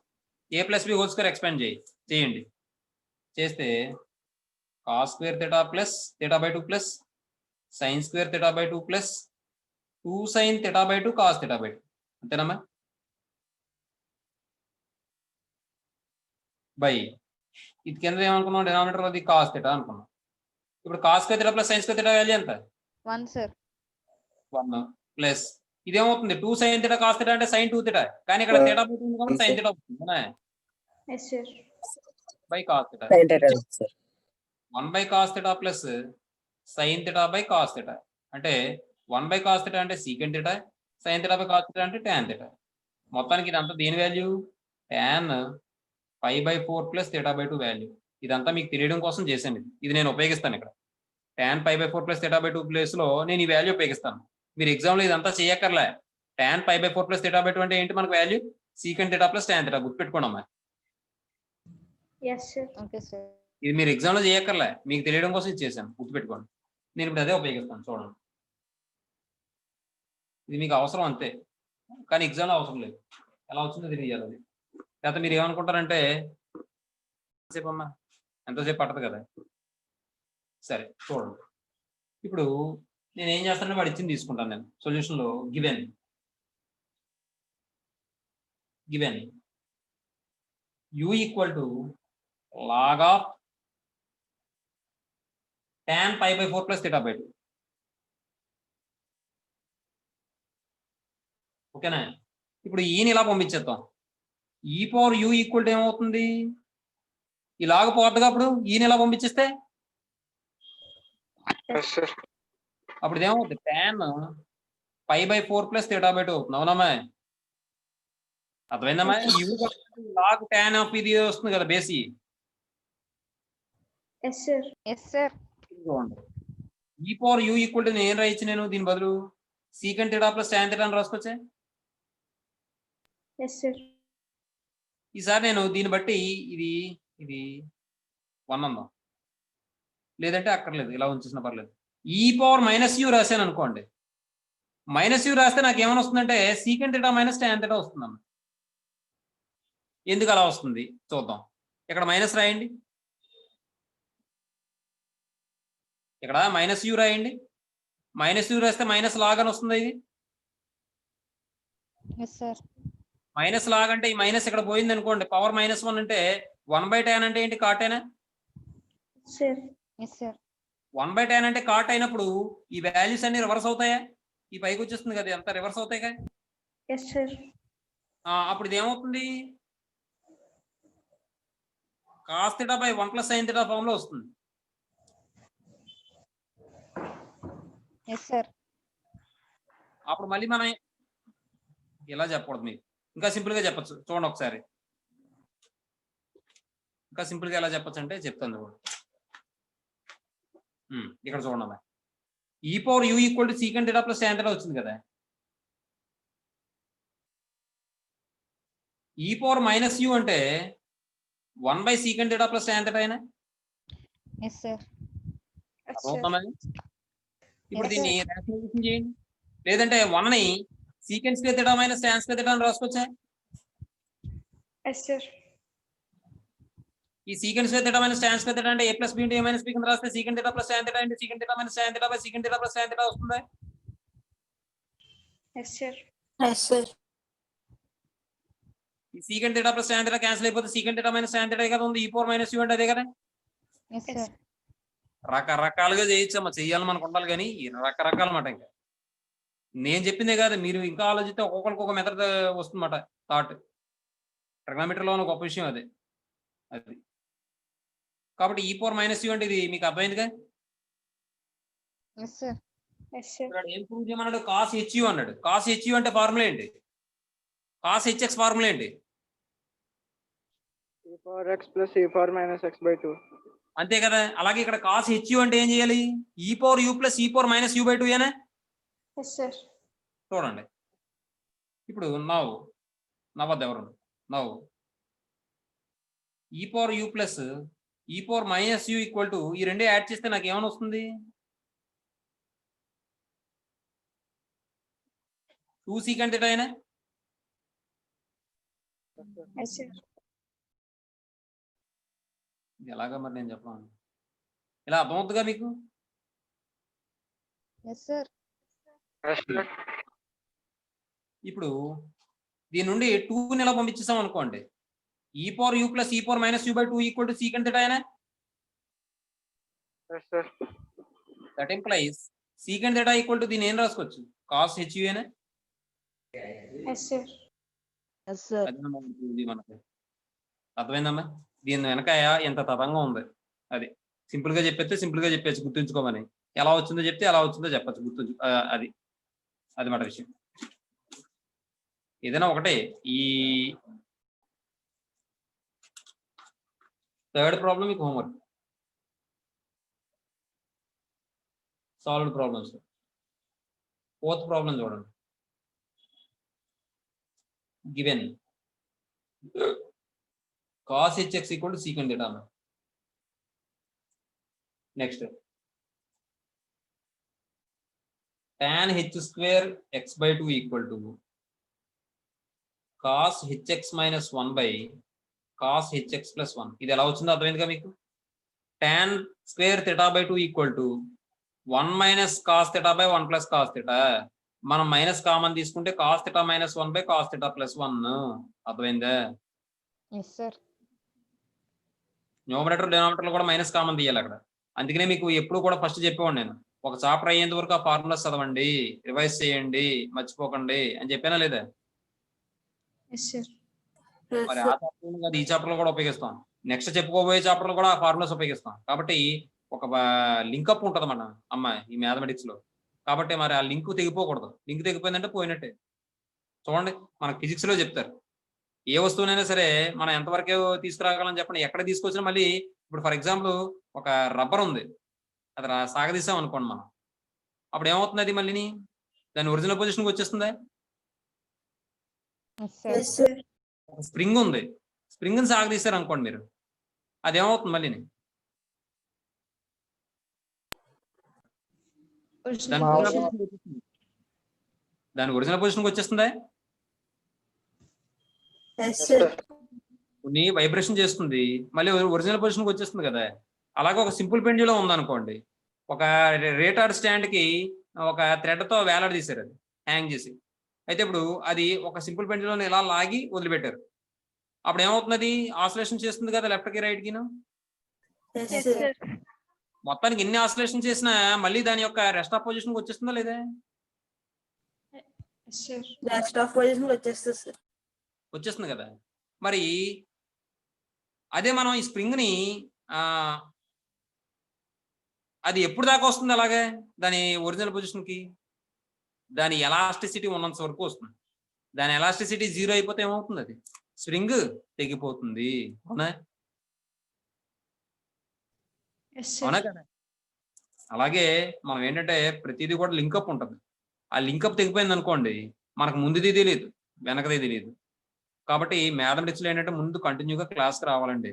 A plus b whole square expand చేయండి. చేస్తే cos square theta plus theta by 2 plus sine square theta by 2 plus 2 sine theta by 2 cos theta by 2 అంతేనమ్మా. By ఇది కింద ఏమనుకున్నాం, డినామినేటర్ అది కాస్ థీటా అనుకున్నాం. ఇప్పుడు cos square theta plus sine square theta value ఎంత, 1 సార్. 1 ప్లస్ ఇదేమవుతుంది 2 sine theta cos theta అంటే సైన్ 2 థీటా. కానీ ఇక్కడ థీటా బై 2 ఉంది కాబట్టి సైన్ థీటా అవుతుంది yes sir. By cos theta. Sin theta, sir. 1 by cos theta plus sine theta by cos theta అంటే 1 by cos theta అంటే secant theta, sine theta by cos theta అంటే tan theta. మొత్తానికి ఇదంతా దేని value, tan pi by 4 plus theta by 2 value. ఇదంతా మీకు తెలియడం కోసం చేశాను. ఇది నేను ఉపయోగిస్తాను ఇక్కడ. tan pi by 4 plus theta by 2 place లో నేను ఈ వాల్యూ ఉపయోగిస్తాను. మీరు ఎగ్జామ్ లో ఇదంతా చేయక్కర్లే. tan pi by 4 plus theta by 2 అంటే ఏంటి మనకు value, secant theta plus tan theta. గుర్తుపెట్టుకోండి అమ్మా. Yes sir. Okay sir. ఇది మీరు ఎగ్జామ్ లో చేయక్కర్లే, మీకు తెలియడం కోసం ఇది చేశాను. గుర్తుపెట్టుకోండి. నేను ఇప్పుడు అదే ఉపయోగిస్తాను. చూడండి, ఇది మీకు అవసరం అంతే, కానీ ఎగ్జామ్లో అవసరం లేదు. ఎలా వచ్చిందో తెలియాలి అది. లేకపోతే మీరు ఏమనుకుంటారంటే ఎంతసేపు అమ్మా, ఎంతసేపు పట్టదు కదా. సరే చూడండి, ఇప్పుడు నేను ఏం చేస్తానంటే వాడు ఇచ్చింది తీసుకుంటాను. నేను సొల్యూషన్లో given u equal to log of tan pi by 4 plus theta by 2. ఓకేనా. ఇప్పుడు ఈని ఇలా పంపించేద్దాం. ఈ పవర్ u ఈక్వల్ టు ఏమవుతుంది, ఇలాగ పోతుందిగా. అప్పుడు ఈని ఇలా పంపించేస్తే అప్పుడు ఇదేమవుతుంది, tan pi by 4 plus theta by 2 అవుతుంది. అవునమ్మా, అర్థమైందమ్మా. లాగ్ tan ఆఫ్ ఇది వస్తుంది కదా బేసి. Yes sir. Yes sir. ఈ పవర్ u ఈక్వల్ టు నేను రాయొచ్చు, నేను దీని బదులు secant theta plus tan theta అని రాసుకోవచ్చే. Yes sir. ఈసారి నేను దీన్ని బట్టి ఇది 1 అందాం, లేదంటే అక్కర్లేదు, ఇలా ఉంచేసిన పర్లేదు. ఈ పవర్ మైనస్ u రాశాను అనుకోండి. మైనస్ u రాస్తే నాకు ఏమైనా వస్తుందంటే secant theta minus tan theta వస్తుందన్న. ఎందుకు అలా వస్తుంది చూద్దాం. ఇక్కడ మైనస్ రాయండి, ఇక్కడ మైనస్ u రాయండి. మైనస్ u రాస్తే మైనస్ లాగ్ అని వస్తుంది. ఇది ఎస్ సార్. మైనస్ లాగ్ అంటే ఈ మైనస్ ఇక్కడ పోయింది అనుకోండి. పవర్ -1 అంటే 1/tan అంటే ఏంటి, కాటేనా. సార్. Yes sir. 1/tan అంటే కాట్ అయినప్పుడు ఈ వాల్యూస్ అన్ని రివర్స్ అవుతాయా, ఈ పైకి వచ్చేస్తుంది కదా, అంతా రివర్స్ అవుతాయి కదా. Yes sir. అప్పుడు ఇది ఏమవుతుంది, cos theta by 1 plus sine theta form లో వస్తుంది. Yes sir. అప్పుడు మళ్ళీ మనం ఇలా చెప్పకూడదు, మీకు ఇంకా సింపుల్ గా చెప్పచ్చు. చూడండి ఒకసారి, ఇంకా సింపుల్ గా ఎలా చెప్పచ్చు అంటే చెప్తాను. ఇక్కడ చూడండి అమ్మా, e power u equal to secant theta plus tan theta వచ్చింది కదా. ఈ పవర్ -u అంటే 1 by secant theta plus tan theta అయినా. Yes sir. ఇప్పుడు దీన్ని రాషనలైజేషన్ చేయండి. లేదంటే 1 ని secant square theta minus tan square theta అని రాసుకోవచ్చా. Yes sir. ఈ secant square theta minus tan square theta అంటే a plus b into a minus b కింద రాస్తే secant theta plus tan theta into secant theta minus tan theta by secant theta plus tan theta వస్తుంది. Yes sir. Yes sir. ఈ secant theta plus tan theta cancel అయిపోతే secant theta minus tan theta కదా ఉంది, e⁻- u అంటే అదే కదా. Yes sir. రకరకాలుగా చేయొచ్చమ్మా, చెయ్యాలి మనకు ఉండాలి కానీ రకరకాల మాట. ఇంకా నేను చెప్పిందే కాదు, మీరు ఇంకా ఆలోచిస్తే ఒక్కొక్కరికి ఒక మెథడ్ వస్తుందన్నమాట థాట్. ట్రిగ్నోమెట్రీలో ఉన్న గొప్ప విషయం అదే. అది కాబట్టి e⁻- u అంటే ఇది మీకు అర్థమైందిగా. Yes sir. Yes sir. ఇక్కడ ఏం ప్రూవ్ చేయమన్నాడు, cos HU అన్నాడు. cos HU అంటే ఫార్ములా ఏంటి, cos HX ఫార్ములా ఏంటి? e power x plus e power minus x by 2. అంతే కదా. అలాగే ఇక్కడ cos HU అంటే ఏం చేయాలి, e⁻u plus e⁻- u/2 ఏనా. Yes sir. చూడండి ఇప్పుడు నవ్వద్దు ఎవరు, నవ్వు e⁻u plus e⁻- u equal to ఈ రెండే యాడ్ చేస్తే నాకు ఏమైనా వస్తుంది, 2 secant theta అయినా. Yes sir. ఇది ఎలాగా మరి నేను చెప్పాను, ఇలా అర్థమవుతుందిగా మీకు. Yes sir. ఇప్పుడు దీని నుండి 2ని ఎలా పంపించేసాం అనుకోండి, e⁻u plus e⁻- u/2 equal to secant theta అయినా. Yes, sir. That implies secant theta equal to దీన్ని ఏం రాసుకోవచ్చు, cos HU అయినా. Yes sir. అది మనకి అర్థమైందమ్మా. దీని వెనక ఎంత తతంగా ఉంది, అది సింపుల్ గా చెప్పేస్తే సింపుల్ గా చెప్పచ్చు, గుర్తుంచుకోమని. ఎలా వచ్చిందో చెప్తే ఎలా వచ్చిందో చెప్పచ్చు, గుర్తుంచు. అది అది మాట విషయం. ఏదైనా ఒకటే. ఈ థర్డ్ ప్రాబ్లం మీకు homework, solved problems. Fourth problem చూడండి. Given cos HX equal to secant theta. Next, tan H square x by 2 equal to cos HX minus 1 by cos HX plus 1. ఇది ఎలా వచ్చిందో అర్థమైందిగా మీకు. tan square theta by 2 equal to 1 minus cos theta by 1 plus cos theta. మనం minus common తీసుకుంటే cos theta minus 1 by cos theta plus 1. అర్థమైందా. Yes sir. Numerator denominator కూడా minus common తీయాలి అక్కడ. అందుకనే మీకు ఎప్పుడు కూడా ఫస్ట్ చెప్పేవాడు నేను, ఒక చాప్టర్ అయ్యేంత వరకు ఆ ఫార్ములాస్ చదవండి, రివైజ్ చేయండి, మర్చిపోకండి అని చెప్పానా లేదా. Yes sir. మరి ఆ చాప్టర్ కాదు, ఈ చాప్టర్ లో కూడా ఉపయోగిస్తాం, నెక్స్ట్ చెప్పుకోబోయే చాప్టర్ లో కూడా ఆ ఫార్ములాస్ ఉపయోగిస్తాం. కాబట్టి ఒక లింకప్ ఉంటుంది మన అమ్మాయి ఈ మ్యాథమెటిక్స్ లో. కాబట్టి మరి ఆ లింక్ తెగిపోకూడదు. లింక్ తెగిపోయిందంటే పోయినట్టే. చూడండి మనకు ఫిజిక్స్ లో చెప్తారు, ఏ వస్తువునైనా సరే మనం ఎంతవరకు తీసుకురాగలని చెప్పండి, ఎక్కడ తీసుకొచ్చినా మళ్ళీ. ఇప్పుడు ఫర్ ఎగ్జాంపుల్ ఒక రబ్బర్ ఉంది, అది సాగదీసాం అనుకోండి మనం, అప్పుడు ఏమవుతుంది, అది మళ్ళీ దాని ఒరిజినల్ పొజిషన్కి వచ్చేస్తుందా. Yes sir. స్ప్రింగ్ ఉంది, స్ప్రింగ్ని సాగదీశారు అనుకోండి మీరు, అది ఏమవుతుంది మళ్ళీ దాని ఒరిజినల్ పొజిషన్కి వచ్చేస్తుందా. కొన్ని వైబ్రేషన్ చేస్తుంది, మళ్ళీ ఒరిజినల్ పొజిషన్కి వచ్చేస్తుంది కదా. అలాగే ఒక సింపుల్ పెండ్యులం ఉందనుకోండి, ఒక రేటార్ స్టాండ్ కి ఒక థ్రెడ్ తో వేలాడ తీశారు, అది హ్యాంగ్ చేసి. అయితే ఇప్పుడు అది ఒక సింపుల్ పెండ్యులం ఇలా లాగి వదిలిపెట్టారు, అప్పుడు ఏమవుతుంది, ఆసిలేషన్ చేస్తుంది కదా లెఫ్ట్ కి రైట్ కి. మొత్తానికి ఎన్ని ఆసిలేషన్ చేసినా మళ్ళీ దాని యొక్క రెస్ట్ ఆఫ్ పొజిషన్ వచ్చేస్తుందా లేదా. వచ్చేస్తుంది కదా. మరి అదే మనం ఈ స్ప్రింగ్ ని అది ఎప్పుడు దాకా వస్తుంది అలాగే దాని ఒరిజినల్ పొజిషన్ కి, దాని ఎలాస్టిసిటీ ఉన్నంత వరకు వస్తుంది. దాని ఎలాస్టిసిటీ 0 అయిపోతే ఏమవుతుంది, అది స్ప్రింగ్ తెగిపోతుంది. అవునా అవునా కదా. అలాగే మనం ఏంటంటే ప్రతిదీ కూడా లింకప్ ఉంటుంది. ఆ లింకప్ తెగిపోయింది అనుకోండి, మనకు ముందుది తెలియదు, వెనకది తెలియదు. కాబట్టి మ్యాథమెటిక్స్ లో ఏంటంటే ముందు కంటిన్యూగా క్లాస్కి రావాలండి.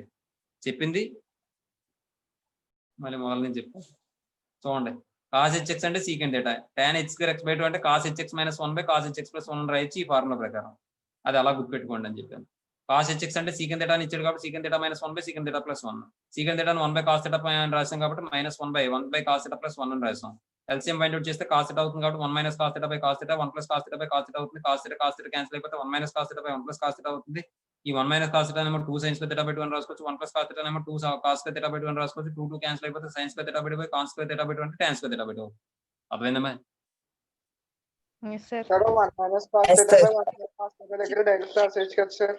చెప్పింది మళ్ళీ మొదలు నేను చెప్పాను. చూడండి, cos HX అంటే secant theta, tan H square x by 2 అంటే cos HX minus 1 by cos HX plus 1 రాయొచ్చు ఈ ఫార్ములా ప్రకారం. అది అలా గుర్తుపెట్టుకోండి అని చెప్పాను. cos HX అంటే secant theta అని ఇచ్చాడు కాబట్టి secant theta minus 1 by secant theta plus 1. secant theta 1 by cos theta అని రాసాం కాబట్టి minus 1 by cos theta plus 1 అని రాసాం. LCM ఫైండ్ అవుట్ చేస్తే cos theta అవుతుంది కాబట్టి 1 minus cos theta by cos theta, 1 plus cos theta by cos theta అవుతుంది. cos theta cancel అయిపోతే 1 minus cos theta by 1 plus cos theta అవుతుంది. ఈ 1 minus cos theta ఏమో 2 sin స్క్వేర్ థీటా బై 2 అని రాసుకోవచ్చు. 1 plus cos theta ఏమో 2 cos square theta by 2 అని రాసుకోవచ్చు. 2 2 క్యాన్సిల్ అయిపోతే sin square theta by 2 cos square theta by 2 అంటే tan స్క్వేర్ థీటా బై 2. అర్థమైందమ్మా? Yes, sir. Sir, 1 minus cos Yes, theta sir. by 1 plus cos theta దగ్గర direct రాసేయచ్చు కదా sir?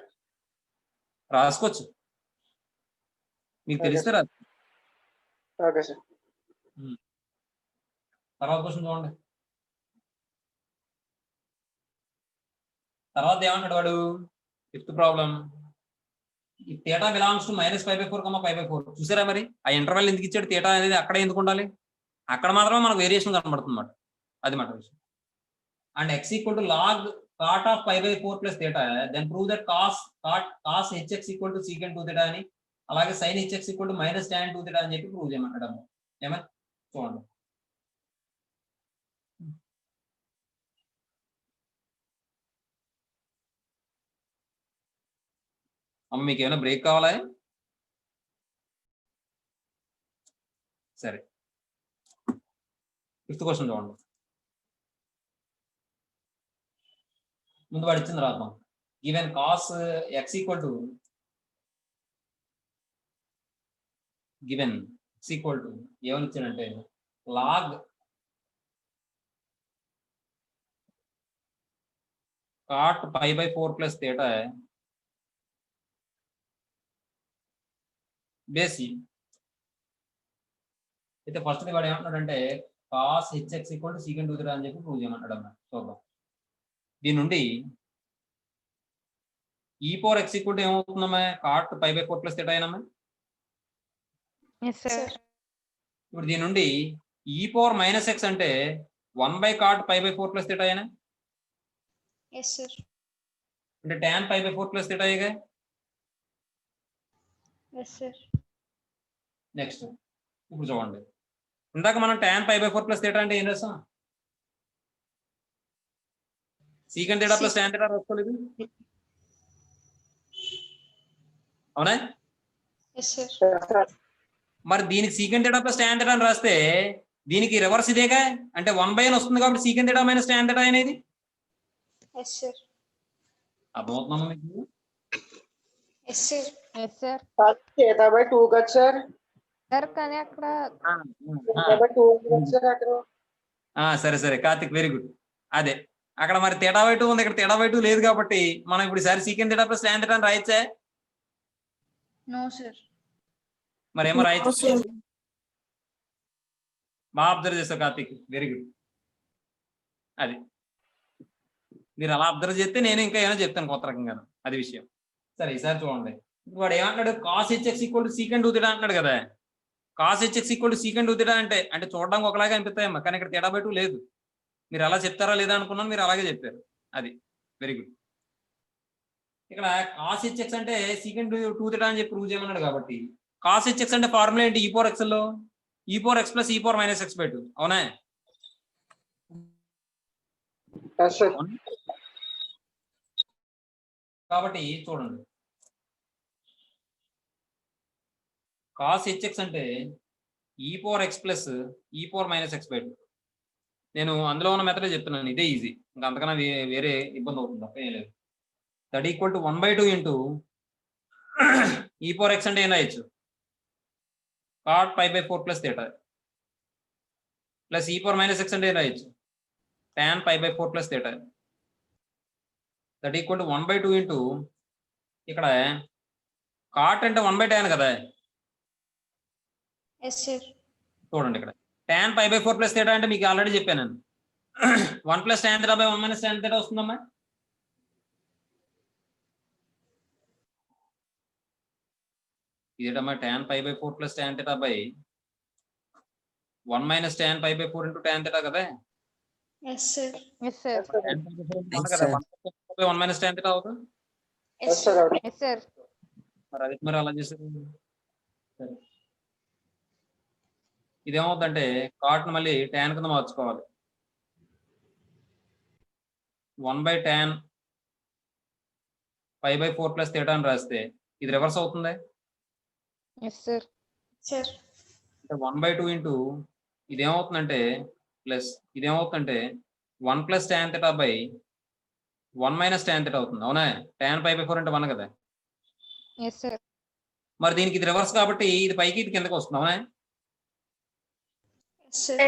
రాసుకోవచ్చు, మీకు తెలిస్తే రాదు. Okay sir. తర్వాత క్వశ్చన్ చూడండి. తర్వాత ఏమంటాడు వాడు? Fifth problem. ఈ థీటా బిలాంగ్స్ టు -π/4, π/4. చూసారా మరి ఆ ఇంటర్వెల్ ఎందుకు ఇచ్చాడు? థీటా అనేది అక్కడే ఎందుకు ఉండాలి? అక్కడ మాత్రమే మనకు వేరియేషన్ కనబడుతుంది అన్నమాట. అది మాట విషయం. And x = log cot of π/4 plus theta, then prove that cos hx = secant 2 theta అని, అలాగే sin hx = -tan 2 theta అని చెప్పి ప్రూవ్ చేయమంటాడు. ఏమన్నా చూడండి. అమ్మ మీకు ఏమైనా బ్రేక్ కావాలా? సరే, ఫిఫ్త్ క్వశ్చన్ చూడండి. ముందు వాడు ఇచ్చింది రాద్దాం. గివెన్ కాస్ x = ఏమని ఇచ్చాడంటే లాగ్ కాట్ π/4 ప్లస్ థీటా బేసి. అయితే ఫస్ట్ వాడు ఏమంటున్నాడంటే కాస్ hx = secant 2 theta అని చెప్పి ప్రూవ్ చేయమంటాడు అన్నమాట. చూద్దాం. దీని నుండి e⁻x = ఏమవుతుందమ్మా? కాట్ π/4 ప్లస్ థీటా అయినమ్మా. Yes, sir. ఇప్పుడు దీని నుండి e⁻−x అంటే 1/cot π/4 ప్లస్ థీటా అయినా, Yes, sir. అంటే tan π/4 ప్లస్ థీటా అయ్యేగా. Yes, sir. నెక్స్ట్ ఇప్పుడు చూడండి. ఇందాక మనం tan π/4 ప్లస్ థీటా అంటే ఏం రాస్తాం? Secant theta plus tan theta రాసుకోలేదు, అవునా? Yes, sir. మరి దీనికి secant theta plus tan theta అని రాస్తే దీనికి రివర్స్ ఇదేగా, అంటే 1/n వస్తుంది కాబట్టి secant theta minus tan theta అనేది. Yes, sir. అర్థమవుతుందమ్మా మీకు? Yes, sir. Yes, sir. theta by 2 కదా సార్? Sir, కానీ అక్కడ theta by 2 కదా సార్ అక్కడ? సరే సరే కార్తిక్, వెరీ గుడ్. అదే అక్కడ మరి థీటా బై 2 ఉంది, ఇక్కడ థీటా బై 2 లేదు కాబట్టి మనం ఇప్పుడు ఈసారి secant theta plus tan theta అని రాయొచ్చా? no, sir. మరి ఏమో రాయొచ్చు. బాగా అబ్జర్వ్ చేస్తావు కార్తిక్, వెరీ గుడ్. అది మీరు అలా అబ్జర్వ్ చేస్తే నేను ఇంకా ఏమైనా చెప్తాను కొత్త రకంగా, అది విషయం. సరే ఈసారి చూడండి. ఇప్పుడు వాడు ఏమంటాడు? కాస్ hx = secant 2 theta అంటున్నాడు కదా. కాస్ hx = secant 2 theta అంటే చూడడానికి ఒకలాగా అనిపిస్తాయమ్మా, కానీ ఇక్కడ థీటా బై 2 లేదు. మీరు అలా చెప్తారా లేదా అనుకున్నాను, మీరు అలాగే చెప్పారు. అది వెరీ గుడ్. ఇక్కడ కాస్ hx అంటే secant 2 theta అని చెప్పి ప్రూవ్ చేయమన్నాడు కాబట్టి కాస్ hx అంటే ఫార్ములా ఏంటి? e⁻x లో e⁻x + e⁻−x/2, అవునా? Yes, sir. కాబట్టి చూడండి, కాస్ hx అంటే e⁻x + e⁻−x/2. నేను అందులో ఉన్న మెథడే చెప్తున్నాను, ఇదే ఈజీ. ఇంకా అంతకన్నా వేరే ఇబ్బంది అవుతుంది తప్ప ఏం లేదు. That equal to 1/2 into e⁻x అంటే ఏం రాయొచ్చు? Cot π/4 plus theta plus e⁻−x అంటే ఏం రాయొచ్చు? tan π/4 plus theta. That equal to 1/2 into ఇక్కడ కాట్ అంటే 1/tan కదా. Yes, sir. చూడండి ఇక్కడ tan π/4 ప్లస్ థీటా అంటే మీకు ఆల్రెడీ చెప్పాను నేను. 1 + tan θ / 1 - tan θ వస్తుందమ్మా. ఇదేటమ్మా tan π/4 plus tan θ / 1 - tan π/4 into tan θ కదా. Yes, sir. Yes, sir. tan π/4 కదా, 1 - tan θ అవుతుంది. Yes, sir. Yes, sir. మరి అది మరి అలా చేశారు. సరే, ఇదేమవుతుందంటే కాట్ను మళ్ళీ tan కింద మార్చుకోవాలి. 1/tan π/4 ప్లస్ థీటా అని రాస్తే ఇది రివర్స్ అవుతుంది. Yes, sir. Sir. 1/2 ఇంటూ ఇదేమవుతుందంటే ప్లస్ ఇదేమవుతుందంటే 1 + tan θ / 1 - tan θ అవుతుంది, అవునా? tan π/4 అంటే 1 కదా. Yes sir. మరి దీనికి ఇది రివర్స్ కాబట్టి ఇది పైకి ఇది కిందకి వస్తుంది, అవునా?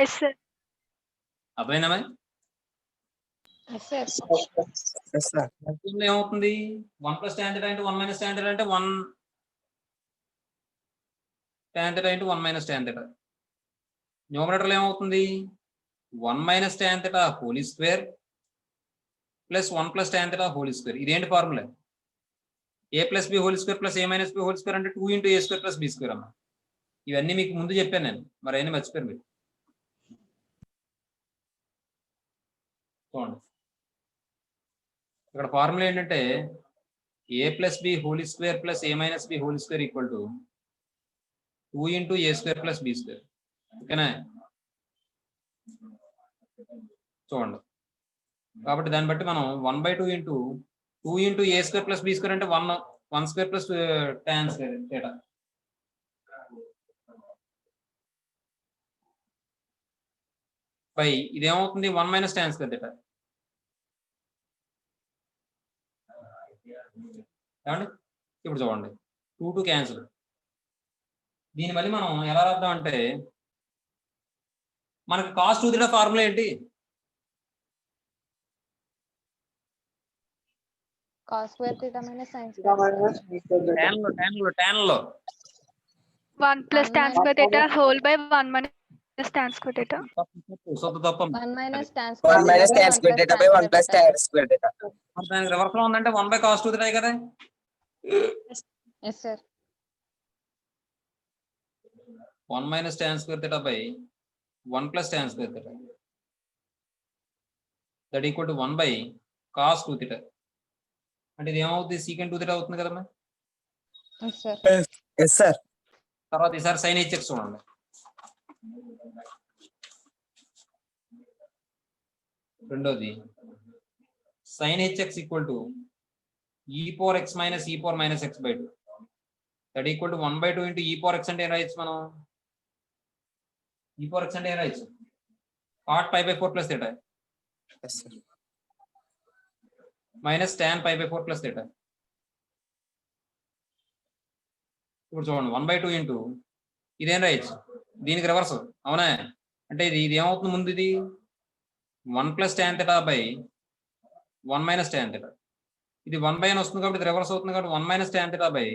Yes sir. అర్థమైందా? Yes sir. Yes, sir. ఏమవుతుంది? 1 + tan θ × 1 - tan θ అంటే 1 tan θ × 1 - tan θ. న్యూమరేటర్లో ఏమవుతుంది? 1 - tan θ whole square plus 1 + tan θ whole square. ఇదేంటి ఫార్ములా? a + b whole square plus a - b whole square అంటే 2 × a² + b² అమ్మా. ఇవన్నీ మీకు ముందు చెప్పాను నేను, మరి అయినా మర్చిపోయారు మీరు. చూడండి, ఇక్కడ ఫార్ములా ఏంటంటే a + b whole square plus a - b whole square equal to 2 × a² + b². ఓకేనా? చూడండి, కాబట్టి దాన్ని బట్టి మనం 1/2 × 2 × a² + b² అంటే 1² + tan θ. పై ఇదేమవుతుంది? 1 - tan² θ. ఏమండి? ఇప్పుడు చూడండి, 2 2 క్యాన్సిల్. దీని మళ్ళీ మనం ఎలా రాద్దాం అంటే, మనకి cos 2θ ఫార్ములా ఏంటి? cos square theta minus sin Theta square. minus b square theta. tan లో 1 + tan square θ whole by 1 minus tan square θ. తప్ప 1 minus tan 1 square minus theta tan square theta by 1 plus tan square theta. దానికి reverse లో ఉందంటే 1/cos 2θ కదా. Yes sir. 1 - tan square theta by 1 + tan square theta that equal to 1/cos 2θ. అంటే ఇది ఏమవుతుంది? secant 2θ అవుతుంది కదమ్మా. Yes sir. Yes, sir. తర్వాత ఈసారి sin hx చూడండి. రెండోది sin hx equal to e⁻x - e⁻− x/2 that equal to 1/2 × e⁻x అంటే ఏం రాయొచ్చు మనం? e⁻x అంటే ఏం రాయొచ్చు? cot π/4 + θ Yes, sir. Minus tan π/4 + θ. ఇప్పుడు చూడండి, 1/2 ఇదేం రాయొచ్చు? దీనికి రివర్స్, అవునా? అంటే ఇది ఏమవుతుంది? ముందు ఇది 1 + tan θ by 1 - tan θ. ఇది 1/n వస్తుంది కాబట్టి ఇది రివర్స్ అవుతుంది కాబట్టి 1 - tan θ by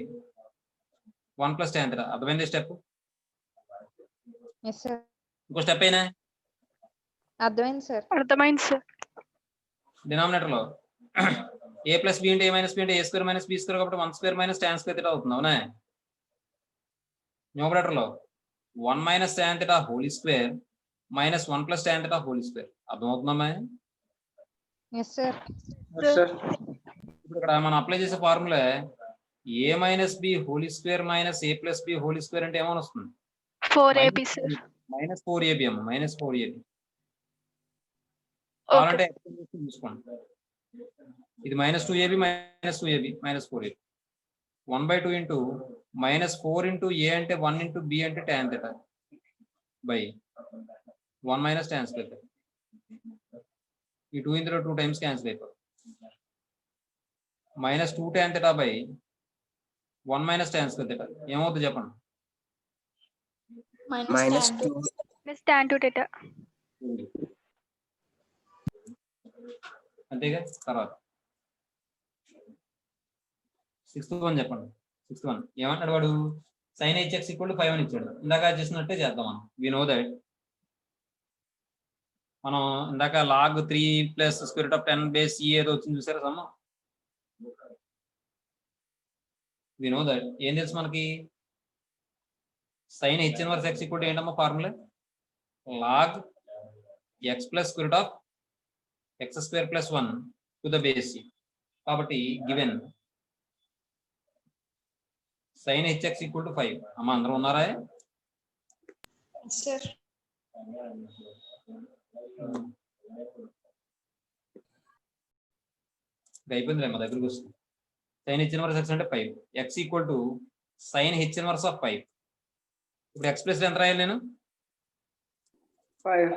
1 + tan θ. అర్థమైంది స్టెప్? Yes sir. ఇంకో స్టెప్ అయినా అర్థమైంది సార్. అర్థమైంది సార్. డినామినేటర్ లో a + b × a - b అంటే a² - b² కాబట్టి 1² - tan square θ అవుతుంది, అవునా? న్యూమరేటర్ లో 1 - tan θ whole square minus 1 + tan θ whole square. అర్థమవుతుందమ్మా? Yes sir. Yes, sir. ఇప్పుడు ఇక్కడ మనం అప్లై చేసే formula a - b whole square minus a + b whole square అంటే ఏమని వస్తుంది? 4ab sir. -4ab అమ్మ, -4ab. ఓకే. కావాలంటే తీసుకోండి. ఇది -2ab -2ab -4ab. 1/2 -4 × a అంటే 1 × b అంటే tan θ బై 1 - tan square θ. ఈ 2 ఇందులో 2 టైమ్స్ క్యాన్సిల్ అయిపోతుంది. -2 tan θ బై 1 - tan square θ ఏమవుతుంది చెప్పండి? -2. Minus tan 2θ. అంతేగా. తర్వాత 6th వన్ చెప్పండి. 6th వన్ ఏమంటాడు వాడు? sin hx = 5 అని ఇచ్చాడు. ఇందాక చేసినట్టే చేద్దాం మనం. వి నో దట్ మనం ఇందాక log 3 + √10 బేస్ e ఏదో వచ్చింది చూసారా సమ్మ? We know that. ఏం తెలుసు మనకి? sin h ఇన్వర్స్ x = ఏంటమ్మా formula? log x + √x² + 1 to the base e. కాబట్టి గివెన్ sin hx = 5. అమ్మ అందరూ ఉన్నారా? సార్. అయిపోయిందిలే, మా దగ్గరకు వస్తుంది. sin h ఇన్వర్స్ x అంటే 5. x = sin h inverse of 5. ఇప్పుడు x ప్లస్ ఎంత రాయాలి నేను? 5.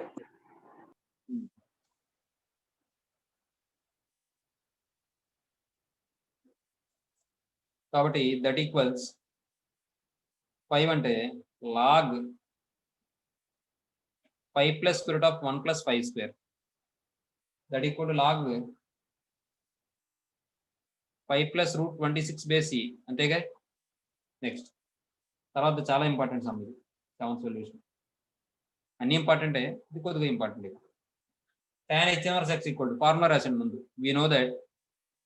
కాబట్టి దట్ ఈక్వల్స్ 5 అంటే log 5 plus square root of 1 plus 5 square that equal to log 5 plus root 26 base e అంతేగా. నెక్స్ట్ తర్వాత చాలా ఇంపార్టెంట్ సమ్ ఇది 7th సొల్యూషన్. అన్ని ఇంపార్టెంటే, ఇది కొద్దిగా important. tan h inverse x equal to formula రాసిన ముందు we know that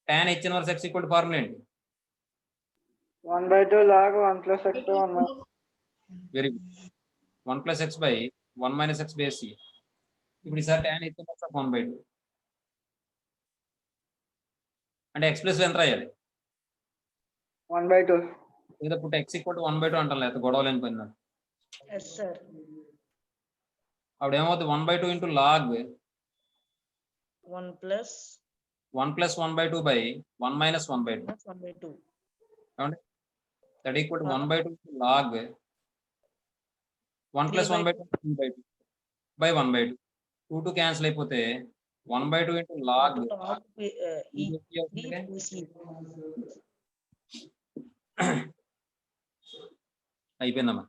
tan h inverse x equal to formula ఏంటి? 1/2 log 1 plus x by 1 minus. Very good. 1 plus X by 1 minus X base C. ఇప్పుడు ఈసారి tan h inverse of 1/2 అంటే x plus ఎంత రాయాలి? 1/2. లేదా పుట్ట x ఈక్వల్ టు 1/2 అంటాం, లేకపోతే గొడవ లేని పని. Yes, sir. అప్పుడు ఏమవుతుంది? 1/2 into log 1 plus 1/2 by 1 minus 1/2 1/2. That equal to 1/2 log 1 plus 1/2 2/2 by 1/2. 2 cancel అయిపోతే 1/2 ఇంటూ లాగ్ అయిపోయిందమ్మా.